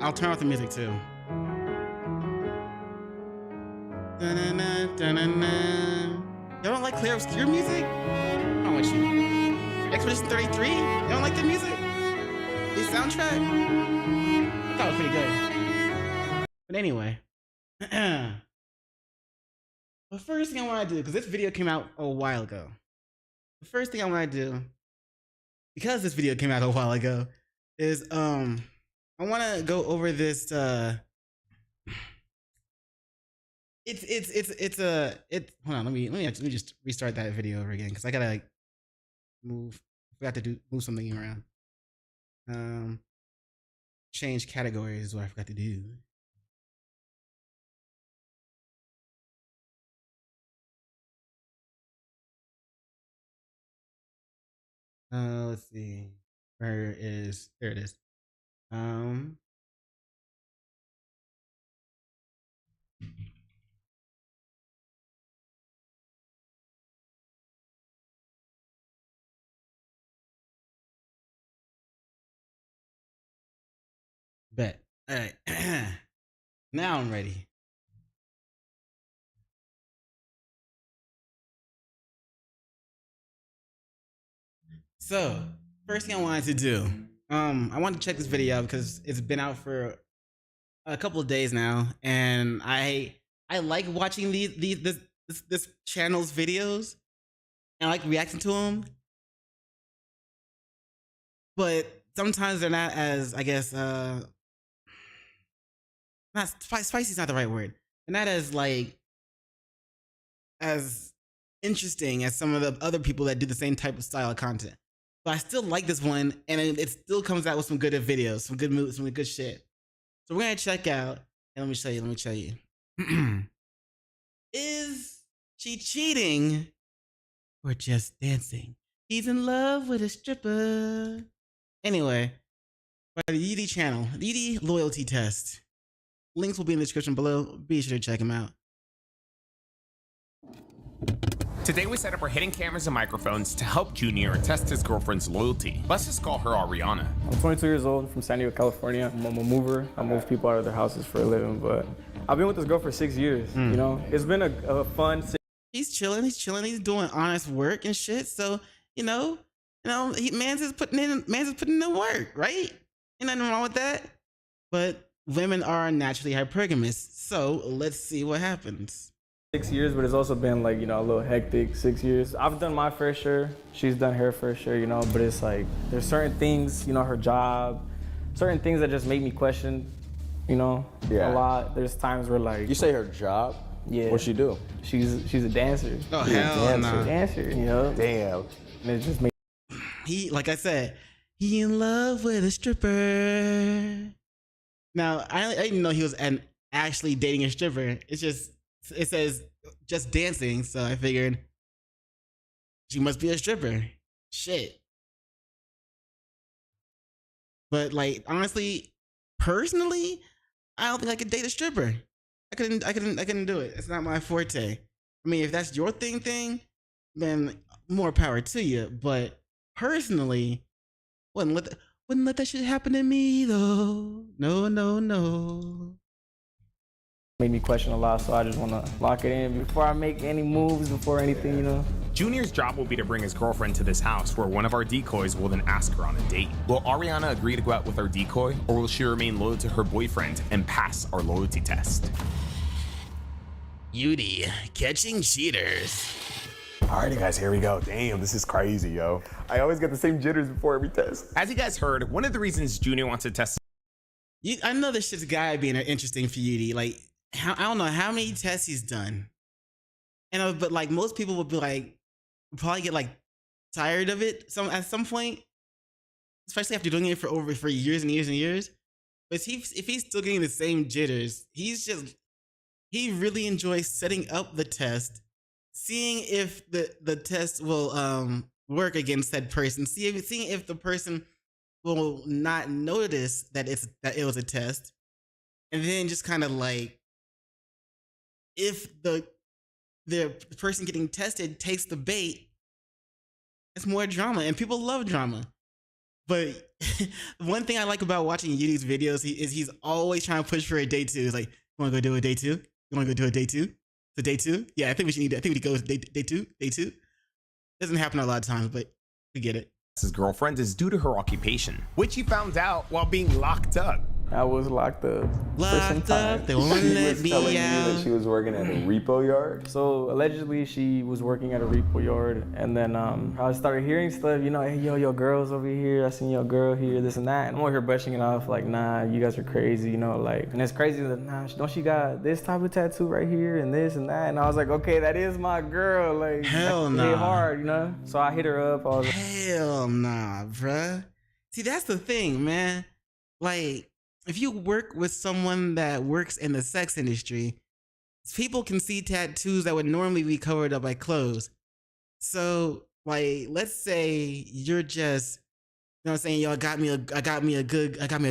Speaker 1: I'll turn off the music too. Da-na-na, da-na-na. Y'all don't like clear obscure music? What's wrong with you? Expedition 33? You don't like the music? The soundtrack? I thought it was pretty good. But anyway. The first thing I want to do, because this video came out a while ago. The first thing I want to do, because this video came out a while ago, is I want to go over this. Hold on, let me just restart that video over again because I gotta like forgot to move something around. Change categories is what I forgot to do. Let's see. There it is. Bet. All right. Now I'm ready. So, first thing I wanted to do, I wanted to check this video out because it's been out for a couple of days now, and I like watching this channel's videos, and I like reacting to them, but sometimes they're not as, I guess, not spicy is not the right word. They're not as like as interesting as some of the other people that do the same type of style of content. But I still like this one, and it still comes out with some good videos, some good moves, some good shit. So we're gonna check out, and let me show you. Is she cheating or just dancing? He's in love with a stripper. Anyway, by the UD channel, the UD loyalty test. Links will be in the description below. Be sure to check them out.
Speaker 4: Today we set up our hidden cameras and microphones to help Junior test his girlfriend's loyalty. Let's just call her Ariana.
Speaker 5: I'm 22 years old, from San Diego, California. I'm a mover. I move people out of their houses for a living, but I've been with this girl for 6 years, you know? It's been a fun
Speaker 1: He's chilling, he's doing honest work and shit. So, man's is putting in the work, right? Ain't nothing wrong with that. But women are naturally hypergamous, so let's see what happens.
Speaker 5: 6 years, but it's also been like, a little hectic 6 years. I've done my fair share, she's done her fair share, but it's like, there's certain things, her job, certain things that just make me question, a lot. There's times where like...
Speaker 6: You say her job?
Speaker 5: Yeah.
Speaker 6: What'd she do?
Speaker 5: She's a dancer.
Speaker 1: Oh, hell no.
Speaker 5: Dancer,
Speaker 6: Damn.
Speaker 5: And it just makes...
Speaker 1: Like I said, he in love with a stripper. Now, I didn't know he was actually dating a stripper. It says just dancing, so I figured she must be a stripper. Shit. But like, honestly, personally, I don't think I could date a stripper. I couldn't do it. It's not my forte. I mean, if that's your thing, then more power to you. But personally, wouldn't let that shit happen to me though. No.
Speaker 5: Made me question a lot, so I just want to lock it in before I make any moves, before anything,
Speaker 4: Junior's job will be to bring his girlfriend to this house where one of our decoys will then ask her on a date. Will Ariana agree to go out with our decoy, or will she remain loyal to her boyfriend and pass our loyalty test?
Speaker 1: UD, catching cheaters.
Speaker 6: Alrighty guys, here we go. Damn, this is crazy, yo. I always get the same jitters before every test.
Speaker 4: As you guys heard, one of the reasons Junior wants to test...
Speaker 1: I know this shit's gotta be interesting for UD. Like, I don't know how many tests he's done. But like most people would be like, probably get like tired of it at some point, especially after doing it for years and years and years. But if he's still getting the same jitters, he really enjoys setting up the test, seeing if the test will work against that person, seeing if the person will not notice that it was a test, and then just kind of like, if the person getting tested takes the bait, it's more drama, and people love drama. But one thing I like about watching Yudi's videos is he's always trying to push for a day 2. He's like, you want to go do a day 2? You want to go do a day 2? So day 2? Yeah, I think we need to go with day 2. Day 2. Doesn't happen a lot of times, but we get it.
Speaker 4: His girlfriend is due to her occupation, which he found out while being locked up.
Speaker 5: I was locked up.
Speaker 1: Locked up, they won't let me
Speaker 6: telling you
Speaker 1: out.
Speaker 6: that she was working at a repo yard.
Speaker 5: So allegedly she was working at a repo yard, and then I started hearing stuff, you know, hey, yo, your girl's over here, I seen your girl here, this and that. And I'm over here brushing it off like, nah, you guys are crazy, you know, like, and it's crazy that, nah, don't she got this type of tattoo right here and this and that? And I was like, okay, that is my girl, like,
Speaker 1: Hell
Speaker 5: nah.
Speaker 1: nah.
Speaker 5: Hard, you know? So I hit her up, I was like,
Speaker 1: Hell nah, bruh. See, that's the thing, man. Like, if you work with someone that works in the sex industry, people can see tattoos that would normally be covered up by clothes. So, like, let's say you're just, you know what I'm saying, yo, I got me a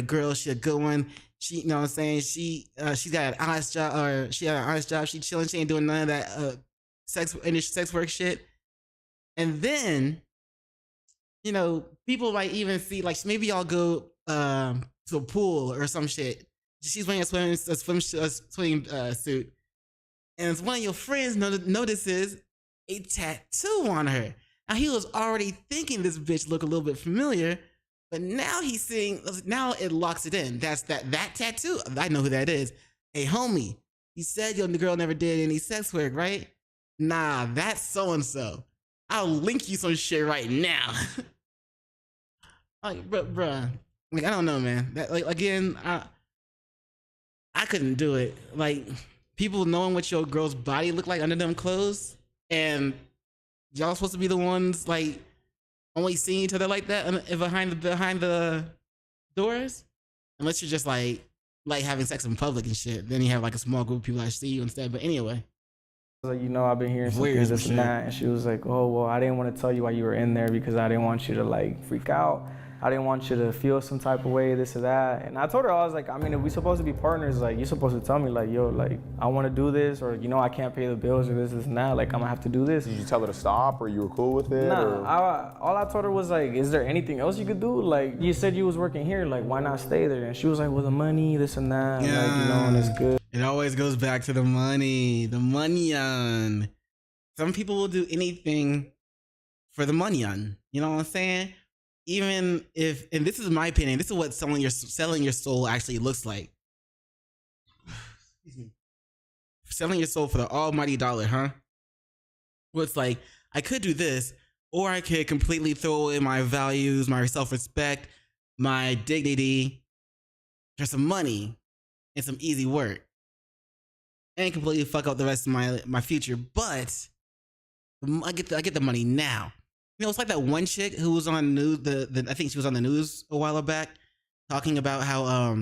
Speaker 1: girl, she a good one. She, you know what I'm saying, she's got an honest job, or she had an honest job, she chilling, she ain't doing none of that sex work shit. And then, you know, people might even see, like, maybe y'all go to a pool or some shit. She's wearing a swim suit, and one of your friends notices a tattoo on her. Now he was already thinking this bitch looked a little bit familiar, but now he's seeing. Now it locks it in. That's that tattoo. I know who that is. Hey homie, you said your girl never did any sex work, right? Nah, that's so and so. I'll link you some shit right now. Like, bruh. Like, I don't know, man. That, like, again, I couldn't do it. Like, people knowing what your girl's body looked like under them clothes, and y'all supposed to be the ones, like, only seeing each other like that behind the doors, unless you're just like having sex in public and shit. Then you have like a small group of people that see you instead. But anyway.
Speaker 5: Like, you know, I've been hearing some
Speaker 1: Weird
Speaker 5: things, this
Speaker 1: shit.
Speaker 5: and that. And she was like, oh, well, I didn't want to tell you why you were in there because I didn't want you to, like, freak out. I didn't want you to feel some type of way, this or that. And I told her, I was like, I mean, if we supposed to be partners, like, you're supposed to tell me, like, yo, like, I want to do this, or, you know, I can't pay the bills or this and that. Like, I'm going to have to do this.
Speaker 6: Did you tell her to stop, or you were cool with it?
Speaker 5: Nah, all I told her was, like, is there anything else you could do? Like, you said you was working here, like, why not stay there? And she was like, well, the money, this and that,
Speaker 1: Yeah.
Speaker 5: like, you know, and it's good.
Speaker 1: It always goes back to the money on. Some people will do anything for the money on. You know what I'm saying? Even if, and this is my opinion, this is what selling your soul actually looks like. Excuse me. Selling your soul for the almighty dollar, huh? Well, it's like, I could do this, or I could completely throw away my values, my self-respect, my dignity, for some money and some easy work, and completely fuck up the rest of my future. But I get the money now. You know, it's like that one chick who was on news. I think she was on the news a while back, talking about how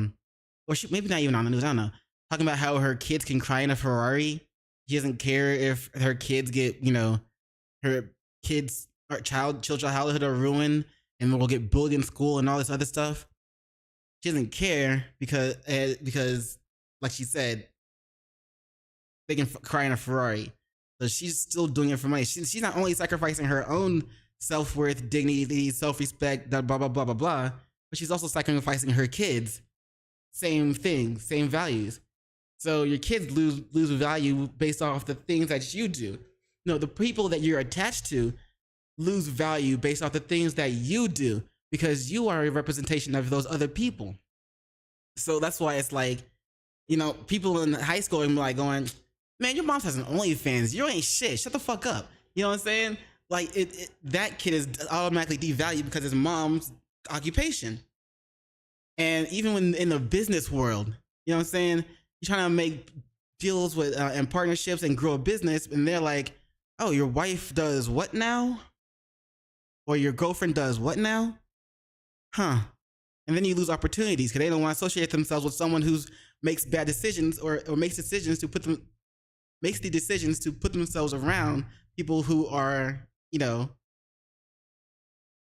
Speaker 1: or she maybe not even on the news. I don't know. Talking about how her kids can cry in a Ferrari. She doesn't care if her kids get, you know, her kids or childhood are ruined and will get bullied in school and all this other stuff. She doesn't care because like she said, they can cry in a Ferrari. So she's still doing it for money. She's not only sacrificing her own self-worth, dignity, self-respect, blah, blah, blah, blah, blah, but she's also sacrificing her kids. Same thing, same values. So your kids lose value based off the things that you do. No, the people that you're attached to lose value based off the things that you do, because you are a representation of those other people. So that's why it's like, you know, people in high school are like going, man, your mom has an OnlyFans. You ain't shit. Shut the fuck up. You know what I'm saying? Like, that kid is automatically devalued because his mom's occupation. And even when in the business world, you know what I'm saying? You're trying to make deals with and partnerships and grow a business, and they're like, oh, your wife does what now? Or your girlfriend does what now? Huh. And then you lose opportunities because they don't want to associate themselves with someone who makes bad decisions or makes decisions to put themselves around people who are, you know,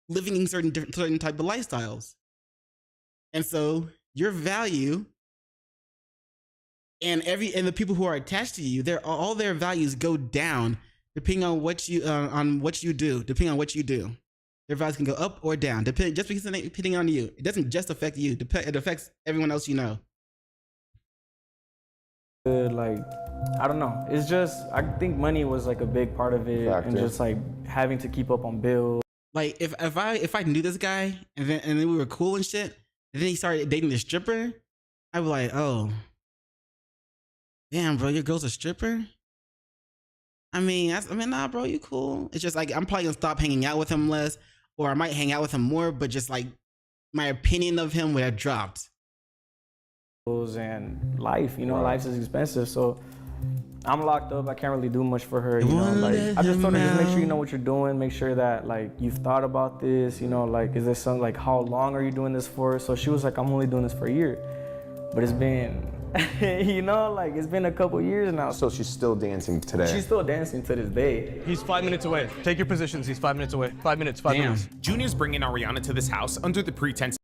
Speaker 1: living in certain type of lifestyles. And so your value and the people who are attached to you, all their values go down depending on what you do. Their values can go up or down, just because it's depending on you. It doesn't just affect you. It affects everyone else you know.
Speaker 5: Like, I don't know. It's just, I think money was like a big part of it, and just like having to keep up on bills.
Speaker 1: Like if I knew this guy and then we were cool and shit, and then he started dating the stripper, I'd be like, oh, damn, bro, your girl's a stripper. I mean, nah, bro, you cool. It's just like I'm probably gonna stop hanging out with him less, or I might hang out with him more, but just like my opinion of him would have dropped.
Speaker 5: And life, you know, life is expensive, so I'm locked up. I can't really do much for her, you know. Like, I just told her, just make sure you know what you're doing. Make sure that like you've thought about this, you know. Like, is this something, like, how long are you doing this for? So she was like, I'm only doing this for a year, but it's been, you know, like it's been a couple years now.
Speaker 6: So she's still dancing today?
Speaker 5: She's still dancing to this day.
Speaker 7: He's 5 minutes away. Take your positions. He's 5 minutes away. 5 minutes. 5 minutes.
Speaker 4: Junior's bringing Ariana to this house under the pretense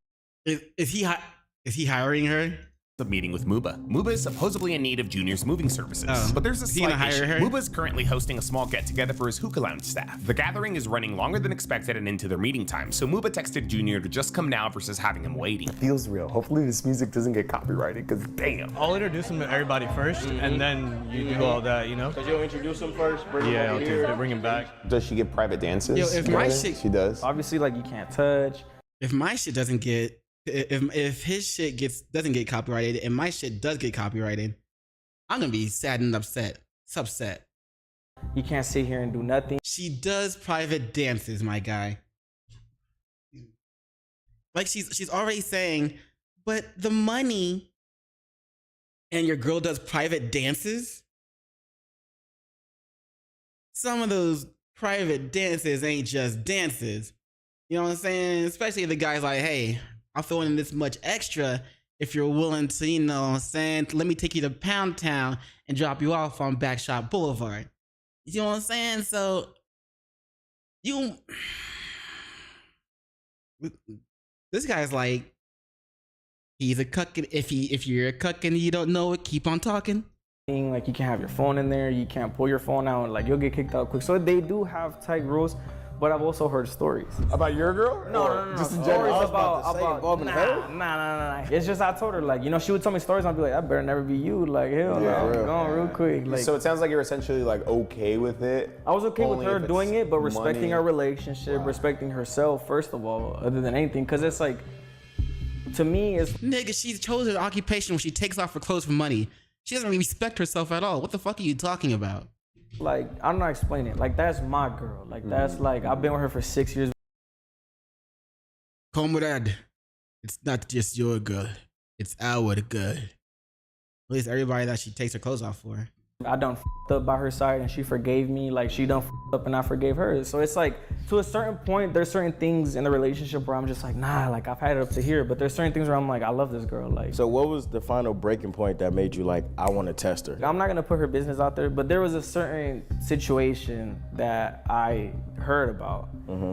Speaker 1: Is he hiring her?
Speaker 4: of meeting with Muba. Muba is supposedly in need of Junior's moving services, but there's a
Speaker 1: he gonna
Speaker 4: slight issue.
Speaker 1: hire her?
Speaker 4: Muba is currently hosting a small get-together for his hookah lounge staff. The gathering is running longer than expected and into their meeting time, so Muba texted Junior to just come now versus having him waiting.
Speaker 6: Feels real. Hopefully this music doesn't get copyrighted, because damn.
Speaker 7: I'll introduce him to everybody first, and then you do all that, you know?
Speaker 8: Because you'll introduce him first, bring him
Speaker 7: Yeah,
Speaker 8: over here.
Speaker 7: I'll bring him back.
Speaker 6: Does she get private dances?
Speaker 1: Yo, if my
Speaker 6: together?
Speaker 1: shit-
Speaker 6: She does.
Speaker 5: Obviously, like, you can't touch.
Speaker 1: If my shit doesn't get, if his shit doesn't get copyrighted and my shit does get copyrighted, I'm gonna be sad and upset. It's upset.
Speaker 5: You can't sit here and do nothing.
Speaker 1: She does private dances, my guy. Like she's already saying, but the money, and your girl does private dances. Some of those private dances ain't just dances. You know what I'm saying? Especially if the guy's like, hey, I'll throw in this much extra if you're willing to, you know what I'm saying, let me take you to Pound Town and drop you off on Backshot Boulevard. You know what I'm saying? So this guy's like, he's a cuck. If you're a cuck and you don't know it, keep on talking.
Speaker 5: Like, you can't have your phone in there. You can't pull your phone out. Like, you'll get kicked out quick. So they do have tight rules. But I've also heard stories.
Speaker 6: About your girl?
Speaker 5: No.
Speaker 6: Just in
Speaker 5: Stories
Speaker 6: general?
Speaker 5: about nah. It's just, I told her, like, you know, she would tell me stories and I'd be like, that better never be you. Like, hell no,
Speaker 6: real.
Speaker 5: going real quick. Like,
Speaker 6: So it sounds like you're essentially like okay with it.
Speaker 5: I was okay with
Speaker 6: only
Speaker 5: her
Speaker 6: if it's
Speaker 5: doing it, but respecting
Speaker 6: money.
Speaker 5: our relationship, respecting herself, first of all, other than anything. Because it's like, to me, it's
Speaker 1: Nigga, she's chosen an occupation where she takes off her clothes for money. She doesn't really respect herself at all. What the fuck are you talking about?
Speaker 5: like, I don't know how to explain it. Like, that's my girl. Like, that's like, I've been with her for 6 years.
Speaker 1: Comrade, it's not just your girl. It's our girl. At least everybody that she takes her clothes off for.
Speaker 5: I done f***ed up by her side and she forgave me. Like, she done f***ed up and I forgave her. So it's like, to a certain point, there's certain things in the relationship where I'm just like, nah, like, I've had it up to here. But there's certain things where I'm like, I love this girl. Like,
Speaker 8: So what was the final breaking point that made you like, I want to test her?
Speaker 5: I'm not gonna put her business out there, but there was a certain situation that I heard about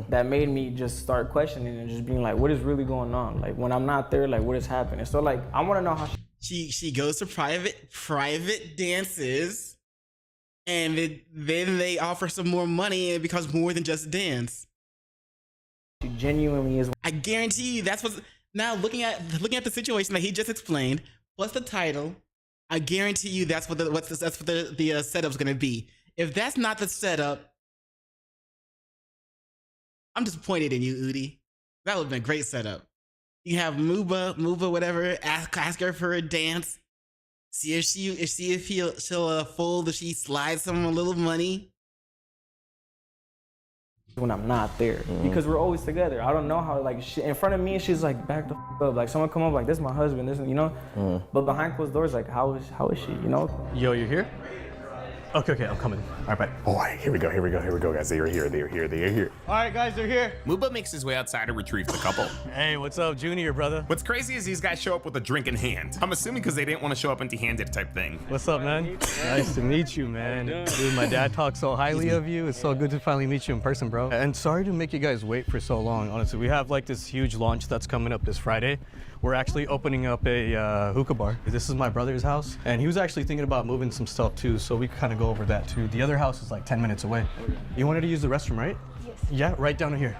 Speaker 5: that made me just start questioning and just being like, what is really going on? Like, when I'm not there, like, what is happening? So like, I wanna know how
Speaker 1: She goes to private dances, and then they offer some more money, and it becomes more than just dance.
Speaker 5: she genuinely is.
Speaker 1: I guarantee you that's what's now looking at the situation that he just explained, plus the title. I guarantee you that's what the setup's gonna be. If that's not the setup, I'm disappointed in you, Udi. That would have been a great setup. You have Muba, whatever. Ask her for a dance. See if she'll fold. If she slides some a little money.
Speaker 5: When I'm not there, because we're always together. I don't know how, like, she, in front of me, she's like, back the f up. Like, someone come up, like, this is my husband, this, you know? But behind closed doors, like, how is she, you know?
Speaker 7: Yo, you're here? Okay, I'm coming. All right, bye.
Speaker 6: Boy, here we go, guys. They're here.
Speaker 7: All right, guys, they're here.
Speaker 4: Muba makes his way outside to retrieve the couple.
Speaker 7: Hey, what's up, Junior, brother?
Speaker 4: What's crazy is these guys show up with a drink in hand. I'm assuming because they didn't want to show up empty-handed type thing.
Speaker 7: What's up, man? Nice to meet you, man. Dude, my dad talks so highly of you. It's so good to finally meet you in person, bro. And sorry to make you guys wait for so long, honestly. We have like this huge launch that's coming up this Friday. We're actually opening up a hookah bar. This is my brother's house, and he was actually thinking about moving some stuff too, so we kind of go over that too. The other house is like 10 minutes away. You wanted to use the restroom, right?
Speaker 9: Yes.
Speaker 7: Yeah, right down here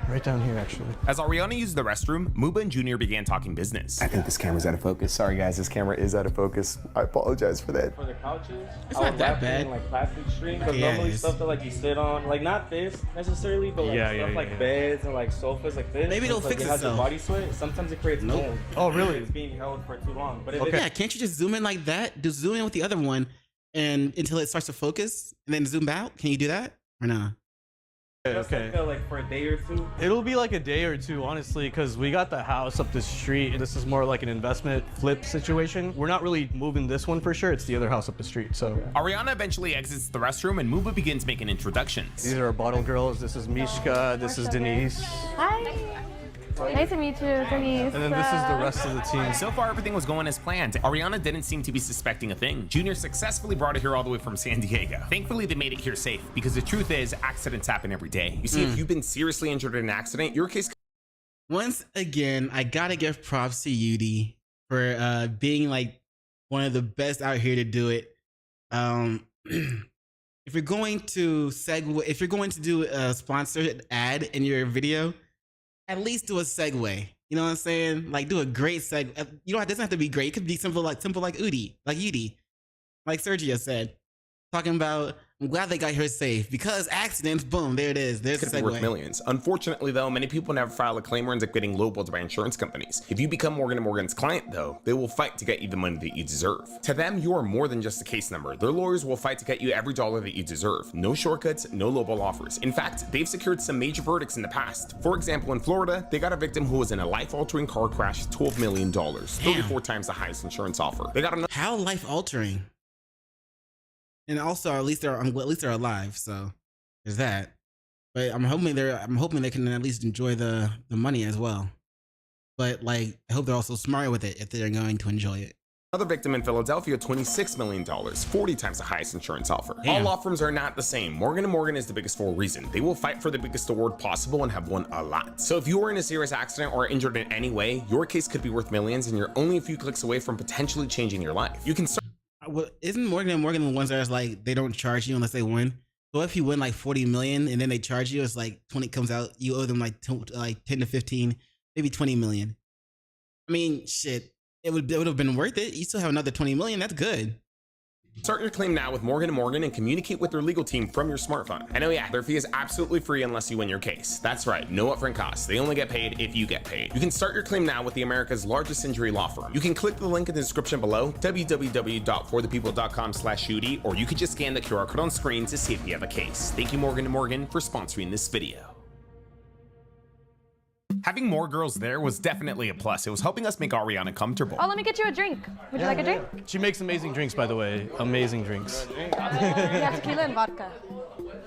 Speaker 7: actually.
Speaker 4: As Ariana used the restroom, Muba and Junior began talking business.
Speaker 6: I think this camera's out of focus. Sorry guys, this camera is out of focus. I apologize for that.
Speaker 5: For the couches,
Speaker 1: It's not that bad.
Speaker 5: in, like plastic string, because
Speaker 1: Yeah,
Speaker 5: normally
Speaker 1: it's-
Speaker 5: stuff that like you sit on, like not this necessarily, but like stuff like beds and like sofas like this.
Speaker 1: Maybe it'll
Speaker 5: like
Speaker 1: fix
Speaker 5: it has a
Speaker 1: itself.
Speaker 5: body sweat. Sometimes it creates
Speaker 1: Nope.
Speaker 5: mold.
Speaker 7: Oh, really?
Speaker 5: It's being held for too long. But if
Speaker 7: Okay.
Speaker 1: Yeah, can't you just zoom in like that? Just zoom in with the other one and until it starts to focus and then zoom out? Can you do that? Or no?
Speaker 7: Okay.
Speaker 5: like for a day or two.
Speaker 7: It'll be like a day or two, honestly, because we got the house up the street. This is more like an investment flip situation. We're not really moving this one for sure. It's the other house up the street. So
Speaker 4: Ariana eventually exits the restroom and Muba begins making introductions.
Speaker 7: these are our bottle girls. This is Mishka. This is Denise.
Speaker 9: Hi. Nice to meet you, Denise.
Speaker 7: And then this is the rest of the team.
Speaker 4: So far, everything was going as planned. Ariana didn't seem to be suspecting a thing. Junior successfully brought her here all the way from San Diego. Thankfully, they made it here safe, because the truth is, accidents happen every day. You see, if you've been seriously injured in an accident, your case
Speaker 1: Once again, I gotta give props to Yudi for being like one of the best out here to do it. If you're going to if you're going to do a sponsored ad in your video, at least do a segue. You know what I'm saying? Like, do a great segue. You know, it doesn't have to be great. It could be simple like Yudi, like Sergio said, talking about. I'm glad they got here safe because accidents. Boom, there it is. There's a
Speaker 4: could be worth
Speaker 1: segue.
Speaker 4: millions. Unfortunately, though, many people never file a claim or end up getting lowballed by insurance companies. If you become Morgan & Morgan's client, though, they will fight to get you the money that you deserve. To them, you are more than just a case number. Their lawyers will fight to get you every dollar that you deserve. No shortcuts, no lowball offers. In fact, they've secured some major verdicts in the past. For example, in Florida, they got a victim who was in a life-altering car crash, $12 million, 34 times the highest insurance offer. They got another
Speaker 1: How life altering? And also, at least they're alive. So there's that. But I'm hoping they can at least enjoy the money as well. But like, I hope they're also smart with it if they're going to enjoy it.
Speaker 4: victim in Philadelphia, $26 million, 40 times the highest insurance offer.
Speaker 1: Damn.
Speaker 4: All law firms are not the same. Morgan & Morgan is the biggest for a reason. They will fight for the biggest award possible and have won a lot. So if you are in a serious accident or injured in any way, your case could be worth millions and you're only a few clicks away from potentially changing your life. You can start
Speaker 1: Well, isn't Morgan & Morgan the ones that is like they don't charge you unless they win? So if you win like 40 million and then they charge you, it's like 20 comes out, you owe them like 10 to 15, maybe 20 million. I mean, shit, it would have been worth it. You still have another 20 million. That's good.
Speaker 4: Start your claim now with Morgan & Morgan and communicate with their legal team from your smartphone. And oh yeah, their fee is absolutely free unless you win your case. That's right, no upfront costs. They only get paid if you get paid. You can start your claim now with the America's largest injury law firm. You can click the link in the description below, www.forthepeople.com/Shooty, or you could just scan the QR code on screen to see if you have a case. Thank you, Morgan & Morgan, for sponsoring this video. Having more girls there was definitely a plus. It was helping us make Ariana comfortable.
Speaker 9: Oh, let me get you a drink. Would you like a drink?
Speaker 7: She makes amazing drinks, by the way. Amazing drinks.
Speaker 9: We have tequila and vodka.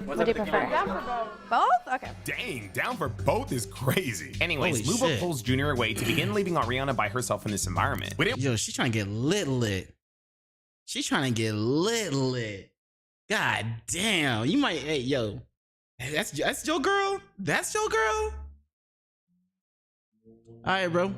Speaker 9: What do you prefer? Both? Okay.
Speaker 4: Dang, down for both is crazy. Anyways,
Speaker 1: Holy
Speaker 4: Muba
Speaker 1: shit.
Speaker 4: pulls Junior away to begin leaving Ariana by herself in this environment. We didn't
Speaker 1: Yo, she's trying to get lit. She's trying to get lit. God damn. You might, hey, yo. That's your girl? That's your girl? All right, bro.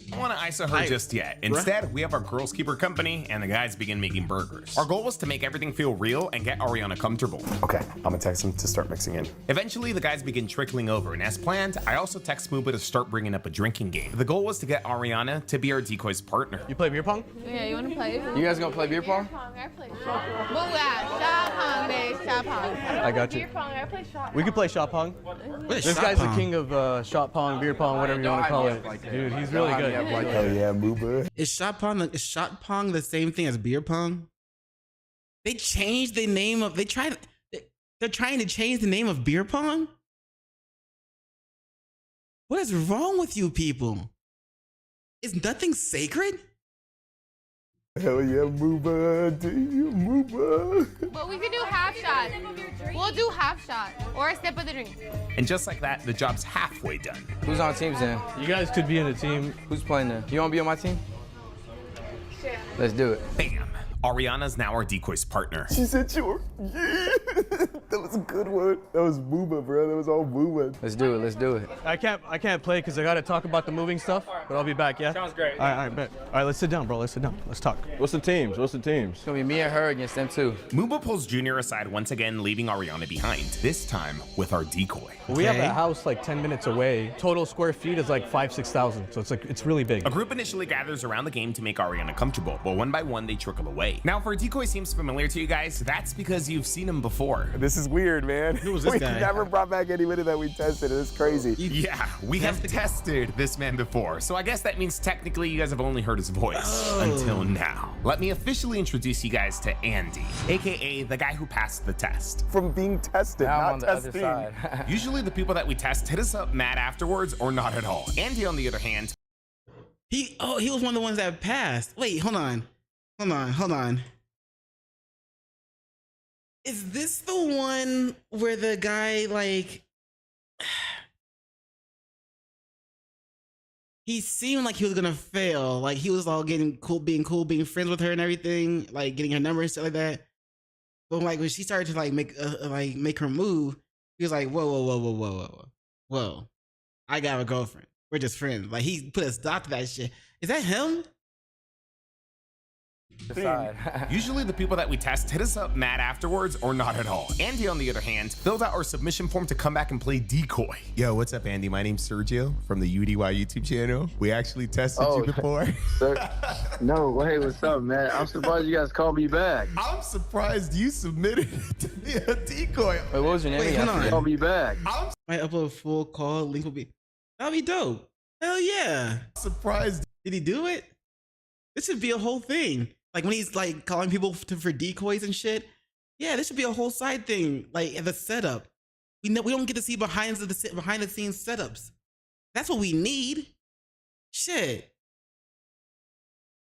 Speaker 4: don't want to ISO her just yet. Instead, we have our girls keep her company and the guys begin making burgers. Our goal was to make everything feel real and get Ariana comfortable.
Speaker 6: Okay, I'm gonna text him to start mixing in.
Speaker 4: Eventually, the guys begin trickling over, and as planned, I also text Muba to start bringing up a drinking game. The goal was to get Ariana to be our decoy's partner.
Speaker 7: You play beer pong?
Speaker 10: Yeah, you want to play?
Speaker 8: You guys gonna play beer pong?
Speaker 10: I play shot pong. Well, shot pong, babe, shot pong.
Speaker 7: I got you.
Speaker 10: Beer pong, I play shot pong.
Speaker 7: We could play shot pong.
Speaker 1: What is
Speaker 7: This
Speaker 1: shot
Speaker 7: guy's
Speaker 1: pong?
Speaker 7: the king of shot pong, beer pong, whatever you want to call it. Dude, he's really good.
Speaker 6: Hell yeah, Muba.
Speaker 1: Is shot pong the same thing as beer pong? They changed the name of. They're trying to change the name of beer pong. What is wrong with you people? Is nothing sacred?
Speaker 6: Hell yeah, Muba. Damn, Muba.
Speaker 10: Well, we could do half shot. We'll do half shot or a sip of the drink.
Speaker 4: And just like that, the job's halfway done.
Speaker 8: Who's on teams then?
Speaker 7: You guys could be in a team.
Speaker 8: Who's playing then? You wanna be on my team? Let's do it.
Speaker 4: Bam! Ariana's now our decoy's partner.
Speaker 6: She said sure. Yeah. That was a good one. That was Booba, bro. That was all Booba.
Speaker 5: Let's do it. Let's do it.
Speaker 7: I can't play because I got to talk about the moving stuff, but I'll be back, yeah?
Speaker 5: Sounds great.
Speaker 7: All right, bet. All right, let's sit down, bro. Let's sit down. Let's talk.
Speaker 8: What's the teams?
Speaker 5: It's gonna be me and her against them too.
Speaker 4: Muba pulls Junior aside once again, leaving Ariana behind, this time with our decoy.
Speaker 7: We have
Speaker 1: Okay.
Speaker 7: a house like 10 minutes away. Total square feet is like 5,000-6,000, so it's really big.
Speaker 4: A group initially gathers around the game to make Ariana comfortable, but one by one they trickle away. Now, if our decoy seems familiar to you guys, that's because you've seen him before.
Speaker 6: This is weird, man.
Speaker 1: Who was this
Speaker 6: we
Speaker 1: guy?
Speaker 6: never brought back anybody that we tested. It's crazy.
Speaker 4: Yeah, we have tested this man before, so I guess that means technically you guys have only heard his voice until now. Let me officially introduce you guys to Andy, aka the guy who passed the test.
Speaker 6: From being tested,
Speaker 5: Now I'm
Speaker 6: not
Speaker 5: on the
Speaker 6: testing.
Speaker 5: other side.
Speaker 4: Usually the people that we test hit us up mad afterwards or not at all. Andy, on the other hand,
Speaker 1: He was one of the ones that passed. Wait, hold on. Is this the one where the guy like he seemed like he was gonna fail? Like he was all getting cool, being friends with her and everything, like getting her number and stuff like that. But like when she started to like make her move, he was like, whoa, I got a girlfriend. We're just friends. Like he put a stop to that shit. Is that him?
Speaker 4: usually the people that we test hit us up mad afterwards or not at all. Andy, on the other hand, filled out our submission form to come back and play decoy. Yo, what's up, Andy? My name's Sergio from the UDY YouTube channel. We actually tested you before.
Speaker 11: No way, what's up, man? I'm surprised you guys called me back.
Speaker 4: I'm surprised you submitted to be a decoy.
Speaker 5: Wait, what was your name?
Speaker 1: Wait, hold on.
Speaker 11: Call me back.
Speaker 1: Might upload a full call. Link will be. That'll be dope. Hell yeah.
Speaker 4: Surprised.
Speaker 1: Did he do it? This should be a whole thing. Like when he's like calling people for decoys and shit. Yeah, this should be a whole side thing. Like the setup. We don't get to see behind the scenes setups. That's what we need. Shit.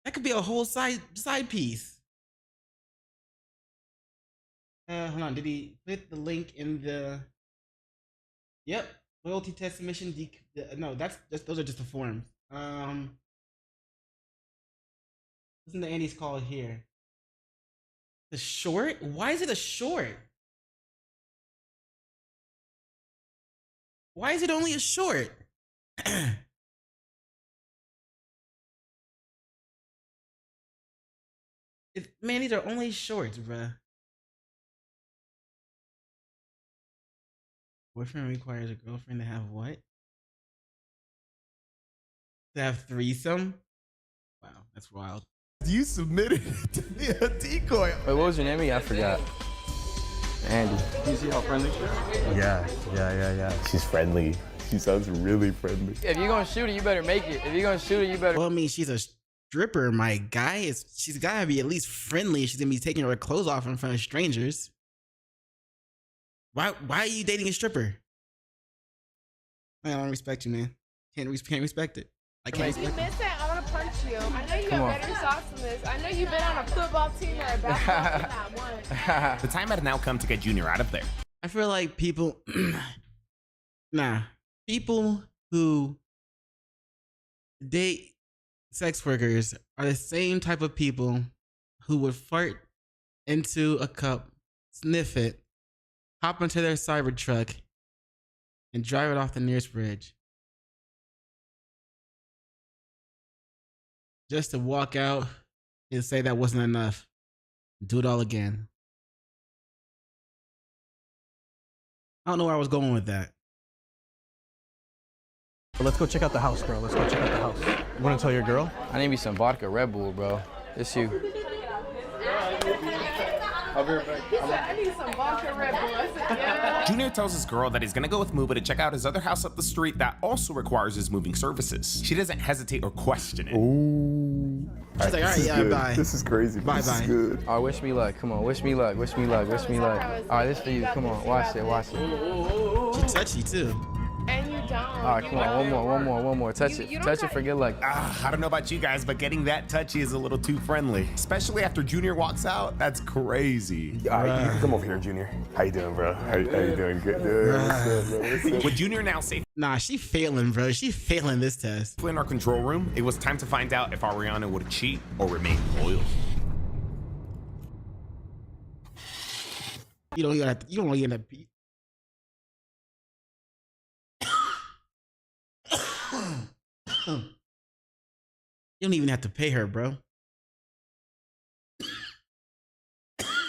Speaker 1: That could be a whole side piece. Hold on. Did he put the link in the? Yep. Loyalty test submission. No, those are just the forms. Listen to Andy's call here. The short? Why is it a short? Why is it only a short? Man, these are only shorts, bruh. Boyfriend requires a girlfriend to have what? To have threesome? Wow, that's wild.
Speaker 4: You submitted to be a decoy.
Speaker 5: Wait, what was your name again? I forgot. Andy.
Speaker 11: You see how friendly she is?
Speaker 6: Yeah. She's friendly. She sounds really friendly.
Speaker 5: If you're gonna shoot it, you better make it. If you're gonna shoot it, you better.
Speaker 1: Well, I mean, she's a stripper, my guy. She's gotta be at least friendly. She's gonna be taking her clothes off in front of strangers. Why are you dating a stripper? Man, I don't respect you, man. Can't respect it. I can't
Speaker 10: You
Speaker 1: respect it.
Speaker 10: miss it, I want to punch you. I know you
Speaker 5: Come
Speaker 10: have
Speaker 5: on.
Speaker 10: better sauce than this. I know you've been on a football team or a basketball team at one.
Speaker 4: The time had now come to get Junior out of there.
Speaker 1: I feel like people, people who date sex workers are the same type of people who would fart into a cup, sniff it, hop into their Cybertruck, and drive it off the nearest bridge. Just to walk out and say that wasn't enough. Do it all again. I don't know where I was going with that.
Speaker 7: But let's go check out the house, girl. Let's go check out the house. You want to tell your girl?
Speaker 5: I need me some vodka Red Bull, bro. It's you.
Speaker 11: I'll be right back.
Speaker 10: He said, I need some vodka Red Bull. I said, yeah.
Speaker 4: Junior tells his girl that he's gonna go with Muba to check out his other house up the street that also requires his moving services. She doesn't hesitate or question it.
Speaker 6: Ooh.
Speaker 1: She's like, all right, yeah, bye.
Speaker 6: This is crazy.
Speaker 1: Bye.
Speaker 6: This is good.
Speaker 5: All right, wish me luck. Come on, wish me luck. Wish me luck. Wish me luck. All right, this for you. Come on, watch it. Watch it.
Speaker 1: She's touchy too.
Speaker 10: And you don't.
Speaker 5: All right, come on. One more. Touch it. Touch it for good luck.
Speaker 4: I don't know about you guys, but getting that touchy is a little too friendly. Especially after Junior walks out, that's crazy.
Speaker 6: All right, you can come over here, Junior. How you doing, bro? How you doing? Good. What's up?
Speaker 4: With Junior now safe
Speaker 1: Nah, she failing, bro. She failing this test.
Speaker 4: in our control room, it was time to find out if Ariana would cheat or remain loyal.
Speaker 1: You don't even have to, you don't even have to. You don't even have to pay her, bro.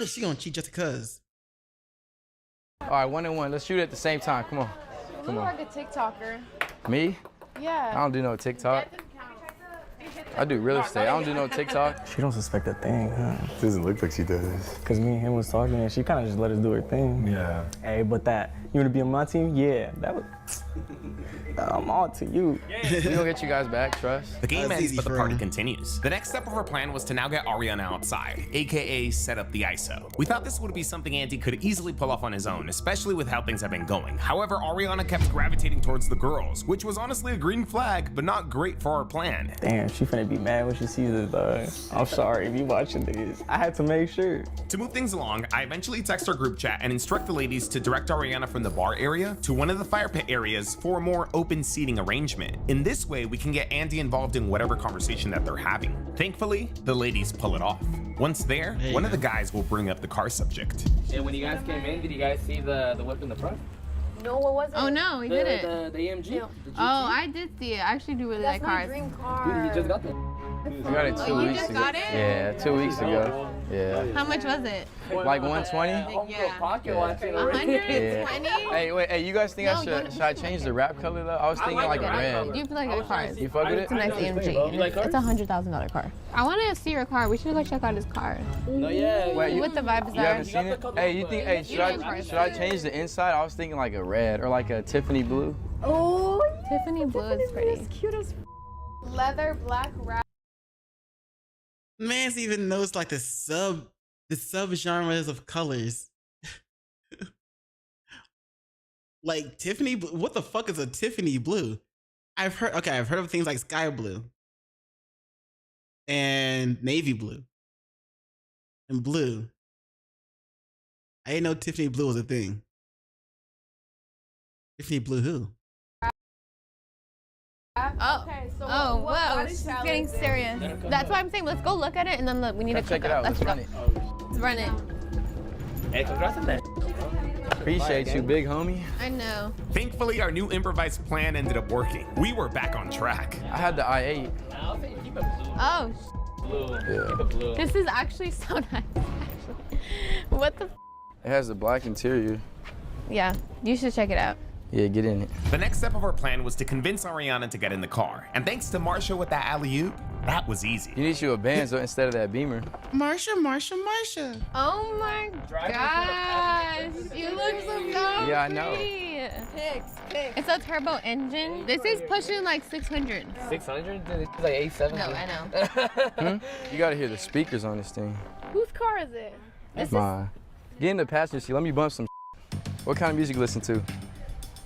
Speaker 1: She gonna cheat just because.
Speaker 12: All right, 1 and 1. Let's shoot at the same time. Come on.
Speaker 10: You look like a TikToker.
Speaker 12: Me?
Speaker 10: Yeah.
Speaker 12: I don't do no TikTok. I do real estate. I don't do no TikTok.
Speaker 5: She don't suspect a thing, huh?
Speaker 6: Doesn't look like she does.
Speaker 5: Cause me and him was talking and she kind of just let us do her thing.
Speaker 6: Yeah.
Speaker 5: Hey, but that, you wanna be on my team? Yeah, that was, I'm all to you.
Speaker 12: We gonna get you guys back, trust.
Speaker 4: The game
Speaker 1: That's
Speaker 4: ends,
Speaker 1: easy
Speaker 4: but the
Speaker 1: for
Speaker 4: party
Speaker 1: him.
Speaker 4: continues. The next step of our plan was to now get Ariana outside, aka set up the ISO. We thought this would be something Andy could easily pull off on his own, especially with how things have been going. However, Ariana kept gravitating towards the girls, which was honestly a green flag, but not great for our plan.
Speaker 5: Damn, she finna be mad when she sees this, dog. I'm sorry if you watching this. I had to make sure.
Speaker 4: To move things along, I eventually text our group chat and instruct the ladies to direct Ariana from the bar area to one of the fire pit areas for a more open seating arrangement. In this way, we can get Andy involved in whatever conversation that they're having. Thankfully, the ladies pull it off. Once there, one of the guys will bring up the car subject.
Speaker 13: And when you guys came in, did you guys see the whip in the front?
Speaker 10: No, what was it?
Speaker 9: Oh no, we didn't.
Speaker 13: The AMG?
Speaker 10: Yeah.
Speaker 9: Oh, I did see it. I actually do really
Speaker 10: That's
Speaker 9: like
Speaker 10: my
Speaker 9: cars.
Speaker 10: dream car.
Speaker 13: Dude, you just got that.
Speaker 12: We got it 2
Speaker 9: Oh, you
Speaker 12: weeks
Speaker 9: just
Speaker 12: ago.
Speaker 9: got it?
Speaker 12: Yeah, 2 weeks ago. Yeah.
Speaker 9: How much was it?
Speaker 12: Like 120?
Speaker 9: Yeah.
Speaker 13: Pocket watching already.
Speaker 9: 120?
Speaker 12: Hey, wait, hey, you guys think
Speaker 9: No,
Speaker 12: I should I change the wrap color though? I was thinking like a red.
Speaker 9: You feel like a car.
Speaker 12: You fuck with
Speaker 9: It's
Speaker 12: it?
Speaker 9: a nice AMG.
Speaker 13: You like cars?
Speaker 9: It's a $100,000 car. I want to see your car. We should go check out his car.
Speaker 13: No, yeah.
Speaker 12: Wait,
Speaker 9: What the vibes
Speaker 12: You
Speaker 9: are.
Speaker 12: haven't seen it? Hey, you think? Hey, should I change the inside? I was thinking like a red or like a Tiffany blue.
Speaker 10: Oh, yeah.
Speaker 9: Tiffany blue is pretty.
Speaker 10: It's cute as leather black wrap.
Speaker 1: Man's even knows like the sub genres of colors. Like Tiffany blue. What the fuck is a Tiffany blue? I've heard of things like sky blue and navy blue and blue. I didn't know Tiffany blue was a thing. Tiffany blue who?
Speaker 9: Oh,
Speaker 10: Okay, so
Speaker 9: oh,
Speaker 10: what
Speaker 9: whoa,
Speaker 10: body
Speaker 9: she's
Speaker 10: style
Speaker 9: getting
Speaker 10: is this?
Speaker 9: serious. That's why I'm saying let's go look at it and then we need to
Speaker 12: Check it out. Let's
Speaker 9: go.
Speaker 12: run it.
Speaker 9: Let's run it.
Speaker 13: Hey, congrats on that.
Speaker 12: Appreciate you, big homie.
Speaker 9: I know.
Speaker 4: Thankfully, our new improvised plan ended up working. We were back on track.
Speaker 12: I had the i8.
Speaker 13: I'll say keep it
Speaker 9: Oh,
Speaker 13: blue.
Speaker 12: Yeah.
Speaker 13: Keep it blue.
Speaker 9: this is actually so nice. Actually, what the?
Speaker 12: It has a black interior.
Speaker 9: Yeah, you should check it out.
Speaker 12: Yeah, get in it.
Speaker 4: The next step of our plan was to convince Ariana to get in the car. And thanks to Marsha with that alley-oop, that was easy.
Speaker 12: You need you a Benzo instead of that Beamer.
Speaker 1: Marsha.
Speaker 9: Oh my gosh, you look so
Speaker 12: Yeah, I know.
Speaker 9: pretty.
Speaker 10: Pics.
Speaker 9: It's a turbo engine. This is pushing like 600.
Speaker 13: 600? It's like 870.
Speaker 9: No, I know.
Speaker 12: You gotta hear the speakers on this thing.
Speaker 10: Whose car is it?
Speaker 9: This is
Speaker 12: Mine. Get in the passenger seat. Let me bump some. What kind of music you listen to?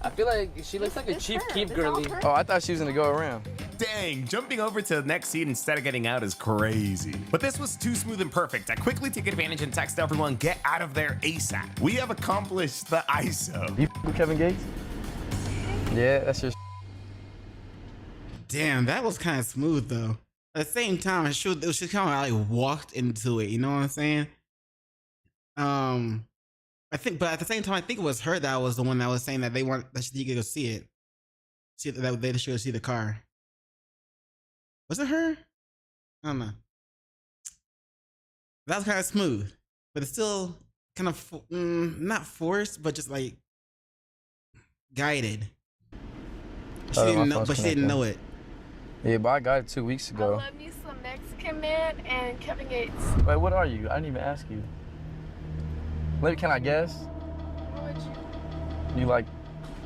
Speaker 13: I feel like she looks like a Chief Keef girly.
Speaker 12: Oh, I thought she was gonna go around.
Speaker 4: Dang, jumping over to the next seat instead of getting out is crazy. But this was too smooth and perfect. I quickly take advantage and text everyone, get out of there ASAP. We have accomplished the ISO.
Speaker 12: You with Kevin Gates? Yeah, that's your.
Speaker 1: Damn, that was kind of smooth though. At the same time, she kind of like walked into it. You know what I'm saying? I think, but at the same time, I think it was her that was the one that was saying that they want that she could go see it. See that they should go see the car. Was it her? I don't know. That was kind of smooth, but it's still kind of not forced, but just like guided. She didn't know, but she didn't know it.
Speaker 12: Yeah, but I got it 2 weeks
Speaker 10: I
Speaker 12: ago.
Speaker 10: love me some Mexican man and Kevin Gates.
Speaker 12: Wait, what are you? I didn't even ask you. Can I guess?
Speaker 10: What would you?
Speaker 12: You like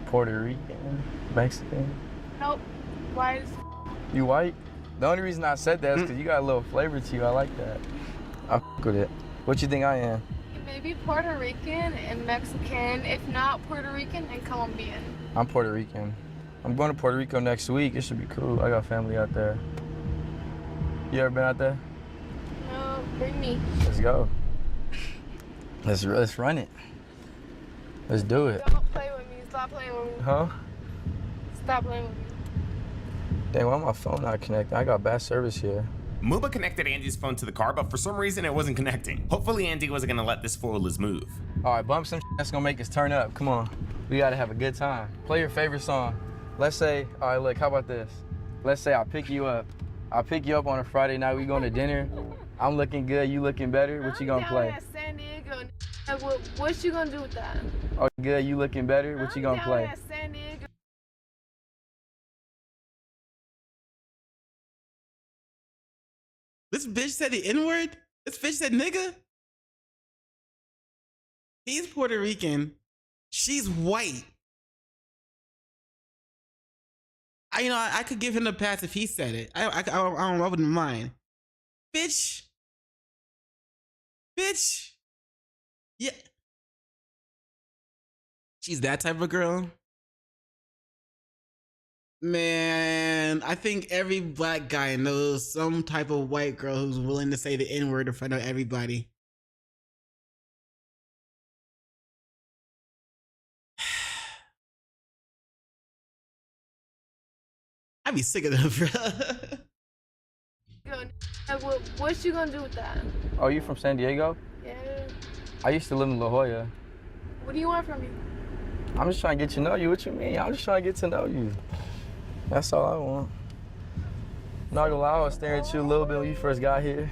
Speaker 12: Puerto Rican, Mexican?
Speaker 10: Nope. Why is
Speaker 12: You white? The only reason I said that is because you got a little flavor to you. I like that. I f with it. What you think I am?
Speaker 10: maybe Puerto Rican and Mexican, if not Puerto Rican and Colombian?
Speaker 12: I'm Puerto Rican. I'm going to Puerto Rico next week. It should be cool. I got family out there. You ever been out there?
Speaker 10: No, bring me.
Speaker 12: Let's go. Let's run it. Let's do it.
Speaker 10: Don't play with me. Stop playing with me.
Speaker 12: Huh?
Speaker 10: Stop playing with me.
Speaker 12: Dang, why my phone not connected? I got bad service here.
Speaker 4: Muba connected Andy's phone to the car, but for some reason it wasn't connecting. Hopefully Andy wasn't gonna let this fool his move.
Speaker 12: All right, bump some shit that's gonna make us turn up. Come on. We gotta have a good time. Play your favorite song. Let's say, all right, look, how about this? Let's say I pick you up. I'll pick you up on a Friday night. We going to dinner. I'm looking good. You looking better. What you gonna play?
Speaker 10: San Diego. What you gonna do with that?
Speaker 12: Oh, good. You looking better. What you gonna play?
Speaker 10: San Diego.
Speaker 1: This bitch said the N-word? This bitch said nigga? He's Puerto Rican. She's white. I could give him a pass if he said it. I wouldn't mind. Bitch. Yeah. She's that type of girl. Man, I think every black guy knows some type of white girl who's willing to say the N-word in front of everybody. I'd be sick of them, bro.
Speaker 10: What you gonna do with that?
Speaker 12: Oh, you from San Diego?
Speaker 10: Yeah.
Speaker 12: I used to live in La Jolla.
Speaker 10: What do you want from me?
Speaker 12: I'm just trying to get to know you. What you mean? I'm just trying to get to know you. That's all I want. Not gonna lie, I was staring at you a little bit when you first got here.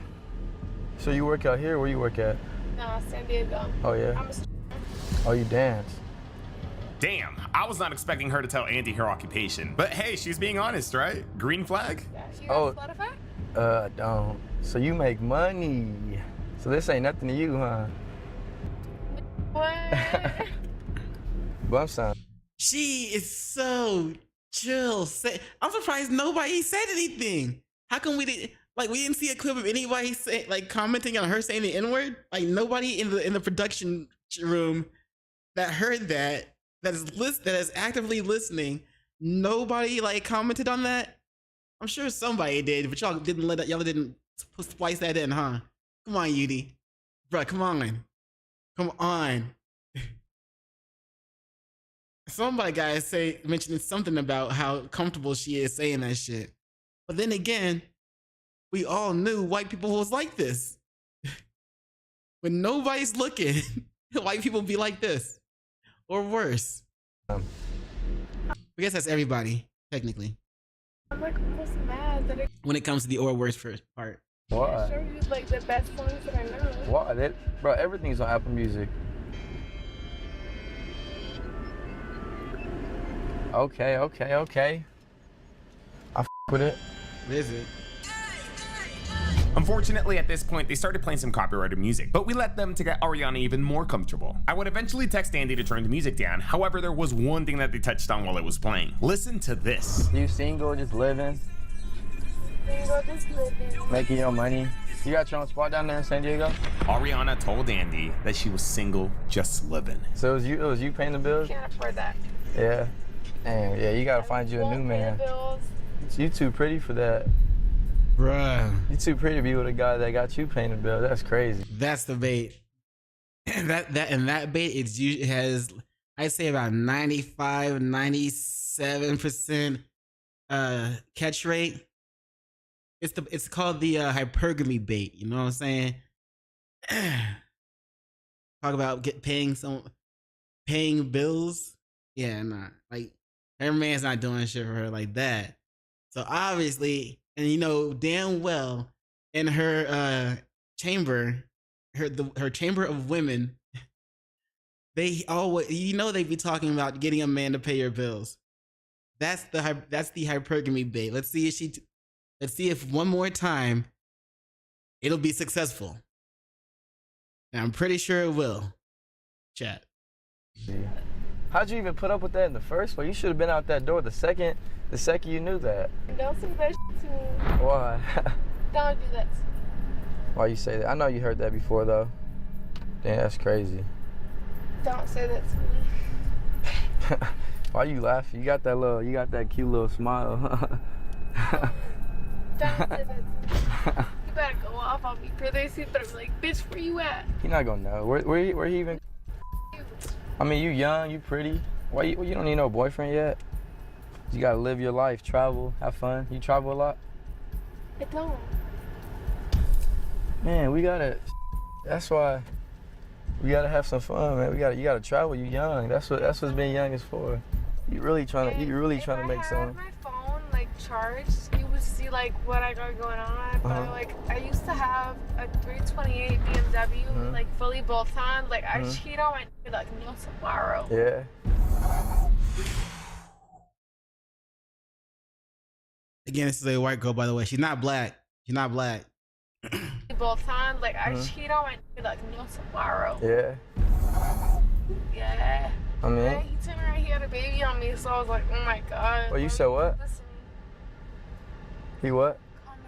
Speaker 12: So you work out here? Where you work at?
Speaker 10: Nah, San Diego.
Speaker 12: Oh, yeah? Oh, you dance?
Speaker 4: Damn, I was not expecting her to tell Andy her occupation. But hey, she's being honest, right? Green flag?
Speaker 12: Oh, don't. So you make money. So this ain't nothing to you, huh?
Speaker 10: What?
Speaker 12: But I'm sorry.
Speaker 1: She is so chill. I'm surprised nobody said anything. How come we didn't see a clip of anybody commenting on her saying the N-word? Like nobody in the production room that heard that is actively listening. Nobody commented on that. I'm sure somebody did, but y'all didn't splice that in, huh? Come on, Yudi. Bruh, come on. Somebody mentioning something about how comfortable she is saying that shit. But then again, we all knew white people was like this. When nobody's looking, white people be like this. Or worse. I guess that's everybody, technically.
Speaker 10: I'm almost mad that
Speaker 1: when it comes to the or worse first part.
Speaker 12: Why?
Speaker 10: I show you the best songs that I know.
Speaker 12: Why? Bro, everything's on Apple Music. Okay. I with it.
Speaker 1: What is it?
Speaker 4: Unfortunately, at this point, they started playing some copyrighted music, but we let them to get Ariana even more comfortable. I would eventually text Andy to turn the music down. However, there was one thing that they touched on while it was playing. Listen to this.
Speaker 12: You single, just living?
Speaker 10: Single, just living.
Speaker 12: Making your money? You got your own spot down there in San Diego?
Speaker 4: Ariana told Andy that she was single, just living.
Speaker 12: So it was you paying the bills?
Speaker 10: Can't afford that.
Speaker 12: Yeah. Damn, yeah, you gotta find you a new man. You too pretty for that.
Speaker 1: Bruh.
Speaker 12: You too pretty to be with a guy that got you paying the bill. That's crazy.
Speaker 1: That's the bait. that bait it has, I'd say, about 95, 97% catch rate. It's called the hypergamy bait. You know what I'm saying? Talk about paying bills. Yeah, nah. Her man's not doing shit for her like that. So obviously, and you know damn well, in her chamber, her chamber of women, they always, they be talking about getting a man to pay your bills. That's the hypergamy bait. Let's see if one more time it'll be successful. And I'm pretty sure it will. Chat.
Speaker 12: How'd you even put up with that in the first place? You should have been out that door the second you knew that.
Speaker 10: Don't say that shit to me.
Speaker 12: Why?
Speaker 10: Don't do that.
Speaker 12: Why you say that? I know you heard that before though. Damn, that's crazy.
Speaker 10: Don't say that to me.
Speaker 12: Why you laughing? You got that cute little smile.
Speaker 10: Don't say that to me. You better go off on me for this, but I'm like, bitch, where you at?
Speaker 12: He not gonna know. Where he even? I mean, you young, you pretty. Why you don't need no boyfriend yet? You gotta live your life, travel, have fun. You travel a lot?
Speaker 10: I don't.
Speaker 12: Man, we gotta. That's why we gotta have some fun, man. You gotta travel. You young. That's what's being young is for. You really trying to make some.
Speaker 10: My phone like charged, you would see like what I got going on. But like I used to have a 328 BMW, like fully bolt on. Like I cheat on my like no tomorrow.
Speaker 12: Yeah.
Speaker 1: Again, this is a white girl, by the way. She's not black. She's not black.
Speaker 10: Both on, like I cheat on my like no tomorrow.
Speaker 12: Yeah.
Speaker 10: Yeah.
Speaker 12: I mean.
Speaker 10: Yeah, he told me right, he had a baby on me, so I was like, oh my god.
Speaker 12: Well, you said what? He what?
Speaker 10: Calm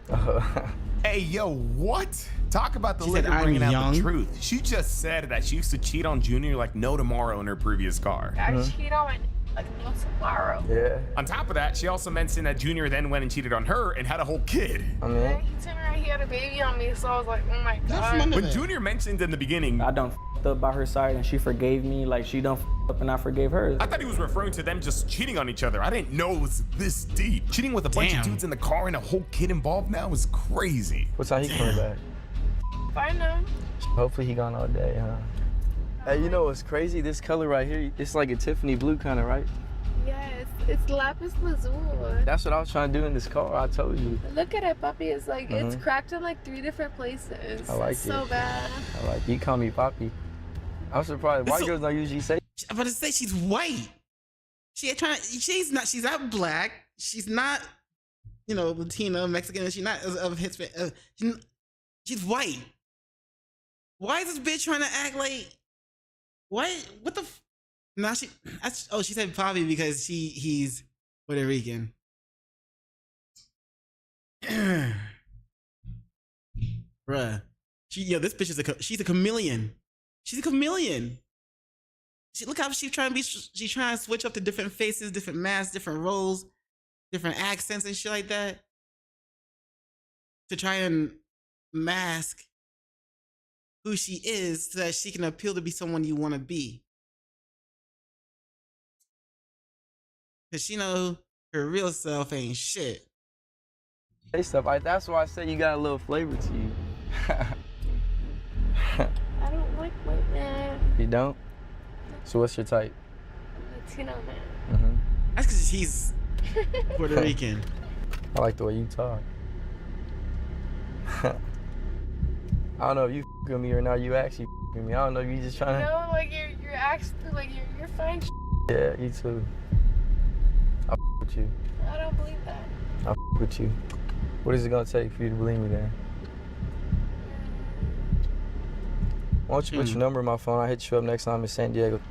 Speaker 10: down.
Speaker 4: Hey, yo, what? Talk about the
Speaker 1: She
Speaker 4: liquor
Speaker 1: said, "I'm
Speaker 4: bringing out
Speaker 1: young."
Speaker 4: the truth. She just said that she used to cheat on Junior like no tomorrow in her previous car.
Speaker 10: I cheat on my like no tomorrow.
Speaker 12: Yeah.
Speaker 4: On top of that, she also mentioned that Junior then went and cheated on her and had a whole kid.
Speaker 12: I
Speaker 10: Yeah,
Speaker 12: mean.
Speaker 10: he told me right, he had a baby on me, so I was like, oh my god.
Speaker 4: When Junior mentioned in the beginning,
Speaker 5: I done f***ed up by her side and she forgave me. Like she done f***ed up and I forgave her.
Speaker 4: I thought he was referring to them just cheating on each other. I didn't know it was this deep. Cheating with a bunch of dudes in the car and a whole kid involved now is crazy.
Speaker 12: What time he coming back?
Speaker 10: I know.
Speaker 12: Hopefully he gone all day, huh? Hey, you know what's crazy? This color right here, it's like a Tiffany blue kind of, right?
Speaker 10: Yes, it's lapis lazuli.
Speaker 12: That's what I was trying to do in this car. I told you.
Speaker 10: Look at it, puppy. It's like it's cracked in like 3 different places.
Speaker 12: I like
Speaker 10: it's
Speaker 12: it.
Speaker 10: so bad.
Speaker 12: I like you call me Poppy. I'm surprised. White girls don't usually say.
Speaker 1: I'm about to say she's white. She's not black. She's not, you know, Latina, Mexican. She's not of Hispanic. She's white. Why is this bitch trying to act like? What the? Now she said Bobby because he's Puerto Rican. Bruh. This bitch she's a chameleon. She's a chameleon. Look how she's trying to switch up to different faces, different masks, different roles, different accents and shit like that. To try and mask who she is so that she can appeal to be someone you want to be. Cause she know her real self ain't shit.
Speaker 12: Say stuff. That's why I say you got a little flavor to you.
Speaker 10: I don't like white men.
Speaker 12: You don't? So what's your type?
Speaker 10: Latino man.
Speaker 1: That's cause he's Puerto Rican.
Speaker 12: I like the way you talk. I don't know if you with me or not. You actually with me. I don't know if you just trying to.
Speaker 10: No, like you're actually like you're fine.
Speaker 12: Yeah, you too. I with you.
Speaker 10: I don't believe that.
Speaker 12: I with you. What is it gonna take for you to believe me then? Why don't you put your number in my phone? I'll hit you up next time in San Diego.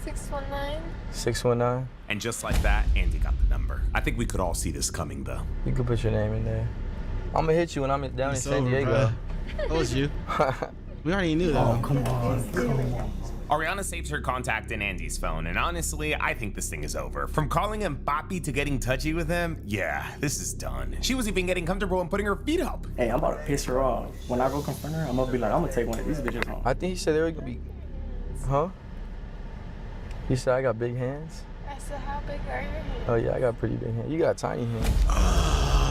Speaker 10: 619.
Speaker 12: 619.
Speaker 4: And just like that, Andy got the number. I think we could all see this coming, though.
Speaker 12: You can put your name in there. I'm gonna hit you when I'm down in San Diego.
Speaker 1: That was you. We already knew that.
Speaker 12: Oh, come on.
Speaker 4: Ariana saves her contact in Andy's phone, and honestly, I think this thing is over. From calling him Papi to getting touchy with him, yeah, this is done. She was even getting comfortable and putting her feet up.
Speaker 5: Hey, I'm about to piss her off. When I go confront her, I'm gonna be like, I'm gonna take one of these bitches home.
Speaker 12: I think he said they were gonna be. Huh? He said I got big hands.
Speaker 10: I said, how big are your hands?
Speaker 12: Oh yeah, I got pretty big hands. You got tiny hands.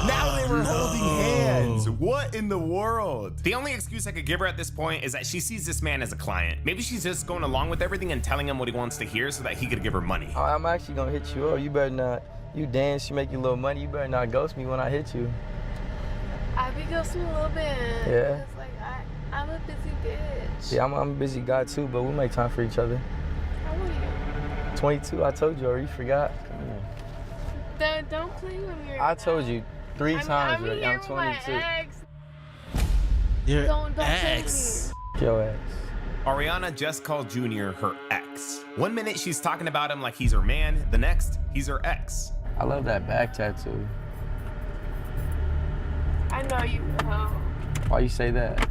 Speaker 4: Now they were holding hands. What in the world? The only excuse I could give her at this point is that she sees this man as a client. Maybe she's just going along with everything and telling him what he wants to hear so that he could give her money.
Speaker 12: I'm actually gonna hit you up. You better not. You dance, you make your little money. You better not ghost me when I hit you.
Speaker 10: I be ghosting a little bit.
Speaker 12: Yeah.
Speaker 10: It's like I'm a busy bitch.
Speaker 12: Yeah, I'm a busy guy too, but we'll make time for each other.
Speaker 10: How old are you?
Speaker 12: 22. I told you already. You forgot. Come here.
Speaker 10: Don't play with me.
Speaker 12: I told you 3 times
Speaker 10: I'm
Speaker 12: already.
Speaker 10: here
Speaker 12: I'm
Speaker 10: with my
Speaker 12: 22.
Speaker 10: ex.
Speaker 1: Your
Speaker 10: Don't play
Speaker 1: ex.
Speaker 10: with me.
Speaker 12: Your ex.
Speaker 4: Ariana just called Junior her ex. One minute she's talking about him like he's her man, the next, he's her ex.
Speaker 12: I love that back tattoo.
Speaker 10: I know you will.
Speaker 12: Why you say that?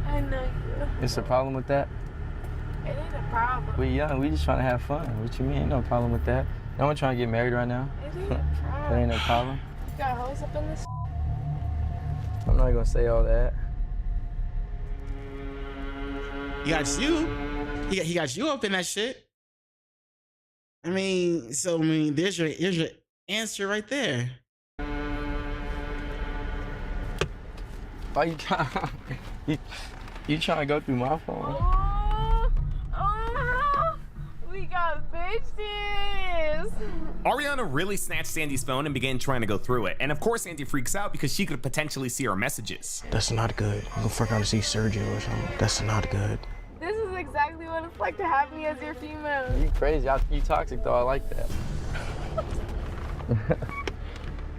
Speaker 10: I know you will.
Speaker 12: It's a problem with that?
Speaker 10: It ain't a problem.
Speaker 12: We young, we just trying to have fun. What you mean? Ain't no problem with that. No one trying to get married right now.
Speaker 10: It ain't a problem.
Speaker 12: That ain't no problem.
Speaker 10: You got hoes up in this.
Speaker 12: I'm not gonna say all that.
Speaker 1: He got you. He got you up in that shit. I mean, there's your answer right there.
Speaker 12: Why you trying? You trying to go through my phone?
Speaker 10: We got bitches.
Speaker 4: Ariana really snatched Sandy's phone and began trying to go through it. And of course, Sandy freaks out because she could potentially see her messages.
Speaker 7: That's not good. I'm gonna fuck around to see Sergio or something. That's not good.
Speaker 10: This is exactly what it's like to have me as your female.
Speaker 12: You crazy. You toxic though. I like that.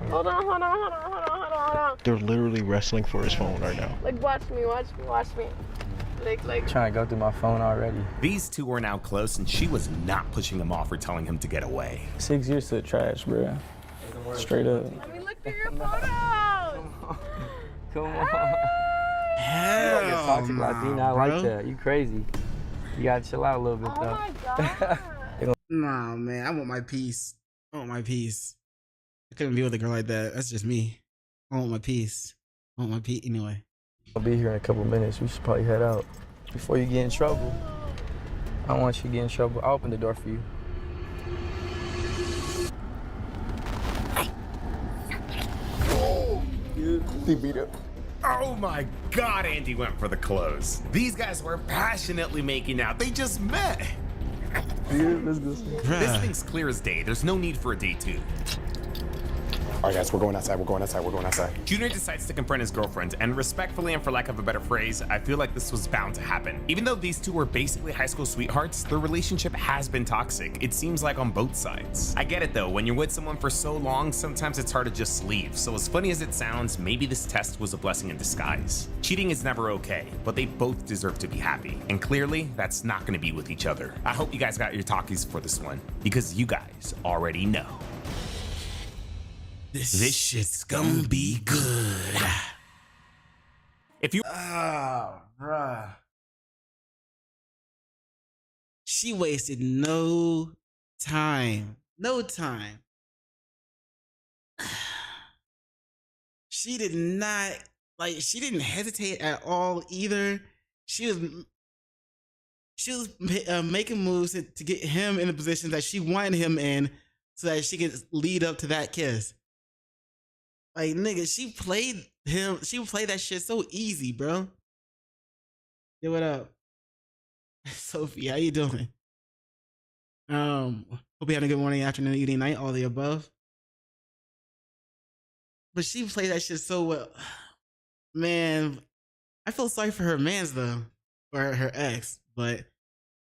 Speaker 10: Hold on.
Speaker 7: They're literally wrestling for his phone right now.
Speaker 10: Like, watch me. Like.
Speaker 12: Trying to go through my phone already.
Speaker 4: These two are now close, and she was not pushing him off or telling him to get away.
Speaker 5: 6 years to the trash, bro. Straight up.
Speaker 10: Let me look through your photos.
Speaker 12: Come on.
Speaker 1: Hell,
Speaker 12: You like a toxic Latina. I like that. You crazy. You gotta chill out a little bit
Speaker 10: Oh
Speaker 12: though.
Speaker 10: my god.
Speaker 1: Nah, man, I want my peace. I want my peace. I couldn't be with a girl like that. That's just me. I want my peace. I want my peace anyway.
Speaker 12: I'll be here in a couple minutes. We should probably head out before you get in trouble. I don't want you to get in trouble. I'll open the door for you.
Speaker 6: He beat up.
Speaker 4: Oh my God, Andy went for the clothes. These guys were passionately making out. They just met.
Speaker 5: Let's go.
Speaker 4: This thing's clear as day. There's no need for a day two.
Speaker 6: All right, guys, we're going outside.
Speaker 4: Junior decides to confront his girlfriend, and respectfully and for lack of a better phrase, I feel like this was bound to happen. Even though these two were basically high school sweethearts, their relationship has been toxic. It seems like on both sides. I get it though, when you're with someone for so long, sometimes it's hard to just leave. So as funny as it sounds, maybe this test was a blessing in disguise. Cheating is never okay, but they both deserve to be happy. And clearly, that's not gonna be with each other. I hope you guys got your talkies for this one, because you guys already know. This shit's gonna be good. If you
Speaker 1: Bruh. She wasted no time. No time. She did not, she didn't hesitate at all either. She was making moves to get him in the position that she wanted him in so that she could lead up to that kiss. Like, nigga, she played that shit so easy, bro. Yo, what up? Sophie, how you doing? Hope you having a good morning, afternoon, evening, night, all the above. But she played that shit so well. Man, I feel sorry for her mans though, or her ex, but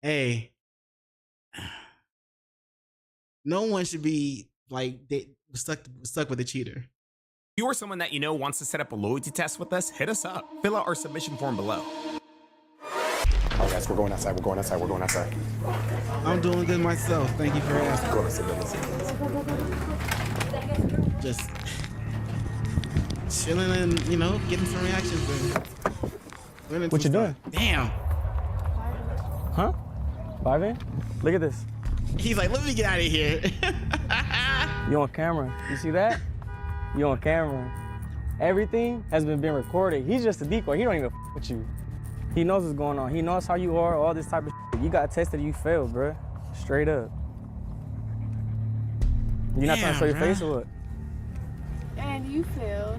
Speaker 1: hey, no one should be stuck with a cheater.
Speaker 4: If you or someone that you know wants to set up a loyalty test with us, hit us up. Fill out our submission form below.
Speaker 6: All right, guys, we're going outside.
Speaker 1: I'm doing good myself. Thank you for asking.
Speaker 6: Go sit.
Speaker 1: Just chilling and, getting some reactions.
Speaker 5: What you doing?
Speaker 1: Damn.
Speaker 5: Huh? Vibing? Look at this.
Speaker 1: He's like, let me get out of here.
Speaker 5: You on camera. You see that? You on camera. Everything has been recorded. He's just a decoy. He don't even f with you. He knows what's going on. He knows how you are, all this type of shit. You got tested, you failed, bruh. Straight up. You not trying to show your face or what?
Speaker 10: And you failed.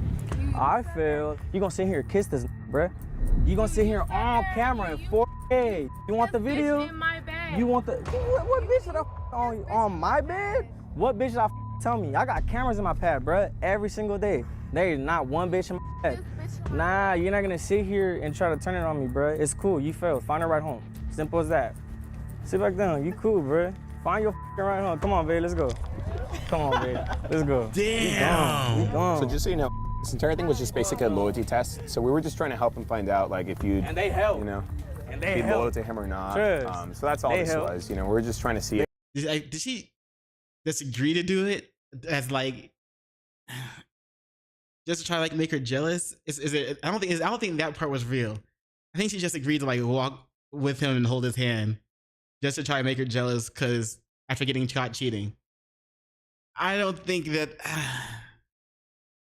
Speaker 5: I failed. You gonna sit here and kiss this, bruh. You gonna sit here on camera in 4K. You want the video?
Speaker 10: In my bed.
Speaker 5: You want the, what bitch did I on my bed? What bitch did I tell me? I got cameras in my pad, bruh, every single day. There is not one bitch in my pad. Nah, you're not gonna sit here and try to turn it on me, bruh. It's cool, you failed. Find a ride home. Simple as that. Sit back down, you cool, bruh. Find your ride home. Come on, babe, let's go. Come on, babe, let's go.
Speaker 1: Damn.
Speaker 5: We gone.
Speaker 6: So just so you know, this entire thing was just basically a loyalty test. So we were just trying to help him find out, if you'd,
Speaker 5: And they helped.
Speaker 6: And be loyal to him or not. So that's all this was. We're just trying to see it.
Speaker 1: Did she just agree to do it as just to try to make her jealous? Is it? I don't think that part was real. I think she just agreed to walk with him and hold his hand just to try to make her jealous because after getting caught cheating. I don't think that.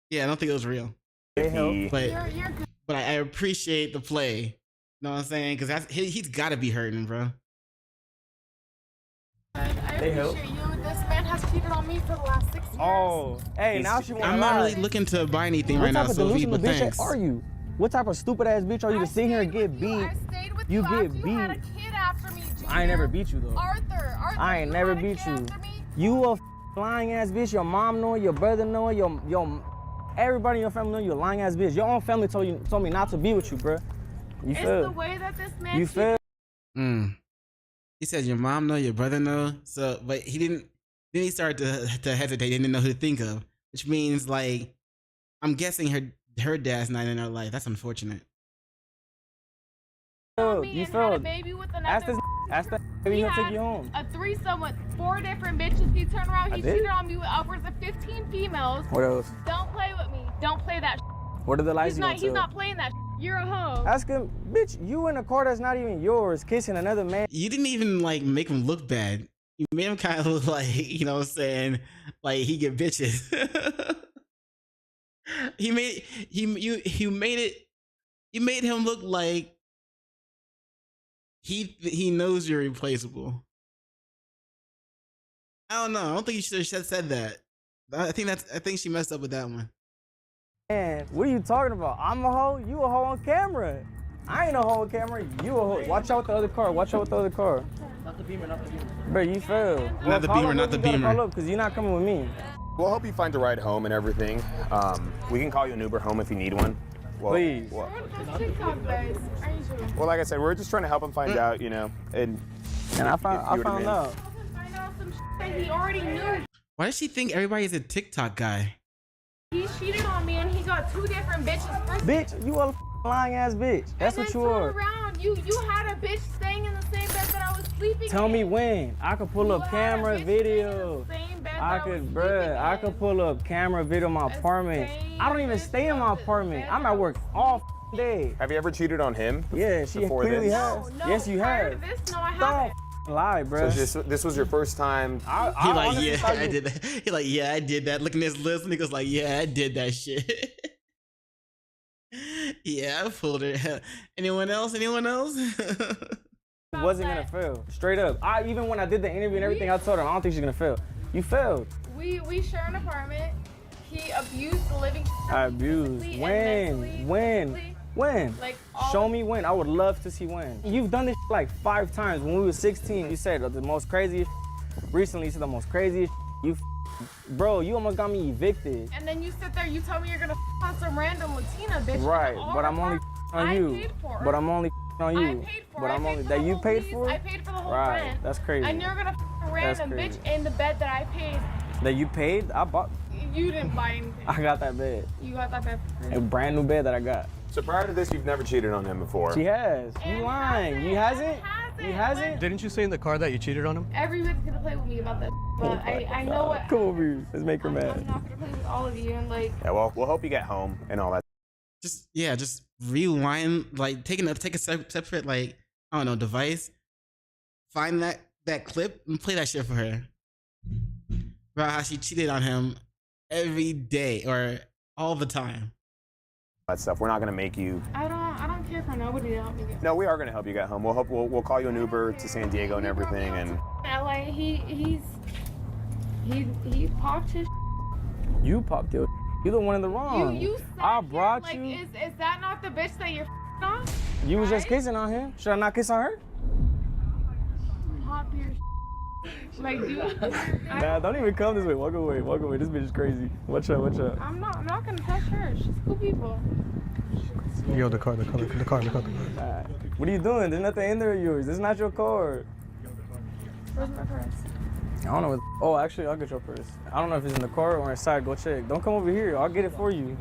Speaker 1: Yeah, I don't think it was real. But I appreciate the play. You know what I'm saying? Because he's got to be hurting, bro.
Speaker 10: I appreciate you. This man has cheated on me for the last 6 years.
Speaker 5: Oh, hey, now she wants.
Speaker 1: I'm not really looking to buy anything right now, Sophie. But thanks.
Speaker 5: Are you? What type of stupid ass bitch are you to sit here and get beat?
Speaker 10: I stayed with
Speaker 5: You
Speaker 10: you
Speaker 5: get
Speaker 10: after you had a
Speaker 5: beat.
Speaker 10: kid after me, Junior.
Speaker 5: I ain't never beat you though.
Speaker 10: Arthur,
Speaker 5: I ain't never beat you. You a lying ass bitch. Your mom know it, your brother know it, your everybody in your family know you a lying ass bitch. Your own family told me not to be with you, bro. You
Speaker 10: It's
Speaker 5: feel?
Speaker 10: the way that this man.
Speaker 5: You feel?
Speaker 1: He said your mom know, your brother know. So, but he didn't. Then he started to hesitate. He didn't know who to think of, which means like, I'm guessing her dad's not in her life. That's unfortunate.
Speaker 5: You feel? Ask that baby he'll take you home.
Speaker 10: A threesome with 4 different bitches. He turned around.
Speaker 5: I
Speaker 10: He
Speaker 5: did?
Speaker 10: cheated on me with upwards of 15 females.
Speaker 5: What else?
Speaker 10: Don't play with me. Don't play that.
Speaker 5: What are the lies
Speaker 10: He's not playing that. You're a hoe.
Speaker 5: Ask him, bitch. You in a car that's not even yours, kissing another man.
Speaker 1: You didn't even like make him look bad. You made him kind of look like, you know what I'm saying, like he get bitches. You made him look like he knows you're replaceable. I don't know. I don't think you should have said that. I think she messed up with that one.
Speaker 5: Man, what are you talking about? I'm a hoe. You a hoe on camera. I ain't a hoe on camera. You a hoe. Watch out with the other car. Watch out with the other car.
Speaker 13: Not the Beamer, not the Beamer.
Speaker 5: Bro, you failed.
Speaker 1: Not the Beamer, not the Beamer.
Speaker 5: Call up because you're not coming with me.
Speaker 4: We'll help you find a ride home and everything. We can call you an Uber home if you need one. Well,
Speaker 5: Please.
Speaker 4: Well,
Speaker 10: TikTok guys. Are you sure?
Speaker 4: well, like I said, we're just trying to help him find out, you know, and
Speaker 5: I found out.
Speaker 10: Find out some that he already knew.
Speaker 1: Why does she think everybody's a TikTok guy?
Speaker 10: He cheated on me and he got 2 different bitches. First,
Speaker 5: Bitch, you a lying ass bitch. That's
Speaker 10: and
Speaker 5: what
Speaker 10: then
Speaker 5: you
Speaker 10: turn
Speaker 5: are.
Speaker 10: around. You had a bitch staying in the same bed that I was sleeping
Speaker 5: Tell
Speaker 10: in.
Speaker 5: me when. I could pull up camera video. I could pull up camera video in my apartment. I don't even stay in my apartment. I'm at work all day.
Speaker 4: have you ever cheated on him?
Speaker 5: Yeah, she
Speaker 4: before
Speaker 5: clearly
Speaker 4: this?
Speaker 5: has.
Speaker 10: No,
Speaker 5: Yes, you
Speaker 10: prior
Speaker 5: have.
Speaker 10: to this, no, I
Speaker 5: Don't
Speaker 10: haven't.
Speaker 5: lie, bro.
Speaker 4: So this was your first time.
Speaker 1: He like,
Speaker 5: honestly
Speaker 1: yeah,
Speaker 5: thought
Speaker 1: I
Speaker 5: you-
Speaker 1: did that. He like, yeah, I did that. Looking at his list, and he goes like, yeah, I did that shit. Yeah, I pulled it. Anyone else? Anyone else?
Speaker 5: Wasn't gonna fail. Straight up. Even when I did the interview and everything, I told her I don't think she's gonna fail. You failed.
Speaker 10: We share an apartment. He abused the living.
Speaker 5: I abused.
Speaker 10: physically and
Speaker 5: When?
Speaker 10: mentally,
Speaker 5: When?
Speaker 10: physically.
Speaker 5: When?
Speaker 10: Like, all
Speaker 5: Show
Speaker 10: of-
Speaker 5: me when. I would love to see when. You've done this like 5 times. When we were 16, you said the most craziest. Recently, you said the most craziest. Bro, you almost got me evicted.
Speaker 10: And then you sit there, you tell me you're gonna on some random Latina bitch.
Speaker 5: Right,
Speaker 10: All
Speaker 5: but
Speaker 10: the
Speaker 5: I'm only
Speaker 10: time.
Speaker 5: on
Speaker 10: I
Speaker 5: you.
Speaker 10: paid for her.
Speaker 5: But I'm only on you.
Speaker 10: I paid for
Speaker 5: But
Speaker 10: it.
Speaker 5: I'm
Speaker 10: I
Speaker 5: only
Speaker 10: paid for
Speaker 5: that
Speaker 10: the
Speaker 5: you
Speaker 10: whole
Speaker 5: paid
Speaker 10: lease.
Speaker 5: for.
Speaker 10: I paid for the whole
Speaker 5: Right,
Speaker 10: rent.
Speaker 5: that's crazy.
Speaker 10: And you're gonna a random
Speaker 5: crazy.
Speaker 10: bitch in the bed that I paid.
Speaker 5: That you paid? I bought.
Speaker 10: You didn't buy anything.
Speaker 5: I got that bed.
Speaker 10: You got that bed for free.
Speaker 5: A brand new bed that I got.
Speaker 4: So prior to this, you've never cheated on him before.
Speaker 5: She has. You lying? You hasn't? You hasn't?
Speaker 7: Didn't you say in the car that you cheated on him?
Speaker 10: Everybody's gonna play with me about this, but I know what.
Speaker 5: Come over here. Let's make her
Speaker 10: I'm
Speaker 5: mad.
Speaker 10: not gonna play with all of you and like.
Speaker 4: Yeah, well, we'll help you get home and all that.
Speaker 1: Just rewind, like take a separate, like, I don't know, device. Find that clip and play that shit for her. About how she cheated on him every day or all the time.
Speaker 4: That stuff. We're not gonna make you.
Speaker 10: I don't care for nobody to help me get.
Speaker 4: No, we are gonna help you get home. We'll call you an Uber to San Diego and everything. And
Speaker 10: LA, he popped his.
Speaker 5: You popped your. You're the one in the wrong.
Speaker 10: You said
Speaker 5: I
Speaker 10: him,
Speaker 5: brought
Speaker 10: like,
Speaker 5: you.
Speaker 10: Is that not the bitch that you're on?
Speaker 5: You was just kissing on him. Should I not kiss on her?
Speaker 10: Pop your. Like, dude.
Speaker 5: Nah, don't even come this way. Walk away. Walk away. This bitch is crazy. Watch out. Watch out.
Speaker 10: I'm not gonna touch her. She's cool people.
Speaker 7: Yo, the car.
Speaker 5: Alright. What are you doing? There's nothing in there of yours. This is not your car.
Speaker 10: Where's my purse?
Speaker 5: I don't know. Oh, actually, I'll get your purse. I don't know if it's in the car or inside. Go check. Don't come over here. I'll get it for you.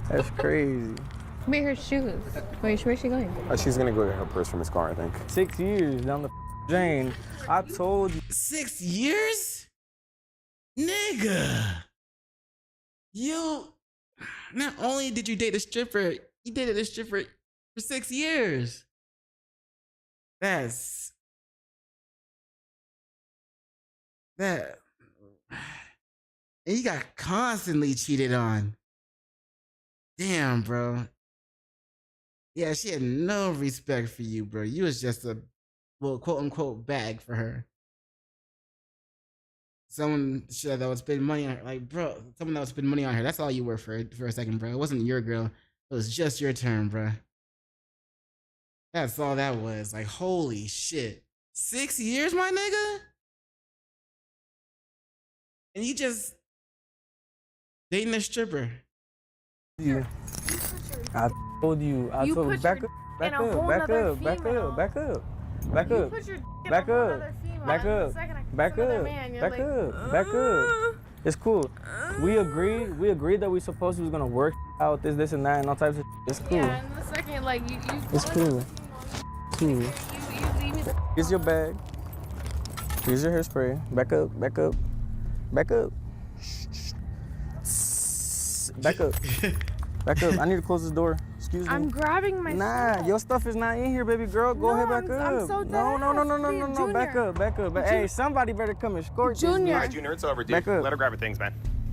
Speaker 5: That's crazy.
Speaker 9: Look at her shoes. Where's she going?
Speaker 4: she's gonna go get her purse from his car, I think.
Speaker 5: 6 years down the drain. I told you.
Speaker 1: 6 years? Nigga. You, not only did you date a stripper, you dated a stripper for 6 years. That. And you got constantly cheated on. Damn, bro. Yeah, she had no respect for you, bro. You was just a, well, quote unquote, bag for her. someone that would spend money on her. Like, bro, someone that would spend money on her. That's all you were for a second, bro. It wasn't your girl. It was just your turn, bro. That's all that was. Like, holy shit. 6 years, my nigga? And you just dating a stripper.
Speaker 5: You. I told you. I told you. Back up. Back up. Back up. Back up. Back up. Back up. Back up. Back up. Back up. Back up. Back up. It's cool. We agreed that we supposed to was gonna work out this and that and all types of. It's cool.
Speaker 10: Yeah, in the second, like you.
Speaker 5: It's cool. Cool.
Speaker 10: You leave me the.
Speaker 5: Here's your bag. Here's your hairspray. Back up. Back up. Back up. Back up. Back up. I need to close this door. Excuse me.
Speaker 10: I'm grabbing my
Speaker 5: Nah, your stuff is not in here, baby girl. Go ahead, back up.
Speaker 10: I'm so
Speaker 5: no.
Speaker 10: Junior.
Speaker 5: Back up, back up. Hey, somebody better come escort this.
Speaker 10: Junior.
Speaker 4: All right, Junior, it's over, dude.
Speaker 5: Back up.
Speaker 4: Let her grab her things, man.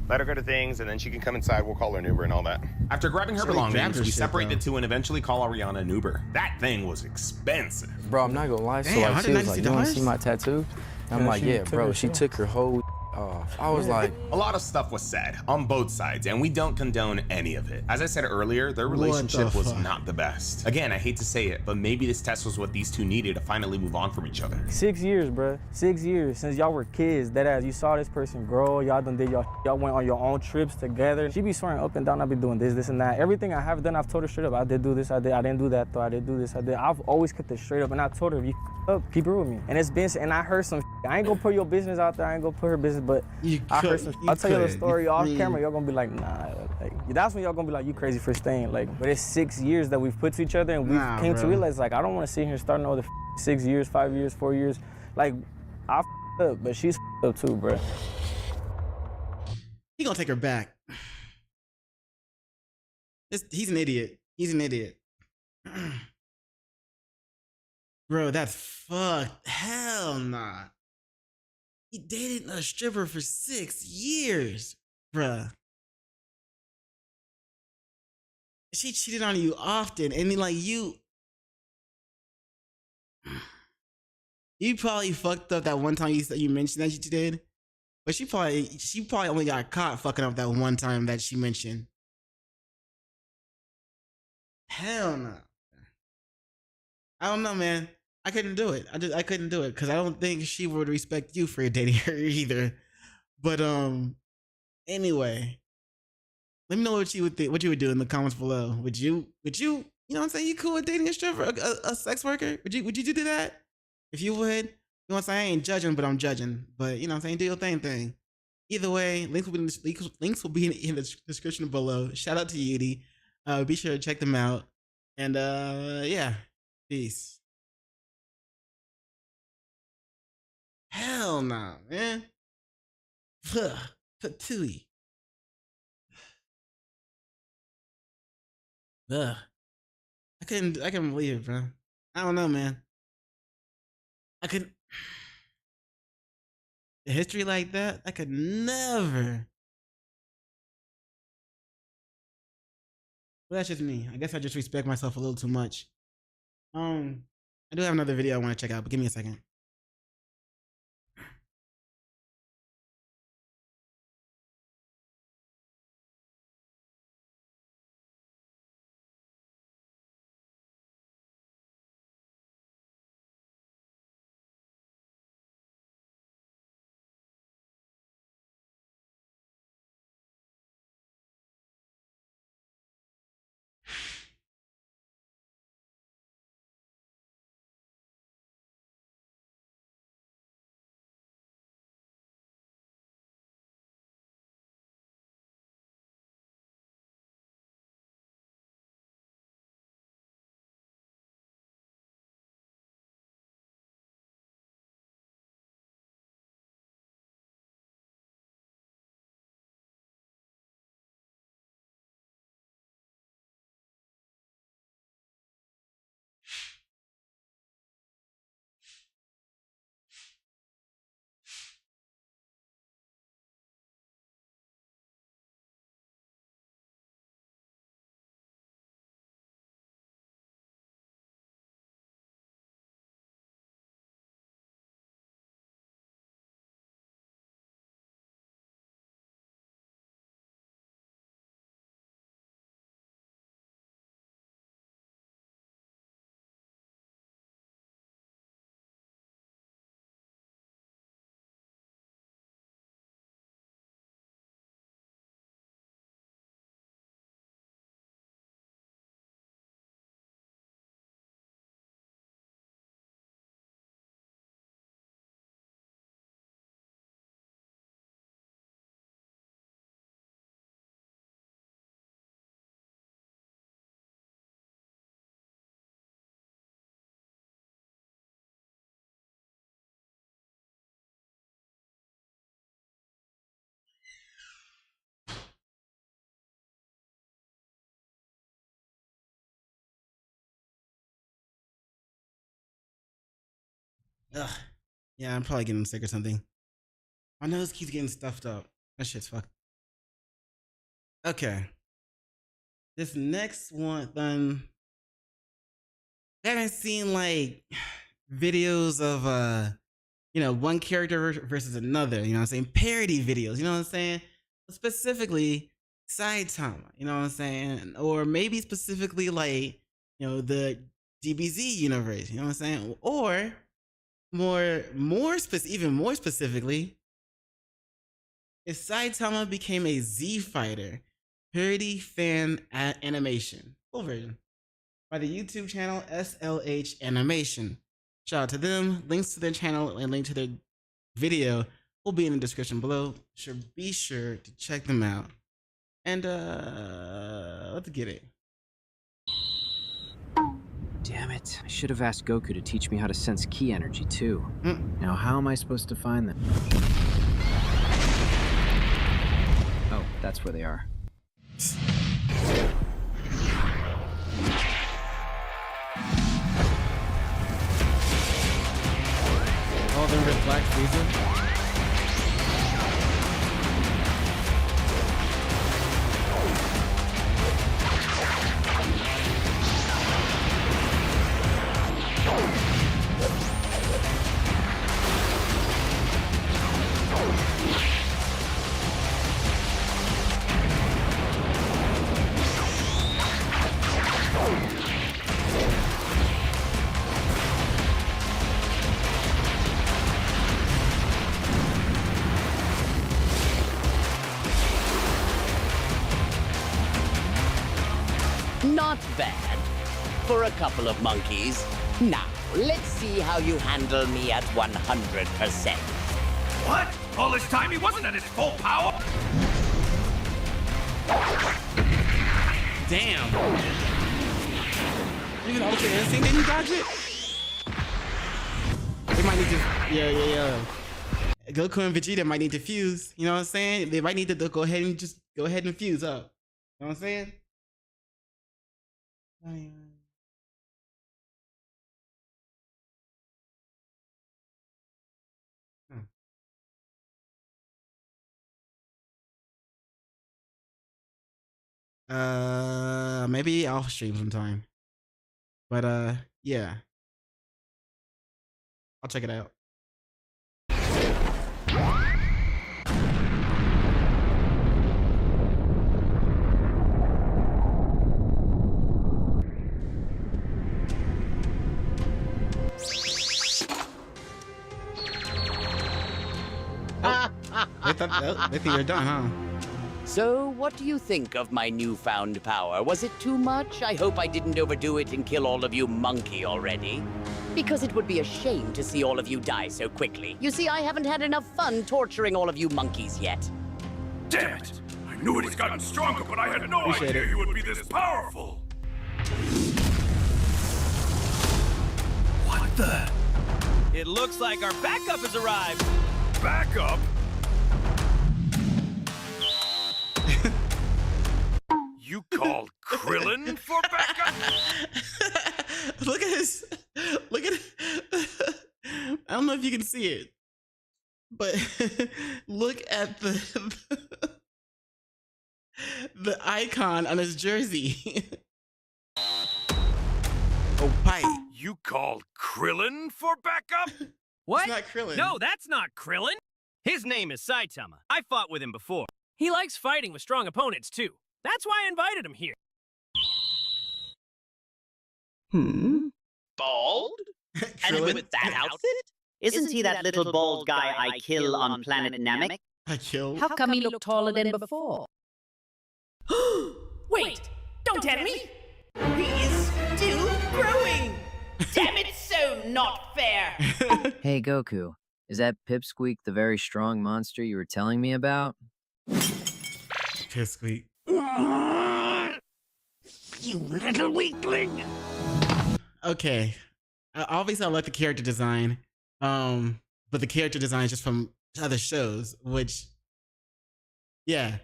Speaker 4: Let her go to things, and then she can come inside. We'll call her an Uber and all that. After grabbing her
Speaker 1: She really grabbed
Speaker 4: belongings,
Speaker 1: her
Speaker 4: we
Speaker 1: shit,
Speaker 4: separate the
Speaker 1: though.
Speaker 4: two and eventually call Ariana an Uber. That thing was expensive.
Speaker 12: Bro, I'm not gonna lie. So
Speaker 1: Damn,
Speaker 12: like, she was like, "You want to
Speaker 1: $196?
Speaker 12: see my tattoo?" And I'm
Speaker 5: Yeah,
Speaker 12: like,
Speaker 5: she
Speaker 12: "Yeah,
Speaker 5: took
Speaker 12: bro."
Speaker 5: her
Speaker 12: She
Speaker 5: shit
Speaker 12: took her whole off. I was like,
Speaker 4: A lot of stuff was said on both sides, and we don't condone any of it. As I said earlier, their
Speaker 1: What the
Speaker 4: relationship was
Speaker 1: fuck?
Speaker 4: not the best. Again, I hate to say it, but maybe this test was what these two needed to finally move on from each other.
Speaker 5: 6 years, bruh. 6 years since y'all were kids. That ass, you saw this person grow. Y'all done did y'all went on your own trips together. She be swearing up and down. I be doing this and that. Everything I have done, I've told her straight up. I did do this. I didn't do that though. I did do this. I did. I've always kept it straight up, and I told her, if you up, keep it with me. And it's been. And I heard some. I ain't gonna put your business out there. I ain't gonna put her business, but I heard some. I'll tell you the story off camera. Y'all gonna be like, nah. Like that's when y'all gonna be like, you crazy for staying. Like, but it's 6 years that we've put to each other, and we came to
Speaker 1: bro.
Speaker 5: realize like I don't want to sit here starting another 6 years, 5 years, 4 years. Like I up, but she's up too, bro.
Speaker 1: He gonna take her back. He's an idiot. He's an idiot. Bro, that's fucked. Hell nah. He dated a stripper for 6 years, bruh. She cheated on you often, and then like you probably fucked up that one time you mentioned that you did, but she probably only got caught fucking up that one time that she mentioned. Hell no. I don't know, man. I couldn't do it. I couldn't do it because I don't think she would respect you for dating her either. But anyway, let me know what you would think, what you would do in the comments below. Would you know what I'm saying? You cool with dating a stripper, a sex worker? Would you do that? If you would, you know what I'm saying? I ain't judging, but I'm judging. But you know what I'm saying? Do your thing. Either way, links will be in the description below. Shout out to Yudi. Be sure to check them out. And yeah, peace. Hell no, man. Patooey. Ugh. I couldn't believe it, bro. I don't know, man. I could a history like that, I could never. Well, that's just me. I guess I just respect myself a little too much. I do have another video I want to check out, but give me a second. Ugh. Yeah, I'm probably getting sick or something. My nose keeps getting stuffed up. That shit's fucked. Okay. This next one, then. I haven't seen like videos of one character versus another, you know what I'm saying? Parody videos, you know what I'm saying? Specifically Saitama, you know what I'm saying? Or maybe specifically like, the DBZ universe, you know what I'm saying? Or even more specifically, if Saitama became a Z Fighter parody fan animation, full version, by the YouTube channel SLH Animation. Shout out to them. Links to their channel and link to their video will be in the description below. Be sure to check them out. And let's get it.
Speaker 14: Damn it. I should have asked Goku to teach me how to sense ki energy too. Now how am I supposed to find them? Oh, that's where they are.
Speaker 1: Oh, they're with Black Frieza.
Speaker 15: Not bad for a couple of monkeys. Now, let's see how you handle me at 100%.
Speaker 16: What? All this time he wasn't at his full power?
Speaker 1: Damn. Even Ultra Instinct, didn't you dodge it? They might need to, yeah. Goku and Vegeta might need to fuse. You know what I'm saying? They might need to go ahead and fuse up. You know what I'm saying? Maybe I'll stream sometime. But yeah. I'll check it out. They think you're done, huh?
Speaker 15: So, what do you think of my newfound power? Was it too much? I hope I didn't overdo it and kill all of you monkey already. Because it would be a shame to see all of you die so quickly. You see, I haven't had enough fun torturing all of you monkeys yet.
Speaker 16: Damn it! I knew he'd gotten stronger, but I had no idea he would be this powerful. What the?
Speaker 17: It looks like our backup has arrived.
Speaker 16: Backup? You called Krillin for backup?
Speaker 1: Look at this. Look at it. I don't know if you can see it, but look at the icon on his jersey. Oh, pipe.
Speaker 16: You called Krillin for backup?
Speaker 17: What?
Speaker 1: It's not Krillin.
Speaker 17: No, that's not Krillin. His name is Saitama. I fought with him before. He likes fighting with strong opponents, too. That's why I invited him here.
Speaker 15: Bald? And with that outfit? Isn't he that little bald guy I kill on planet Namek?
Speaker 1: I kill?
Speaker 9: How come he looked taller than before?
Speaker 18: Wait! Don't tell me! He is still growing! Damn it, so not fair!
Speaker 14: Hey Goku, is that Pipsqueak the very strong monster you were telling me about?
Speaker 1: Pipsqueak.
Speaker 18: You little weakling!
Speaker 1: Okay. Obviously, I like the character design. But the character design is just from other shows, which, yeah.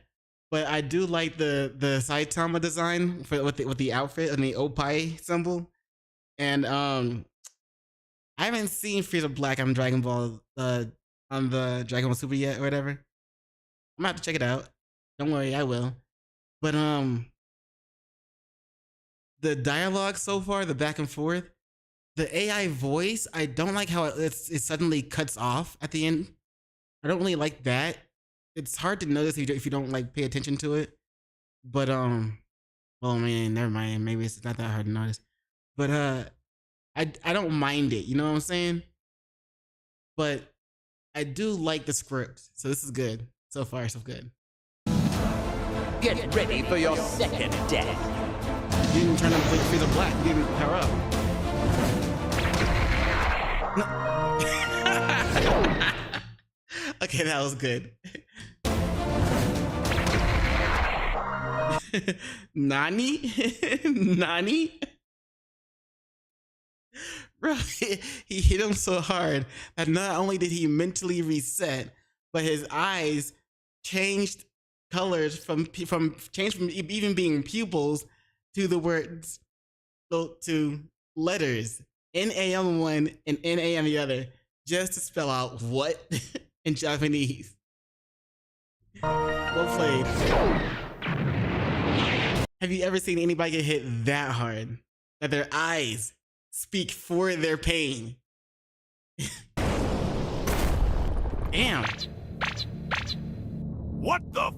Speaker 1: But I do like the Saitama design with the outfit and the Oppai symbol. And I I haven't seen Frieza Black on Dragon Ball, on the Dragon Ball Super yet or whatever. I'm gonna have to check it out. Don't worry, I will. But the dialogue so far, the back and forth, the AI voice, I don't like how it suddenly cuts off at the end. I don't really like that. It's hard to notice if you don't like pay attention to it. But well, man, never mind. Maybe it's not that hard to notice. But I don't mind it. You know what I'm saying? But I do like the script, so this is good. So far, so good.
Speaker 15: Get ready for your second death.
Speaker 1: You didn't turn on Frieza Black. You didn't power up. No. Okay, that was good. Nani? Nani? Bro, he hit him so hard that not only did he mentally reset, but his eyes changed colors from even being pupils to the words, to letters, NA on one and NA on the other, just to spell out what in Japanese. Well played. Have you ever seen anybody get hit that hard that their eyes speak for their pain? Damn.
Speaker 16: What the f,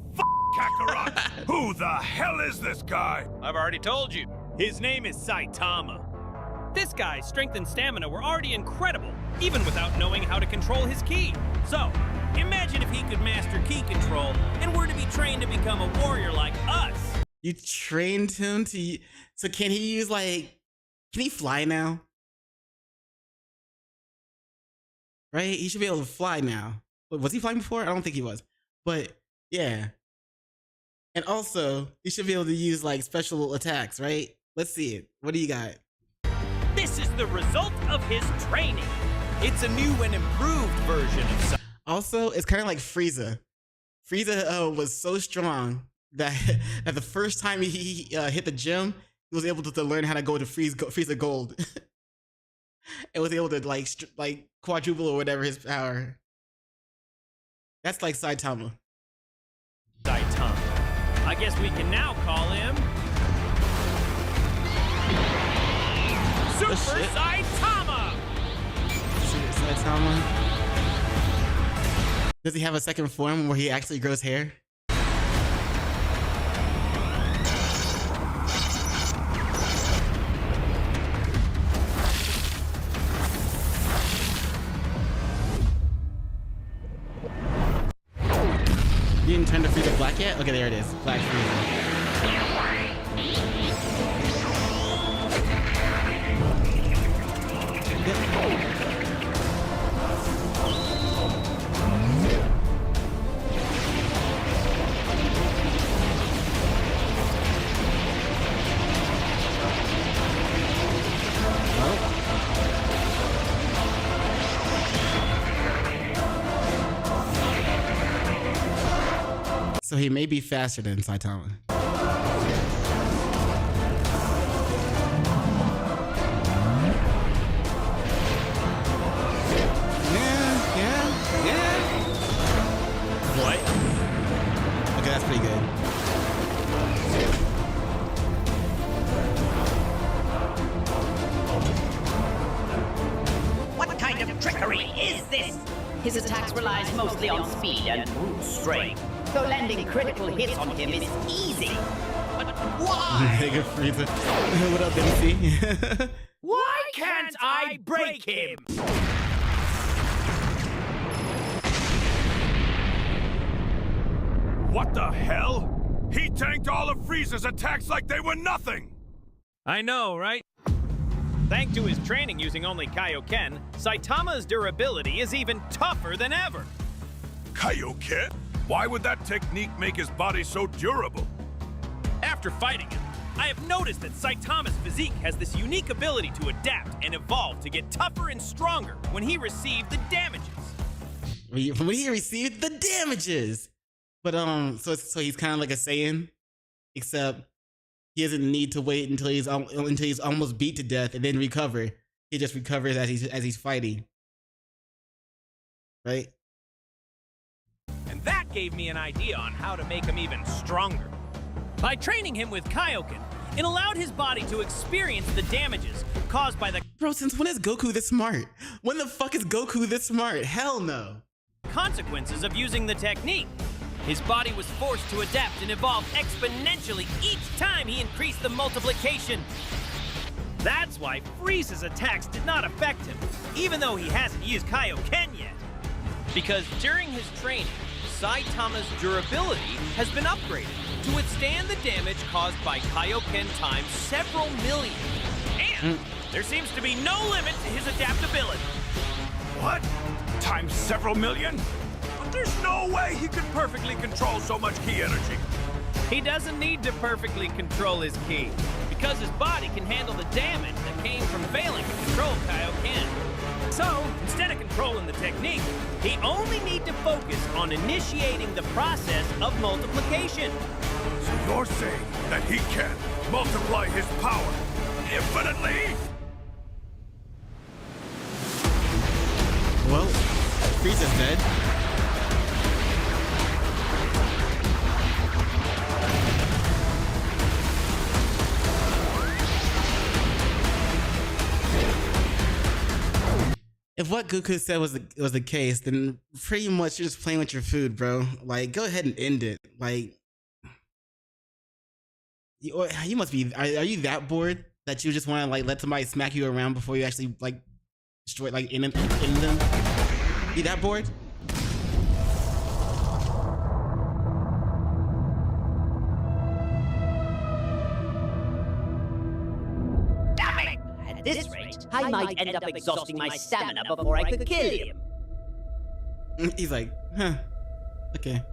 Speaker 16: Kakarot? Who the hell is this guy?
Speaker 17: I've already told you. His name is Saitama. This guy's strength and stamina were already incredible, even without knowing how to control his ki. So, imagine if he could master ki control and were to be trained to become a warrior like us.
Speaker 1: You trained him to... So can he use, like... Can he fly now? Right? He should be able to fly now. Was he flying before? I don't think he was. But, yeah. And also, he should be able to use, like, special attacks, right? Let's see it. What do you got?
Speaker 17: This is the result of his training. It's a new and improved version of...
Speaker 1: Also, it's kind of like Frieza. Frieza was so strong that the first time he hit the gym, he was able to learn how to go to Frieza Gold. And was able to like quadruple or whatever his power. That's like Saitama.
Speaker 17: Saitama. I guess we can now call him Super Saitama.
Speaker 1: Super Saitama. Does he have a second form where he actually grows hair? You didn't turn to Frieza Black yet? Okay, there it is. Black Frieza. So he may be faster than Saitama. Yeah.
Speaker 17: What?
Speaker 1: Okay, that's pretty good.
Speaker 18: What kind of trickery is this? His attacks relies mostly on speed and brute strength, so landing critical hits on him is easy. But why?
Speaker 1: Mega Frieza. What up, MC?
Speaker 18: Why can't I break him?
Speaker 16: What the hell? He tanked all of Frieza's attacks like they were nothing!
Speaker 17: I know, right? Thanks to his training using only Kaioken, Saitama's durability is even tougher than ever.
Speaker 16: Kaioken? Why would that technique make his body so durable?
Speaker 17: After fighting him, I have noticed that Saitama's physique has this unique ability to adapt and evolve to get tougher and stronger when he received the damages.
Speaker 1: When he received the damages! But so he's kind of like a Saiyan, except he doesn't need to wait until he's almost beat to death and then recover. he just recovers as he's fighting. Right?
Speaker 17: And that gave me an idea on how to make him even stronger. By training him with Kaioken, it allowed his body to experience the damages caused by the—
Speaker 1: Bro, since when is Goku this smart? When the fuck is Goku this smart? Hell no.
Speaker 17: consequences of using the technique. His body was forced to adapt and evolve exponentially each time he increased the multiplication. That's why Frieza's attacks did not affect him, even though he hasn't used Kaioken yet. Because during his training, Saitama's durability has been upgraded to withstand the damage caused by Kaioken times several million. And there seems to be no limit to his adaptability.
Speaker 16: What? Times several million? But there's no way he could perfectly control so much ki energy.
Speaker 17: He doesn't need to perfectly control his ki, because his body can handle the damage that came from failing to control Kaioken. So, instead of controlling the technique, he only needs to focus on initiating the process of multiplication.
Speaker 16: So you're saying that he can multiply his power infinitely?
Speaker 1: Well, Frieza's dead. If what Goku said was the case, then pretty much you're just playing with your food, bro. Like, go ahead and end it. Like, you must be. Are you that bored that you just want to like let somebody smack you around before you actually like destroy like end them? You that bored?
Speaker 18: At this rate, I might end up exhausting my stamina before I could kill him.
Speaker 1: He's like, huh, okay.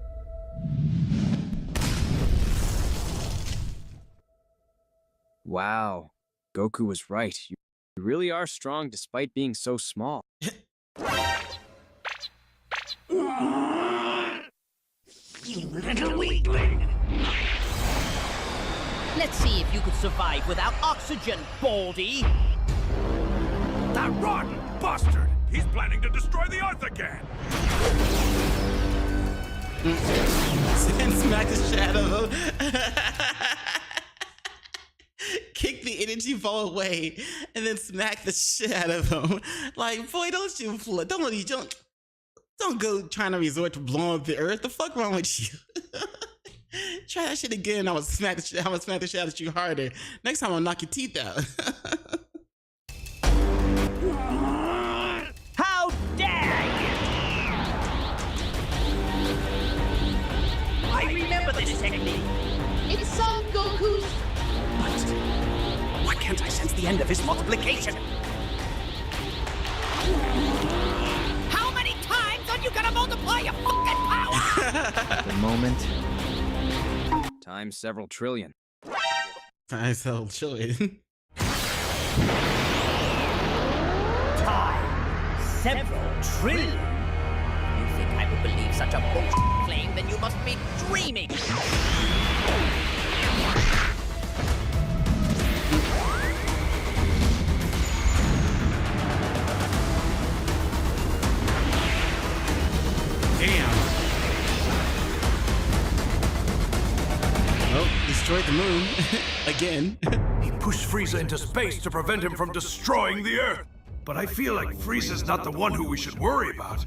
Speaker 14: Wow, Goku was right. You really are strong despite being so small.
Speaker 18: You little weakling. Let's see if you could survive without oxygen, Baldy.
Speaker 16: That rotten bastard! He's planning to destroy the Earth again!
Speaker 1: And smack the shadow. Kick the energy ball away and then smack the shit out of him. Like, boy, don't go trying to resort to blowing up the earth. The fuck wrong with you? Try that shit again. I would smack the shit out at you harder. Next time I'll knock your teeth out.
Speaker 18: How dare you! I remember this technique.
Speaker 10: It's Son Goku's.
Speaker 18: Why can't I sense the end of his multiplication? How many times are you gonna multiply your fucking power?
Speaker 14: The moment times several trillion.
Speaker 1: Times several trillion.
Speaker 18: Several trillion? You think I would believe such a bullshit claim? Then you must be dreaming.
Speaker 1: Damn. Well, destroyed the moon again.
Speaker 16: He pushed Frieza into space to prevent him from destroying the Earth. But I feel like Frieza's not the one who we should worry about.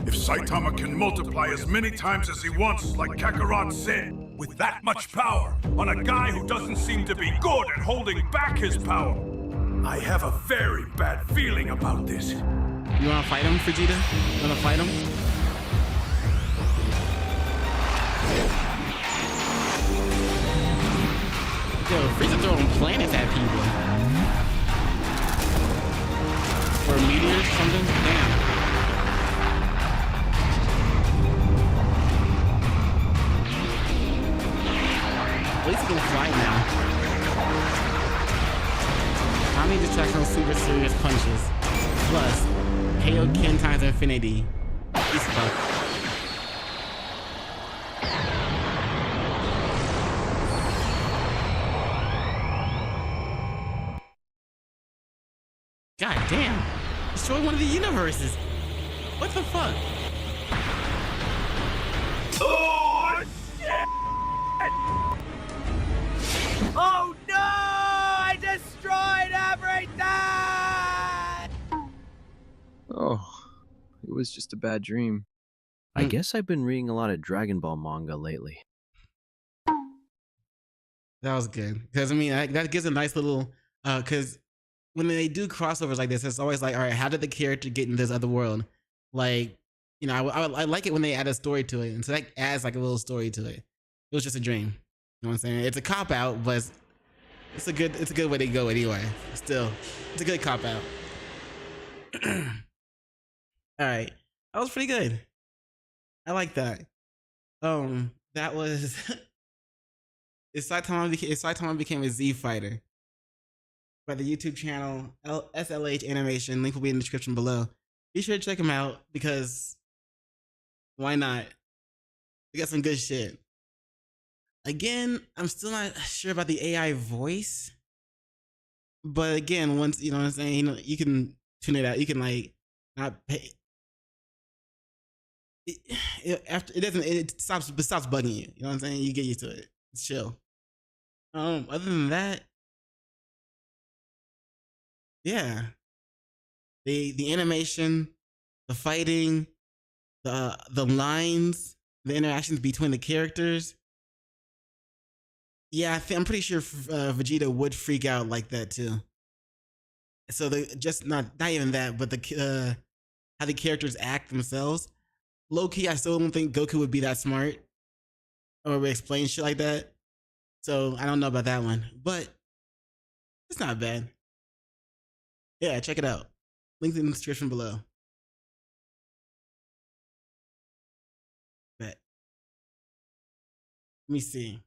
Speaker 16: If Saitama can multiply as many times as he wants, like Kakarot said, with that much power, on a guy who doesn't seem to be good at holding back his power, I have a very bad feeling about this.
Speaker 1: You wanna fight him, Vegeta? You wanna fight him? Yo, Frieza throwing planets at people. Or meteors or something? Damn. At least he can fly now. How many distractional super serious punches? Plus, Kaioken times infinity. He's fucked. God damn. Destroy one of the universes. What the fuck?
Speaker 17: Oh, shit! Oh, no! I destroyed everything!
Speaker 14: Oh, it was just a bad dream. I guess I've been reading a lot of Dragon Ball manga lately.
Speaker 1: That was good. Because, I mean, that gives a nice little, because when they do crossovers like this, it's always like, all right, how did the character get in this other world? Like, you know, I like it when they add a story to it. And so that adds like a little story to it. It was just a dream. You know what I'm saying? It's a cop out, but it's a good way to go anyway. Still, it's a good cop out. All right. That was pretty good. I like that. That was if Saitama became a Z fighter by the YouTube channel SLH Animation. Link will be in the description below. Be sure to check them out because why not? We got some good shit. Again, I'm still not sure about the AI voice, but again, once you know what I'm saying, you know, you can tune it out. You can like not pay. It stops bugging you. You know what I'm saying? You get used to it. It's chill. Other than that, yeah. The animation, the fighting, the lines, the interactions between the characters. Yeah, I'm pretty sure Vegeta would freak out like that too. So just not even that, but the how the characters act themselves. Low key, I still don't think Goku would be that smart or would explain shit like that. So I don't know about that one, but it's not bad. Yeah, check it out. Link in the description below. Bet. Let me see.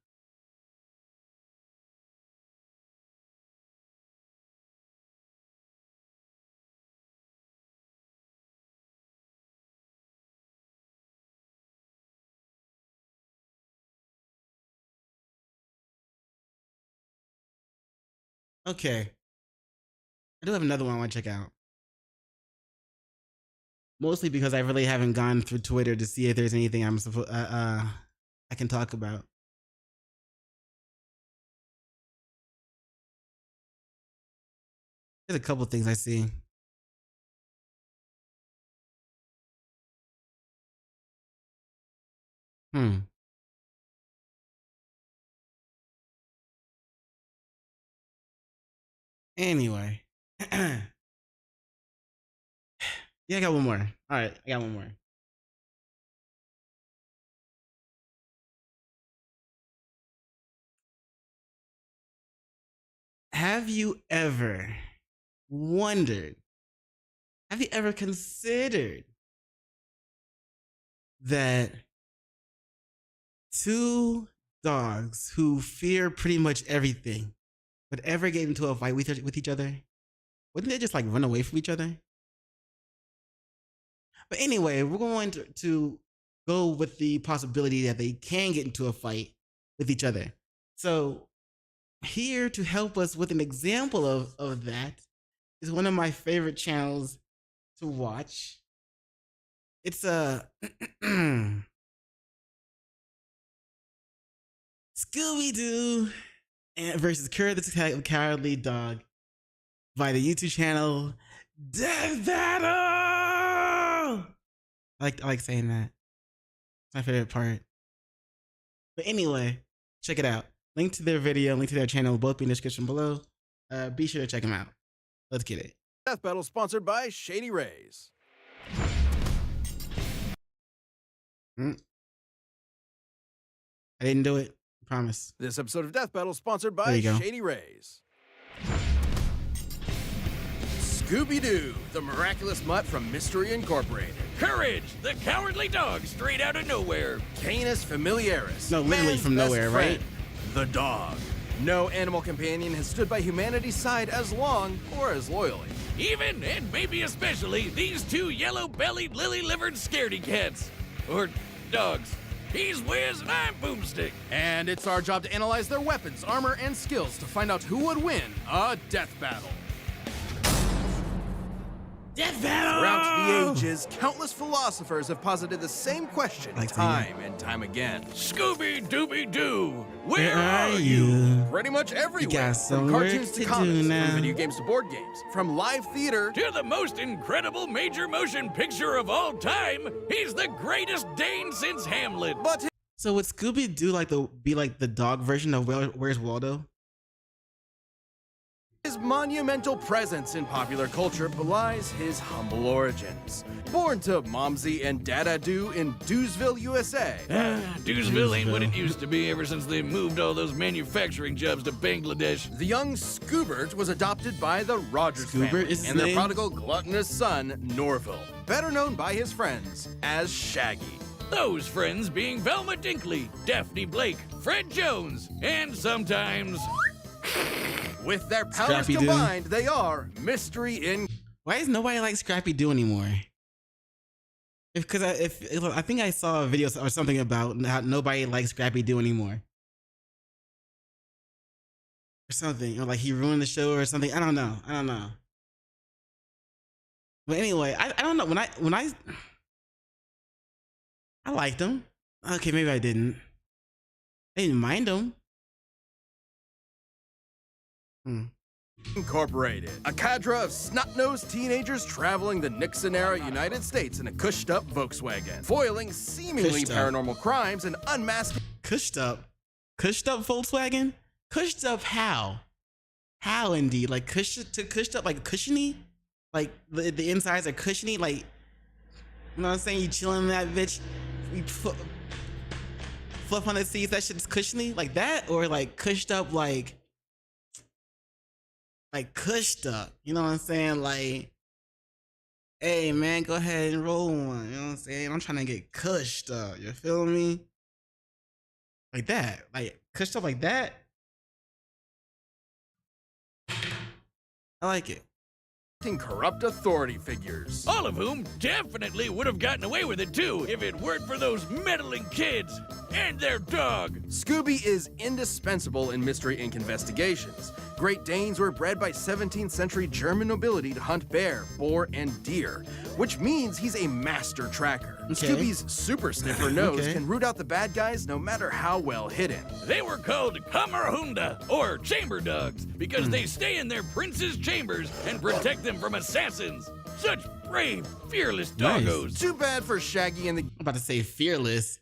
Speaker 1: Okay. I do have another one I want to check out. Mostly because I really haven't gone through Twitter to see if there's anything I can talk about. There's a couple things I see. Anyway. Yeah, I got one more. All right, I got one more. Have you ever wondered, have you ever considered that two dogs who fear pretty much everything would ever get into a fight with each other? Wouldn't they just like run away from each other? But anyway, we're going to go with the possibility that they can get into a fight with each other. So here to help us with an example of that is one of my favorite channels to watch. It's a Scooby-Doo versus Courage the Cowardly Dog by the YouTube channel Death Battle. I like saying that. It's my favorite part. But anyway, check it out. Link to their video, link to their channel, both be in the description below. Be sure to check them out. Let's get it.
Speaker 19: Death Battle sponsored by Shady Rays.
Speaker 1: I didn't do it. I promise.
Speaker 19: This episode of Death Battle sponsored by Shady Rays. Scooby-Doo, the miraculous mutt from Mystery Incorporated.
Speaker 17: Courage, the cowardly dog straight out of nowhere.
Speaker 19: Canis familiaris.
Speaker 1: No, literally
Speaker 19: man's
Speaker 1: from
Speaker 19: best
Speaker 1: nowhere,
Speaker 19: friend,
Speaker 1: right?
Speaker 19: The dog. No animal companion has stood by humanity's side as long or as loyally.
Speaker 17: Even, and maybe especially, these two yellow-bellied, lily-livered scaredy cats. Or dogs. He's Wiz and I'm Boomstick.
Speaker 19: And it's our job to analyze their weapons, armor, and skills to find out who would win a death battle.
Speaker 1: Death battle!
Speaker 19: Throughout the ages, countless philosophers have posited the same question time and time again.
Speaker 16: Scooby-Dooby-Doo,
Speaker 1: Where are you?
Speaker 19: Pretty much everywhere.
Speaker 1: got some
Speaker 19: from
Speaker 1: work
Speaker 19: cartoons
Speaker 1: to
Speaker 19: to
Speaker 1: do
Speaker 19: comics,
Speaker 1: now.
Speaker 19: from video games to board games, from live theater
Speaker 16: to the most incredible major motion picture of all time. He's the greatest Dane since Hamlet.
Speaker 19: But
Speaker 1: So would Scooby-Doo be like the dog version of Where's Waldo?
Speaker 19: his monumental presence in popular culture belies his humble origins. Born to Momsy and Dada-Doo in Dewsville, USA.
Speaker 16: Dewsville ain't what it used to be ever since they moved all those manufacturing jobs to Bangladesh.
Speaker 19: The young Scoobert was adopted by the Rogers family
Speaker 1: is his
Speaker 19: and their
Speaker 1: name?
Speaker 19: prodigal gluttonous son, Norville, better known by his friends as Shaggy.
Speaker 16: Those friends being Velma Dinkley, Daphne Blake, Fred Jones, and sometimes...
Speaker 19: With their powers
Speaker 1: Scrappy-Doo.
Speaker 19: combined, they are Mystery in...
Speaker 1: Why is nobody like Scrappy-Doo anymore? Because I think I saw a video or something about how nobody likes Scrappy-Doo anymore. Or something. Or like he ruined the show or something. I don't know. But anyway, I don't know. When I liked him. Okay, maybe I didn't. I didn't mind him.
Speaker 19: Incorporated, a cadre of snot-nosed teenagers traveling the Nixon-era United States in a cushed-up Volkswagen, foiling seemingly
Speaker 1: Cushed up.
Speaker 19: paranormal crimes and unmasking...
Speaker 1: Cushed up Volkswagen? Cushed up how? How indeed? Like cushed up like cushiony? Like the insides are cushiony? Like, you know what I'm saying? You chilling in that bitch, you flip on the seats, that shit's cushiony? Like that? Or like cushed up like cushed up, you know what I'm saying? Like, hey man, go ahead and roll one, you know what I'm saying? I'm trying to get cushed up, you feel me? Like that, like cushed up like that. I like it.
Speaker 19: Corrupt authority figures.
Speaker 16: All of whom definitely would have gotten away with it too if it weren't for those meddling kids and their dog.
Speaker 19: Scooby is indispensable in Mystery Inc. investigations. Great Danes were bred by 17th century German nobility to hunt bear, boar, and deer, which means he's a master tracker.
Speaker 1: Okay.
Speaker 19: Scooby's super sniffer nose
Speaker 1: Okay.
Speaker 19: can root out the bad guys no matter how well hidden.
Speaker 16: They were called Kamerhunda, or chamber dogs, because they stay in their prince's chambers and protect them from assassins. Such brave, fearless
Speaker 1: Nice.
Speaker 16: doggos.
Speaker 19: Too bad for Shaggy and the
Speaker 1: I'm about to say fearless.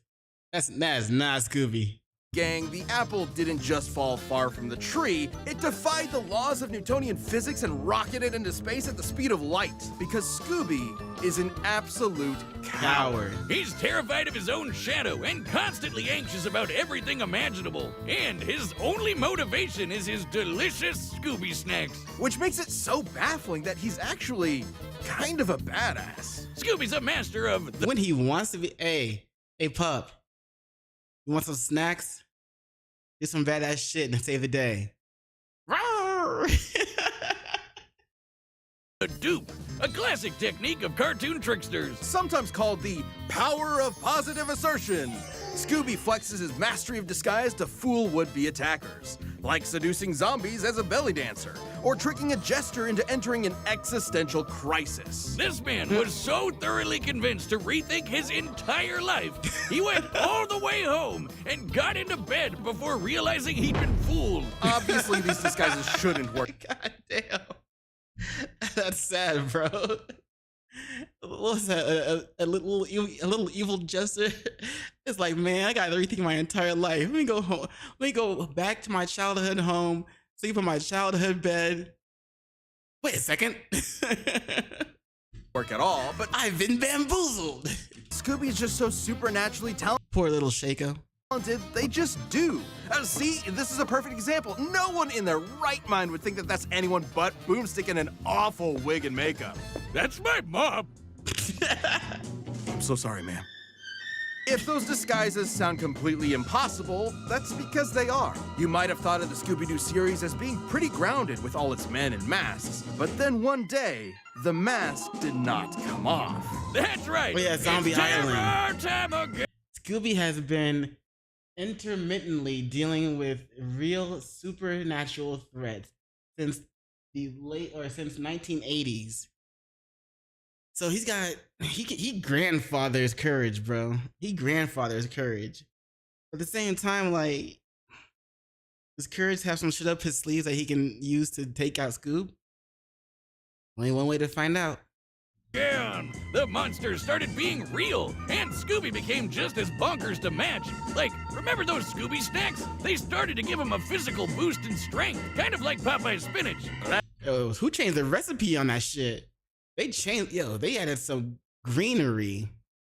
Speaker 1: That is not Scooby.
Speaker 19: gang, the apple didn't just fall far from the tree, it defied the laws of Newtonian physics and rocketed into space at the speed of light. Because Scooby is an absolute coward.
Speaker 16: He's terrified of his own shadow and constantly anxious about everything imaginable. And his only motivation is his delicious Scooby snacks.
Speaker 19: Which makes it so baffling that he's actually kind of a badass.
Speaker 16: Scooby's a master of
Speaker 1: When he wants to be, hey pup, you want some snacks? Do some badass shit and save the day.
Speaker 16: a dupe, a classic technique of cartoon tricksters.
Speaker 19: Sometimes called the power of positive assertion. Scooby flexes his mastery of disguise to fool would-be attackers, like seducing zombies as a belly dancer, or tricking a jester into entering an existential crisis.
Speaker 16: This man was so thoroughly convinced to rethink his entire life, he went all the way home and got into bed before realizing he'd been fooled.
Speaker 19: Obviously, these disguises shouldn't work.
Speaker 1: God damn. That's sad, bro. What was that? A little evil jester? It's like, man, I gotta rethink my entire life. Let me go home. Let me go back to my childhood home, sleep in my childhood bed. Wait a second.
Speaker 19: Work at all, but
Speaker 1: I've been bamboozled.
Speaker 19: Scooby is just so supernaturally
Speaker 1: Poor little Shaco.
Speaker 19: talented, they just do. See, this is a perfect example. No one in their right mind would think that that's anyone but Boomstick in an awful wig and makeup.
Speaker 16: That's my mom.
Speaker 19: I'm so sorry, ma'am. If those disguises sound completely impossible, that's because they are. You might have thought of the Scooby-Doo series as being pretty grounded with all its men and masks, but then one day, the mask did not come off.
Speaker 16: That's right.
Speaker 1: Oh yeah, Zombie
Speaker 16: It's
Speaker 1: Island.
Speaker 16: terror time again.
Speaker 1: Scooby has been intermittently dealing with real supernatural threats since the since 1980s. So he grandfathers courage, bro. He grandfathers courage. But at the same time, like, does Courage have some shit up his sleeves that he can use to take out Scoob? Only one way to find out.
Speaker 20: Yeah, the monsters started being real, and Scooby became just as bonkers to match. Like, remember those Scooby snacks? They started to give him a physical boost in strength, kind of like Popeye's spinach.
Speaker 1: Yo, who changed the recipe on that shit? They added some greenery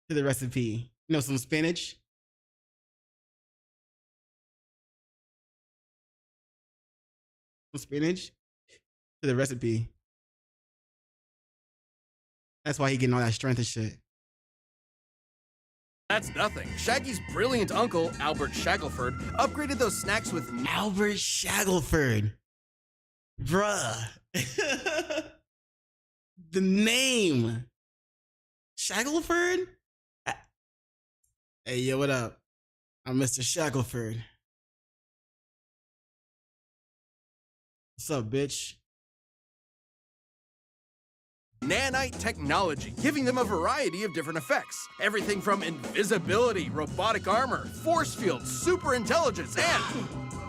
Speaker 1: to the recipe. You know, some spinach. Some spinach to the recipe. That's why he getting all that strength and shit.
Speaker 19: That's nothing. Shaggy's brilliant uncle, Albert Shackleford, upgraded those snacks with
Speaker 1: Albert Shackleford. Bruh. The name. Shackleford? Hey, yo, what up? I'm Mr. Shackleford. What's up, bitch?
Speaker 19: nanite technology, giving them a variety of different effects. Everything from invisibility, robotic armor, force field, super intelligence, and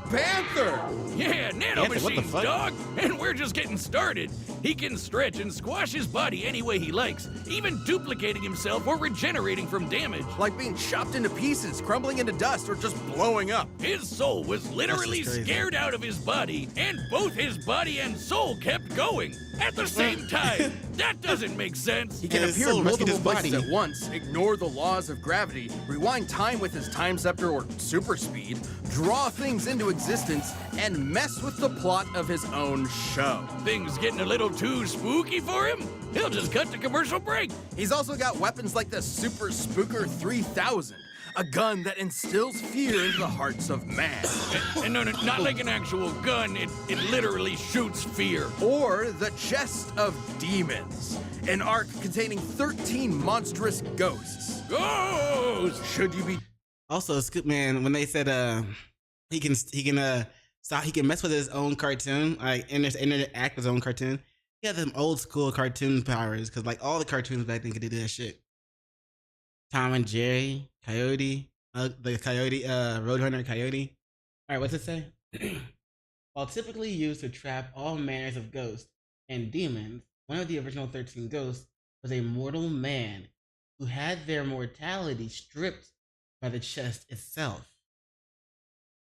Speaker 19: Panther!
Speaker 20: Yeah, nanomachines, dog! And we're just getting started. He can stretch and squash his body any way he likes, even duplicating himself or regenerating from damage.
Speaker 19: Like being chopped into pieces, crumbling into dust, or just blowing up.
Speaker 20: His soul was literally scared out of his body, and both his body and soul kept going at the same time. That doesn't make sense.
Speaker 19: He can appear in multiple places at once, ignore the laws of gravity, rewind time with his time scepter or super speed, draw things into existence, and mess with the plot of his own show.
Speaker 20: Things getting a little too spooky for him? He'll just cut to commercial break.
Speaker 19: He's also got weapons like the Super Spooker 3000, a gun that instills fear into the hearts of man.
Speaker 20: And no, not like an actual gun, it literally shoots fear.
Speaker 19: Or the Chest of Demons, an ark containing 13 monstrous ghosts.
Speaker 20: Ghosts!
Speaker 19: Should you be...
Speaker 1: Also, Scoop Man, when they said he can mess with his own cartoon, like interact with his own cartoon. He had them old school cartoon powers, because like all the cartoons back then could do that shit. Tom and Jerry, Coyote, the Coyote, Roadrunner Coyote. All right, what's it say? While typically used to trap all manners of ghosts and demons, one of the original 13 ghosts was a mortal man who had their mortality stripped by the chest itself.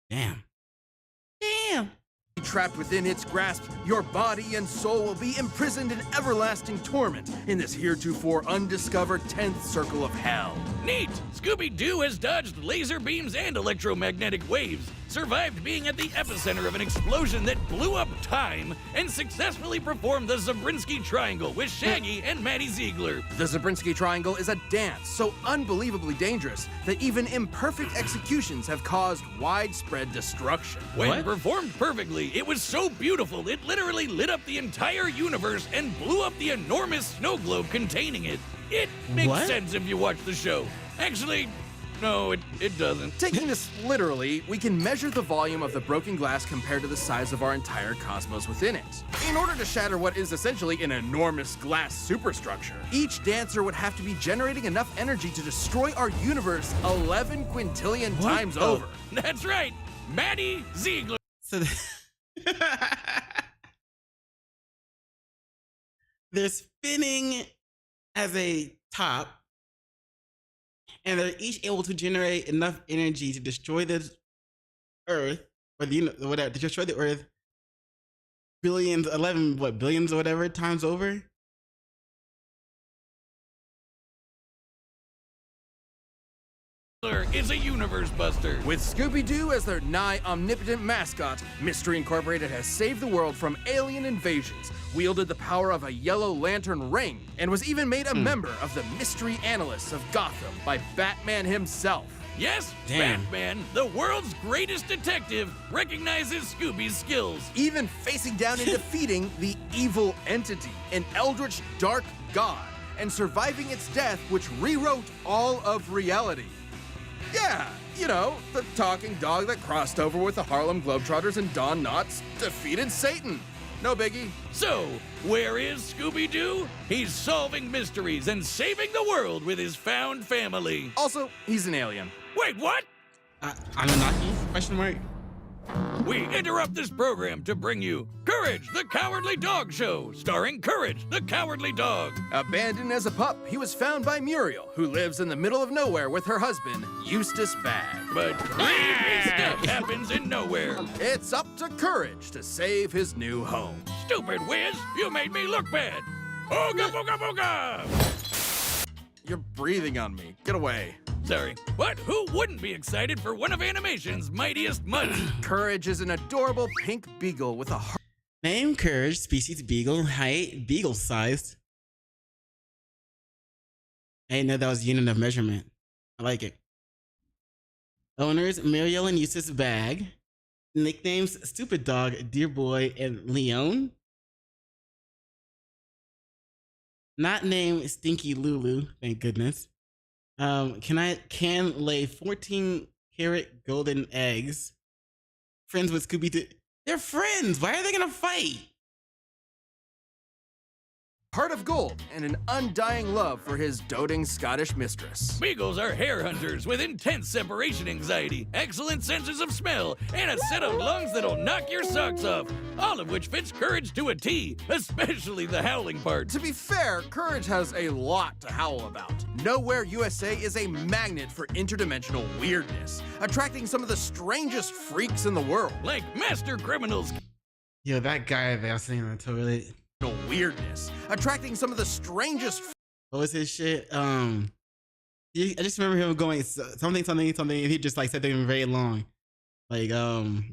Speaker 1: Damn. Damn.
Speaker 19: Trapped within its grasp, your body and soul will be imprisoned in everlasting torment in this heretofore undiscovered 10th circle of hell.
Speaker 20: Neat! Scooby-Doo has dodged laser beams and electromagnetic waves, survived being at the epicenter of an explosion that blew up time, and successfully performed the Zabriskie Triangle with Shaggy and Maddie Ziegler.
Speaker 19: The Zabriskie Triangle is a dance so unbelievably dangerous that even imperfect executions have caused widespread destruction.
Speaker 20: When performed perfectly, it was so beautiful it literally lit up the entire universe and blew up the enormous snow globe containing it. It makes sense if you watch the show. Actually, no, it doesn't.
Speaker 19: Taking this literally, we can measure the volume of the broken glass compared to the size of our entire cosmos within it. In order to shatter what is essentially an enormous glass superstructure, each dancer would have to be generating enough energy to destroy our universe 11 quintillion times over.
Speaker 20: That's right, Maddie Ziegler.
Speaker 1: So they're spinning as a top, and they're each able to generate enough energy to destroy the Earth, or whatever, to destroy the Earth billions or whatever times over.
Speaker 20: Is a universe buster.
Speaker 19: With Scooby-Doo as their nigh omnipotent mascot, Mystery Incorporated has saved the world from alien invasions, wielded the power of a yellow lantern ring, and was even made a member of the Mystery Analysts of Gotham by Batman himself.
Speaker 20: Yes, Batman, the world's greatest detective, recognizes Scooby's skills.
Speaker 19: Even facing down and defeating the evil entity, an eldritch dark god, and surviving its death, which rewrote all of reality. Yeah, you know, the talking dog that crossed over with the Harlem Globetrotters and Don Knotts defeated Satan. no biggie.
Speaker 20: So, where is Scooby-Doo? He's solving mysteries and saving the world with his found family.
Speaker 19: Also, he's an alien.
Speaker 20: Wait, what?
Speaker 1: Anunnaki? Question mark.
Speaker 20: We interrupt this program to bring you Courage, the Cowardly Dog Show, starring Courage, the Cowardly Dog.
Speaker 19: Abandoned as a pup, he was found by Muriel, who lives in the middle of nowhere with her husband, Eustace Bag.
Speaker 20: But creepy stuff happens in nowhere.
Speaker 19: It's up to Courage to save his new home.
Speaker 20: Stupid whiz, you made me look bad. Ooga booga booga!
Speaker 19: You're breathing on me. Get away.
Speaker 20: Sorry, but who wouldn't be excited for one of animation's mightiest mutts?
Speaker 19: Courage is an adorable pink beagle with a heart.
Speaker 1: Name Courage, species beagle, height beagle sized. I didn't know that was unit of measurement. I like it. Owners Muriel and Eustace Bag. Nicknames Stupid Dog, Dear Boy, and Leon. Not named Stinky Lulu, thank goodness. Can lay 14-karat golden eggs. Friends with Scooby-Doo. They're friends. Why are they gonna fight?
Speaker 19: Heart of gold and an undying love for his doting Scottish mistress.
Speaker 20: Beagles are hare hunters with intense separation anxiety, excellent senses of smell, and a set of lungs that'll knock your socks off. All of which fits Courage to a T, especially the howling part.
Speaker 19: To be fair, Courage has a lot to howl about. Nowhere USA is a magnet for interdimensional weirdness, attracting some of the strangest freaks in the world.
Speaker 20: Like master criminals.
Speaker 1: Yo, that guy that was sitting on the toilet.
Speaker 19: Weirdness, attracting some of the strangest.
Speaker 1: What was his shit? I just remember him going something, and he just like said them very long, like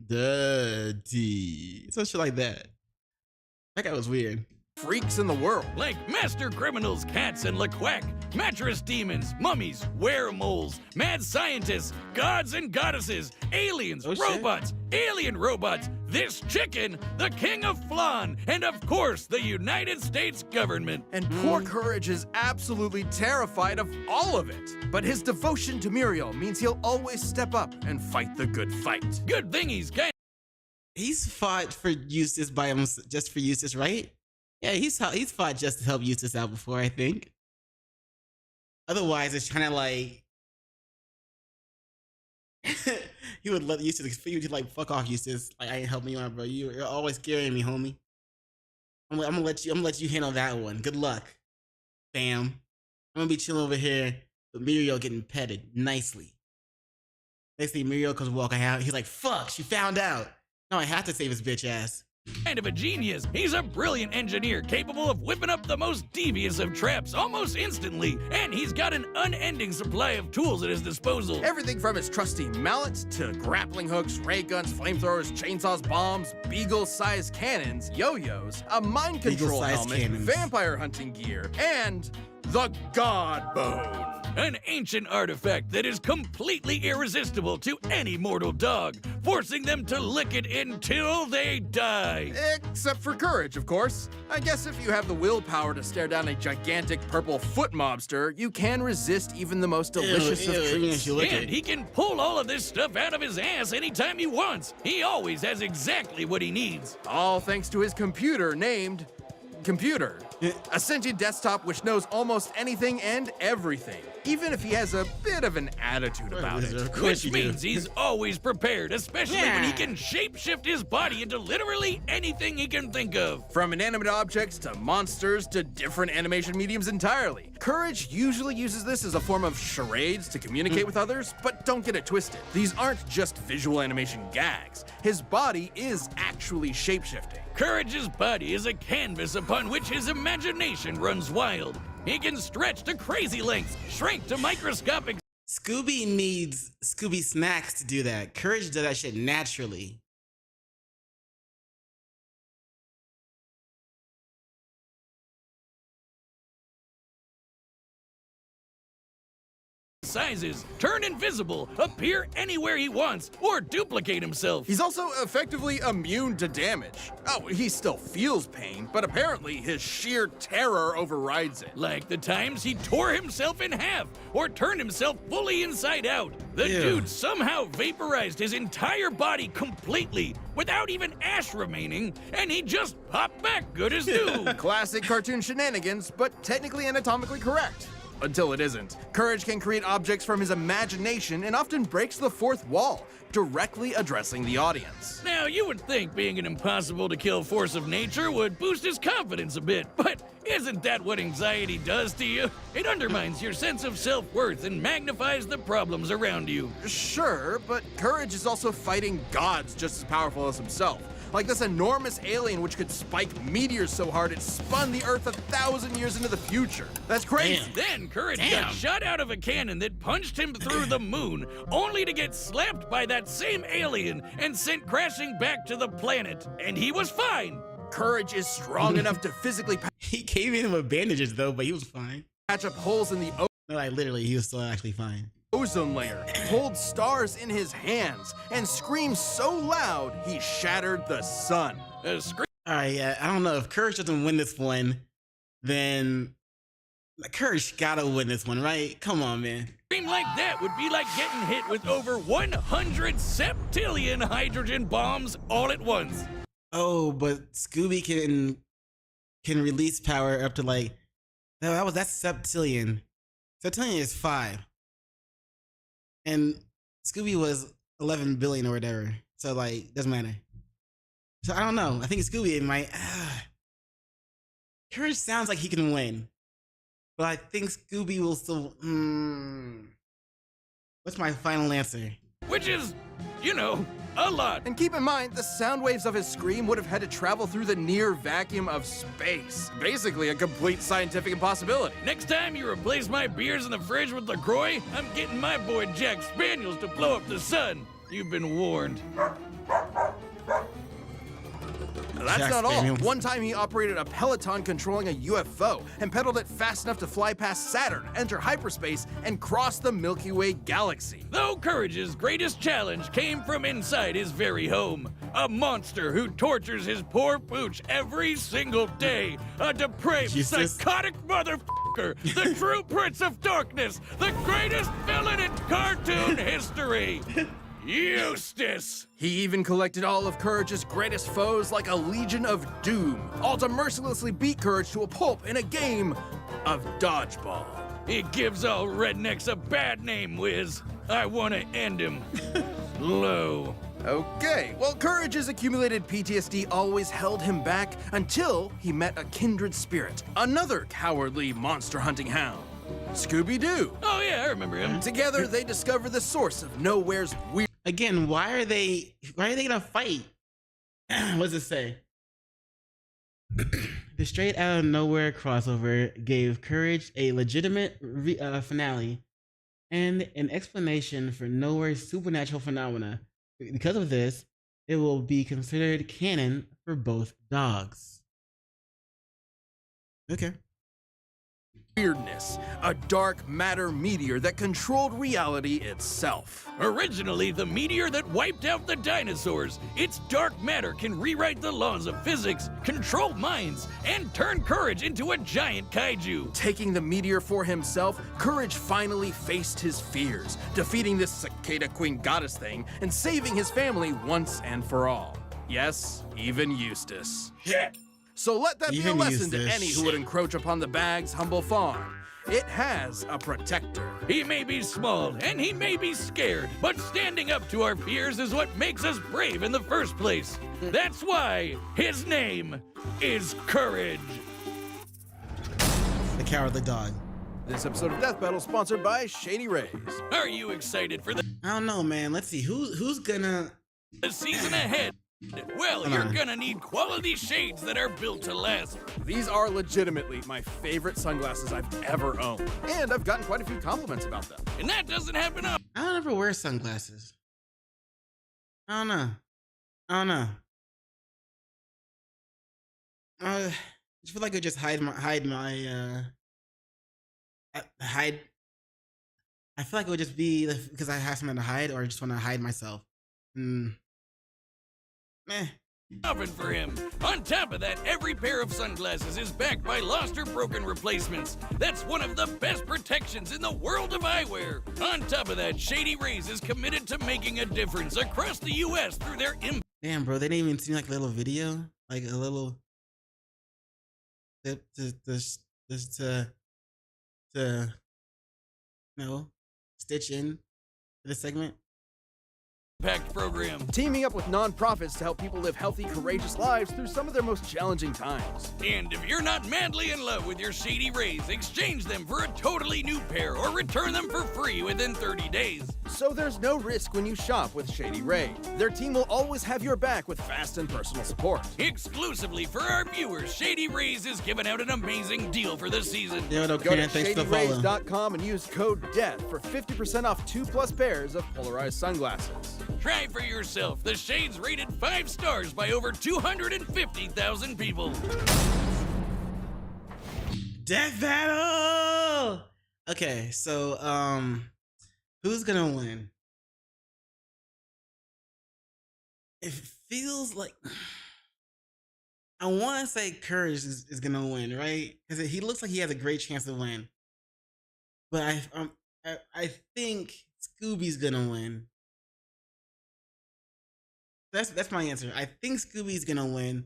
Speaker 1: dirty, some shit like that. That guy was weird.
Speaker 19: Freaks in the world.
Speaker 20: Like master criminals, cats and quack, mattress demons, mummies, weremoles, mad scientists, gods and goddesses, aliens, robots, alien robots, this chicken, the king of flan, and of course, the United States government.
Speaker 19: And poor Courage is absolutely terrified of all of it. But his devotion to Muriel means he'll always step up and fight the good fight.
Speaker 20: Good thing
Speaker 1: he's fought for Eustace by himself, just for Eustace, right? Yeah, he's fought just to help Eustace out before, I think. Otherwise, it's kind of like he would let Eustace. He would like, fuck off, Eustace. Like, I ain't helping you out, bro. You're always scaring me, homie. I'm gonna let you handle that one. Good luck, fam. I'm gonna be chilling over here with Muriel getting petted nicely. Next thing Muriel comes walking out, he's like, fuck, she found out. No, I have to save his bitch ass.
Speaker 20: Kind of a genius. He's a brilliant engineer capable of whipping up the most devious of traps almost instantly, and he's got an unending supply of tools at his disposal.
Speaker 19: Everything from his trusty mallet to grappling hooks, ray guns, flamethrowers, chainsaws, bombs, beagle-sized cannons, yo-yos, a mind control helmet, vampire hunting gear, and the God Bone.
Speaker 20: An ancient artifact that is completely irresistible to any mortal dog, forcing them to lick it until they die.
Speaker 19: Except for Courage, of course. I guess if you have the willpower to stare down a gigantic purple foot mobster, you can resist even the most delicious of treats.
Speaker 20: And he can pull all of this stuff out of his ass anytime he wants. He always has exactly what he needs.
Speaker 19: All thanks to his computer named Computer. A sentient desktop which knows almost anything and everything, even if he has a bit of an attitude about it.
Speaker 20: Which means he's always prepared, especially when he can shapeshift his body into literally anything he can think of.
Speaker 19: From inanimate objects to monsters to different animation mediums entirely. Courage usually uses this as a form of charades to communicate with others, but don't get it twisted. These aren't just visual animation gags. His body is actually shapeshifting.
Speaker 20: Courage's body is a canvas upon which his imagination runs wild. He can stretch to crazy lengths, shrink to microscopic.
Speaker 1: Scooby needs Scooby snacks to do that. Courage does that shit naturally.
Speaker 20: sizes, turn invisible, appear anywhere he wants, or duplicate himself.
Speaker 19: He's also effectively immune to damage. Oh, he still feels pain, but apparently his sheer terror overrides it.
Speaker 20: Like the times he tore himself in half or turned himself fully inside out. The dude somehow vaporized his entire body completely without even ash remaining, and he just popped back good as new.
Speaker 19: Classic cartoon shenanigans, but technically anatomically correct. Until it isn't. Courage can create objects from his imagination and often breaks the fourth wall, directly addressing the audience.
Speaker 20: Now, you would think being an impossible-to-kill force of nature would boost his confidence a bit, but isn't that what anxiety does to you? It undermines your sense of self-worth and magnifies the problems around you.
Speaker 19: Sure, but Courage is also fighting gods just as powerful as himself. Like this enormous alien which could spike meteors so hard it spun the Earth 1,000 years into the future. That's crazy.
Speaker 20: Then Courage got shot out of a cannon that punched him through the moon, only to get slapped by that same alien and sent crashing back to the planet. And he was fine.
Speaker 19: Courage is strong enough to physically
Speaker 1: He came in with bandages though, but he was fine.
Speaker 19: patch up holes in the
Speaker 1: No, like literally, he was still actually fine.
Speaker 19: ozone layer, hold stars in his hands, and scream so loud he shattered the sun.
Speaker 1: Alright, yeah, I don't know. If Courage doesn't win this one, then Courage gotta win this one, right? Come on, man.
Speaker 20: Scream like that would be like getting hit with over 100 septillion hydrogen bombs all at once.
Speaker 1: Oh, but Scooby can release power up to like that's septillion. Septillion is 5. And Scooby was 11 billion or whatever. So like doesn't matter. So I don't know. I think Scooby might Courage sounds like he can win. But I think Scooby will still What's my final answer?
Speaker 20: Which is, you know, a lot.
Speaker 19: And keep in mind, the sound waves of his scream would have had to travel through the near vacuum of space. Basically a complete scientific impossibility.
Speaker 20: Next time you replace my beers in the fridge with LaCroix, I'm getting my boy Jack Spaniels to blow up the sun. You've been warned.
Speaker 19: That's
Speaker 1: Jack
Speaker 19: not all.
Speaker 1: Spaniels.
Speaker 19: One time he operated a Peloton controlling a UFO and pedaled it fast enough to fly past Saturn, enter hyperspace, and cross the Milky Way galaxy.
Speaker 20: Though Courage's greatest challenge came from inside his very home. A monster who tortures his poor pooch every single day. A depraved, psychotic motherfucker. The true prince of darkness. The greatest villain in cartoon history. Eustace!
Speaker 19: He even collected all of Courage's greatest foes like a legion of doom, all to mercilessly beat Courage to a pulp in a game of dodgeball.
Speaker 20: He gives all rednecks a bad name, Wiz. I want to end him. Low.
Speaker 19: Okay, well, Courage's accumulated PTSD always held him back until he met a kindred spirit, another cowardly monster hunting hound, Scooby-Doo.
Speaker 20: Oh yeah, I remember him.
Speaker 19: Together, they discover the source of Nowhere's weird.
Speaker 1: Again, why are they gonna fight? What does it say? The Straight Out of Nowhere crossover gave Courage a legitimate finale and an explanation for Nowhere's supernatural phenomena. Because of this, it will be considered canon for both dogs. Okay.
Speaker 19: Weirdness, a dark matter meteor that controlled reality itself.
Speaker 20: Originally the meteor that wiped out the dinosaurs, its dark matter can rewrite the laws of physics, control minds, and turn Courage into a giant kaiju.
Speaker 19: Taking the meteor for himself, Courage finally faced his fears, defeating this cicada queen goddess thing and saving his family once and for all. Yes, even Eustace.
Speaker 20: Shit.
Speaker 19: So let that be a lesson to
Speaker 1: Eustace.
Speaker 19: any who would encroach upon the bag's humble farm. It has a protector.
Speaker 20: He may be small and he may be scared, but standing up to our fears is what makes us brave in the first place. That's why his name is Courage.
Speaker 1: The Cowardly Dog.
Speaker 19: This episode of Death Battle sponsored by Shady Rays.
Speaker 20: Are you excited for the
Speaker 1: I don't know, man. Let's see who's gonna.
Speaker 20: season ahead? Well, you're gonna need quality shades that are built to last.
Speaker 19: These are legitimately my favorite sunglasses I've ever owned, and I've gotten quite a few compliments about them.
Speaker 20: And that doesn't happen up.
Speaker 1: I don't ever wear sunglasses. I don't know. I just feel like I just hide my I feel like it would just be because I have something to hide or I just want to hide myself.
Speaker 20: Nothing for him. On top of that, every pair of sunglasses is backed by lost or broken replacements. That's one of the best protections in the world of eyewear. On top of that, Shady Rays is committed to making a difference across the U.S. through their
Speaker 1: Damn, bro, they didn't even see like a little video, like a little tip to you know, stitch in to the segment.
Speaker 20: Impact program.
Speaker 19: Teaming up with nonprofits to help people live healthy, courageous lives through some of their most challenging times.
Speaker 20: And if you're not madly in love with your Shady Rays, exchange them for a totally new pair or return them for free within 30 days.
Speaker 19: So there's no risk when you shop with Shady Ray. Their team will always have your back with fast and personal support.
Speaker 20: Exclusively for our viewers, Shady Rays is giving out an amazing deal for the season.
Speaker 1: Go to
Speaker 19: ShadyRays.com and use code DEATH for 50% off 2+ pairs of polarized sunglasses.
Speaker 20: Try for yourself. The shades rated 5 stars by over 250,000 people.
Speaker 1: Death battle! Okay, so, who's gonna win? It feels like I want to say Courage is gonna win, right? Because he looks like he has a great chance to win. But I think Scooby's gonna win. That's my answer. I think Scooby's gonna win,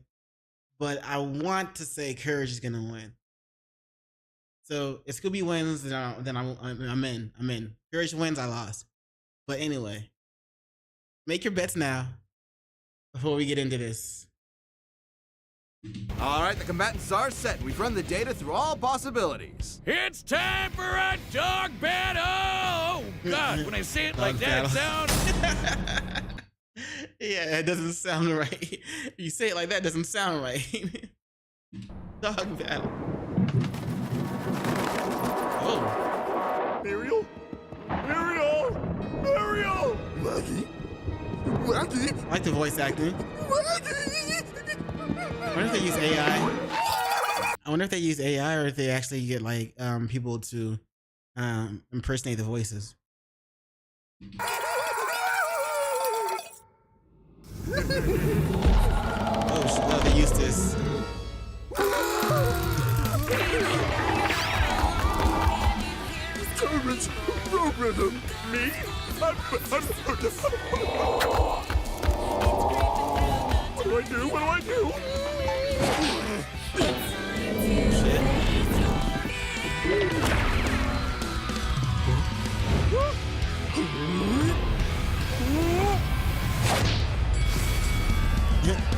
Speaker 1: but I want to say Courage is gonna win. So if Scooby wins, then I'm in. I'm in. Courage wins, I lost. But anyway, make your bets now before we get into this.
Speaker 19: All right, the combatants are set. We've run the data through all possibilities.
Speaker 20: It's time for a dog battle! Oh, God, when I say it like that, it sounds...
Speaker 1: Yeah, it doesn't sound right. You say it like that, it doesn't sound right. Dog battle. Oh.
Speaker 16: Ariel? Ariel! Ariel! Maggie? Maggie?
Speaker 1: I like the voice acting.
Speaker 16: Maggie!
Speaker 1: I wonder if they use AI. I wonder if they use AI or if they actually get like people to impersonate the voices. Oh, they used this.
Speaker 16: Servants, no rhythm. Me? What do I do? What do I do?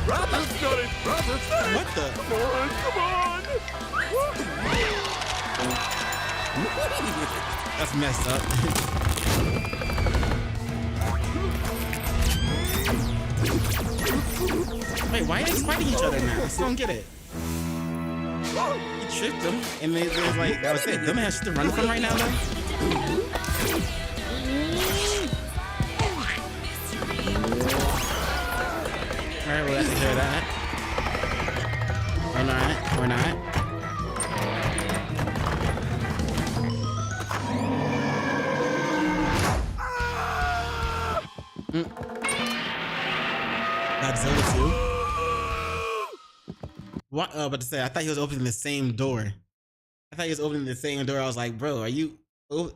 Speaker 16: Robert's got it! Robert's got it!
Speaker 1: What the?
Speaker 16: Come on!
Speaker 1: That's messed up. Wait, why are they fighting each other now? I still don't get it. He tricked them, and they was like, that was it. Them has shit to run from right now, though. Alright, we'll have to clear that. Or not, or not. Godzilla 2. What? About to say, I thought he was opening the same door. I thought he was opening the same door. I was like, bro, are you? Oh,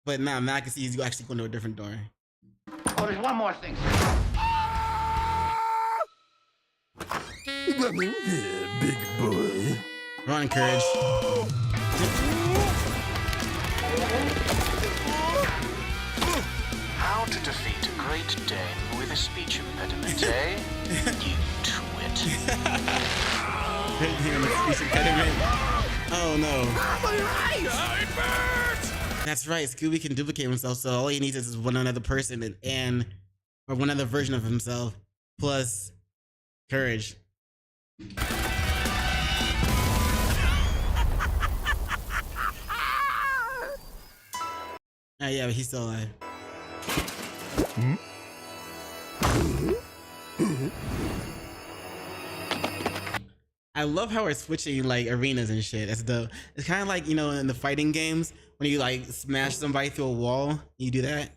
Speaker 1: but now I can see he's actually going to a different door.
Speaker 18: Oh, there's one more thing.
Speaker 16: Yeah, big boy.
Speaker 1: Run, Courage.
Speaker 21: How to defeat a Great Dane with a speech impediment, eh? You twit.
Speaker 1: Great Dane with a speech impediment. Oh no. That's right. Scooby can duplicate himself, so all he needs is one other person or one other version of himself plus Courage. Oh yeah, but he's still alive. I love how we're switching like arenas and shit. That's dope. It's kind of like, you know, in the fighting games when you like smash somebody through a wall. You do that.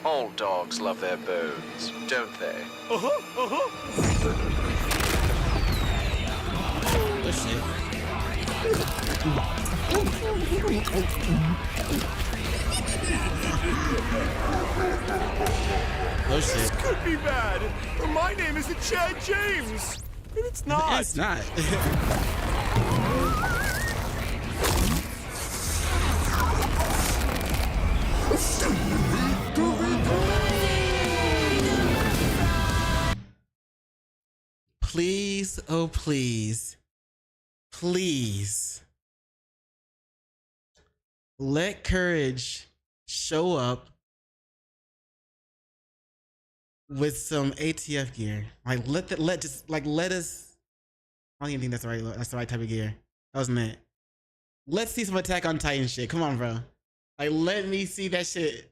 Speaker 21: All dogs love their bones, don't they?
Speaker 1: Oh shit. Oh shit.
Speaker 19: This could be bad. My name isn't Chad James. And it's not.
Speaker 1: It's not. Please, oh please, please let Courage show up with some ATF gear. Like let us. I don't even think that's the right type of gear. That wasn't it. Let's see some Attack on Titan shit. Come on, bro. Like let me see that shit.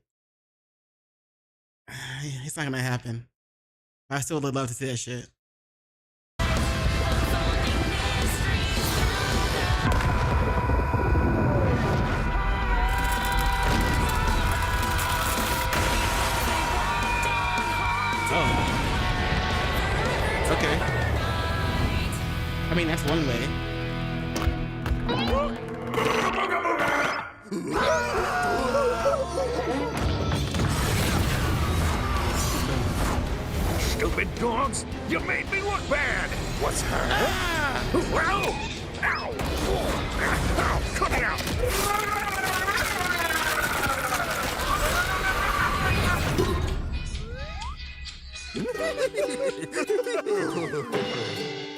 Speaker 1: It's not gonna happen. I still would love to see that shit. Okay. I mean, that's one way.
Speaker 16: Stupid dogs! You made me look bad! What's her? Ah! Ow! Ow! Ow! Cut it out!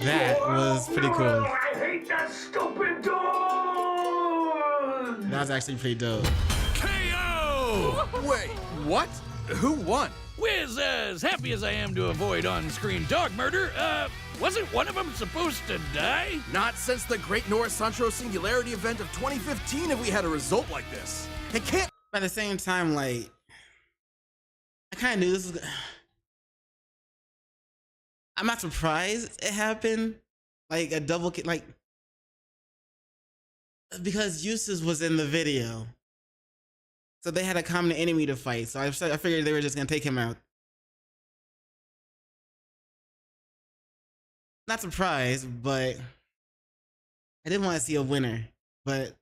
Speaker 1: That was pretty cool.
Speaker 16: I hate that stupid dog!
Speaker 1: That was actually pretty dope.
Speaker 20: KO!
Speaker 19: Wait, what? Who won?
Speaker 20: Wiz, as happy as I am to avoid on-screen dog murder, wasn't one of them supposed to die?
Speaker 19: Not since the Great Norris Sancho Singularity event of 2015 have we had a result like this. It can't.
Speaker 1: But at the same time, like, I kind of knew this was. I'm not surprised it happened. Like a double kill, like, because Eustace was in the video. So they had a common enemy to fight. So I figured they were just gonna take him out. Not surprised, but I didn't want to see a winner. But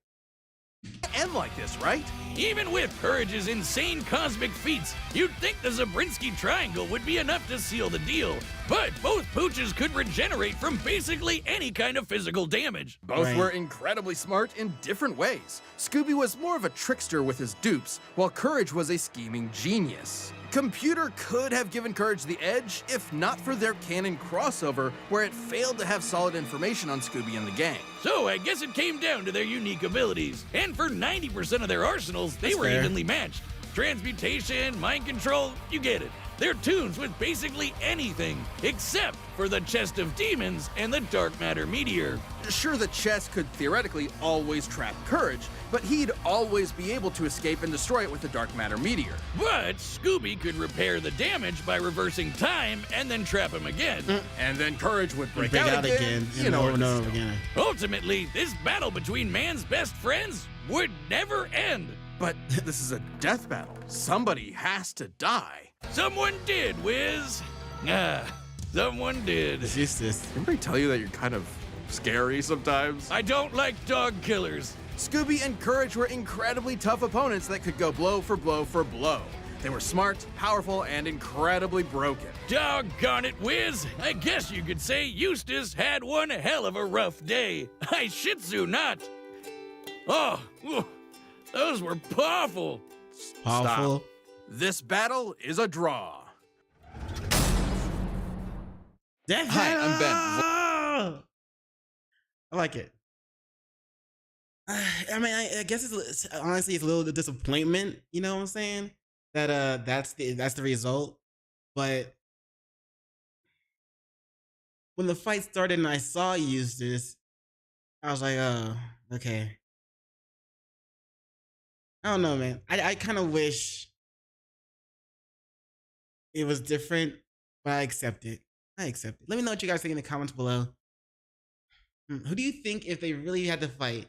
Speaker 19: end like this, right?
Speaker 20: Even with Courage's insane cosmic feats, you'd think the Zabrinsky Triangle would be enough to seal the deal. But both pooches could regenerate from basically any kind of physical damage.
Speaker 19: Both were incredibly smart in different ways. Scooby was more of a trickster with his dupes, while Courage was a scheming genius. Computer could have given Courage the edge, if not for their canon crossover, where it failed to have solid information on Scooby and the gang.
Speaker 20: So I guess it came down to their unique abilities. And for 90% of their arsenals, they were evenly matched. Transmutation, mind control, you get it. They're tunes with basically anything, except for the Chest of Demons and the Dark Matter Meteor.
Speaker 19: Sure, the chest could theoretically always trap Courage, but he'd always be able to escape and destroy it with the Dark Matter Meteor.
Speaker 20: But Scooby could repair the damage by reversing time and then trap him again.
Speaker 19: And then Courage would break out again. You know,
Speaker 1: over and over again.
Speaker 20: Ultimately, this battle between man's best friends would never end.
Speaker 19: But this is a death battle. Somebody has to die.
Speaker 20: Someone did, Wiz. Someone did.
Speaker 1: It's Eustace.
Speaker 19: Anybody tell you that you're kind of scary sometimes?
Speaker 20: I don't like dog killers.
Speaker 19: Scooby and Courage were incredibly tough opponents that could go blow for blow for blow. They were smart, powerful, and incredibly broken.
Speaker 20: Doggone it, Wiz. I guess you could say Eustace had one hell of a rough day. I shih tzu not. Oh, those were powerful.
Speaker 1: Powerful.
Speaker 19: Stop. This battle is a draw.
Speaker 1: Hi,
Speaker 19: I'm Ben.
Speaker 1: I like it. I mean, I guess it's honestly it's a little disappointment. You know what I'm saying? That that's the result. But when the fight started and I saw Eustace, I was like, oh, okay. I don't know, man. I kind of wish it was different. But I accept it. I accept it. Let me know what you guys think in the comments below. Who do you think, if they really had to fight,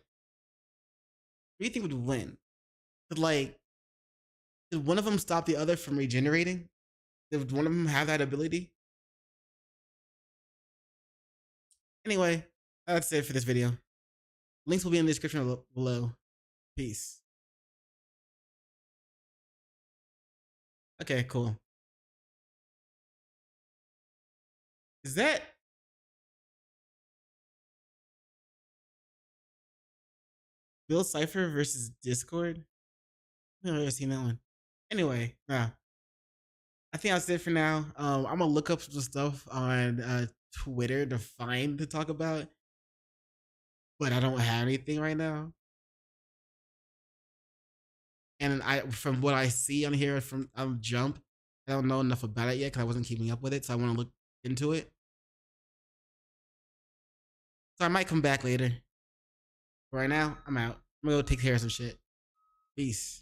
Speaker 1: who do you think would win? Did one of them stop the other from regenerating? Did one of them have that ability? Anyway, that's it for this video. Links will be in the description below. Peace. Okay, cool. Is that Bill Cipher versus Discord? I've never seen that one. Anyway, I think that's it for now. I'm gonna look up some stuff on Twitter to talk about, but I don't have anything right now. And from what I see on here from Jump, I don't know enough about it yet because I wasn't keeping up with it. So I want to look into it. So I might come back later. But right now, I'm out. I'm gonna go take care of some shit. Peace.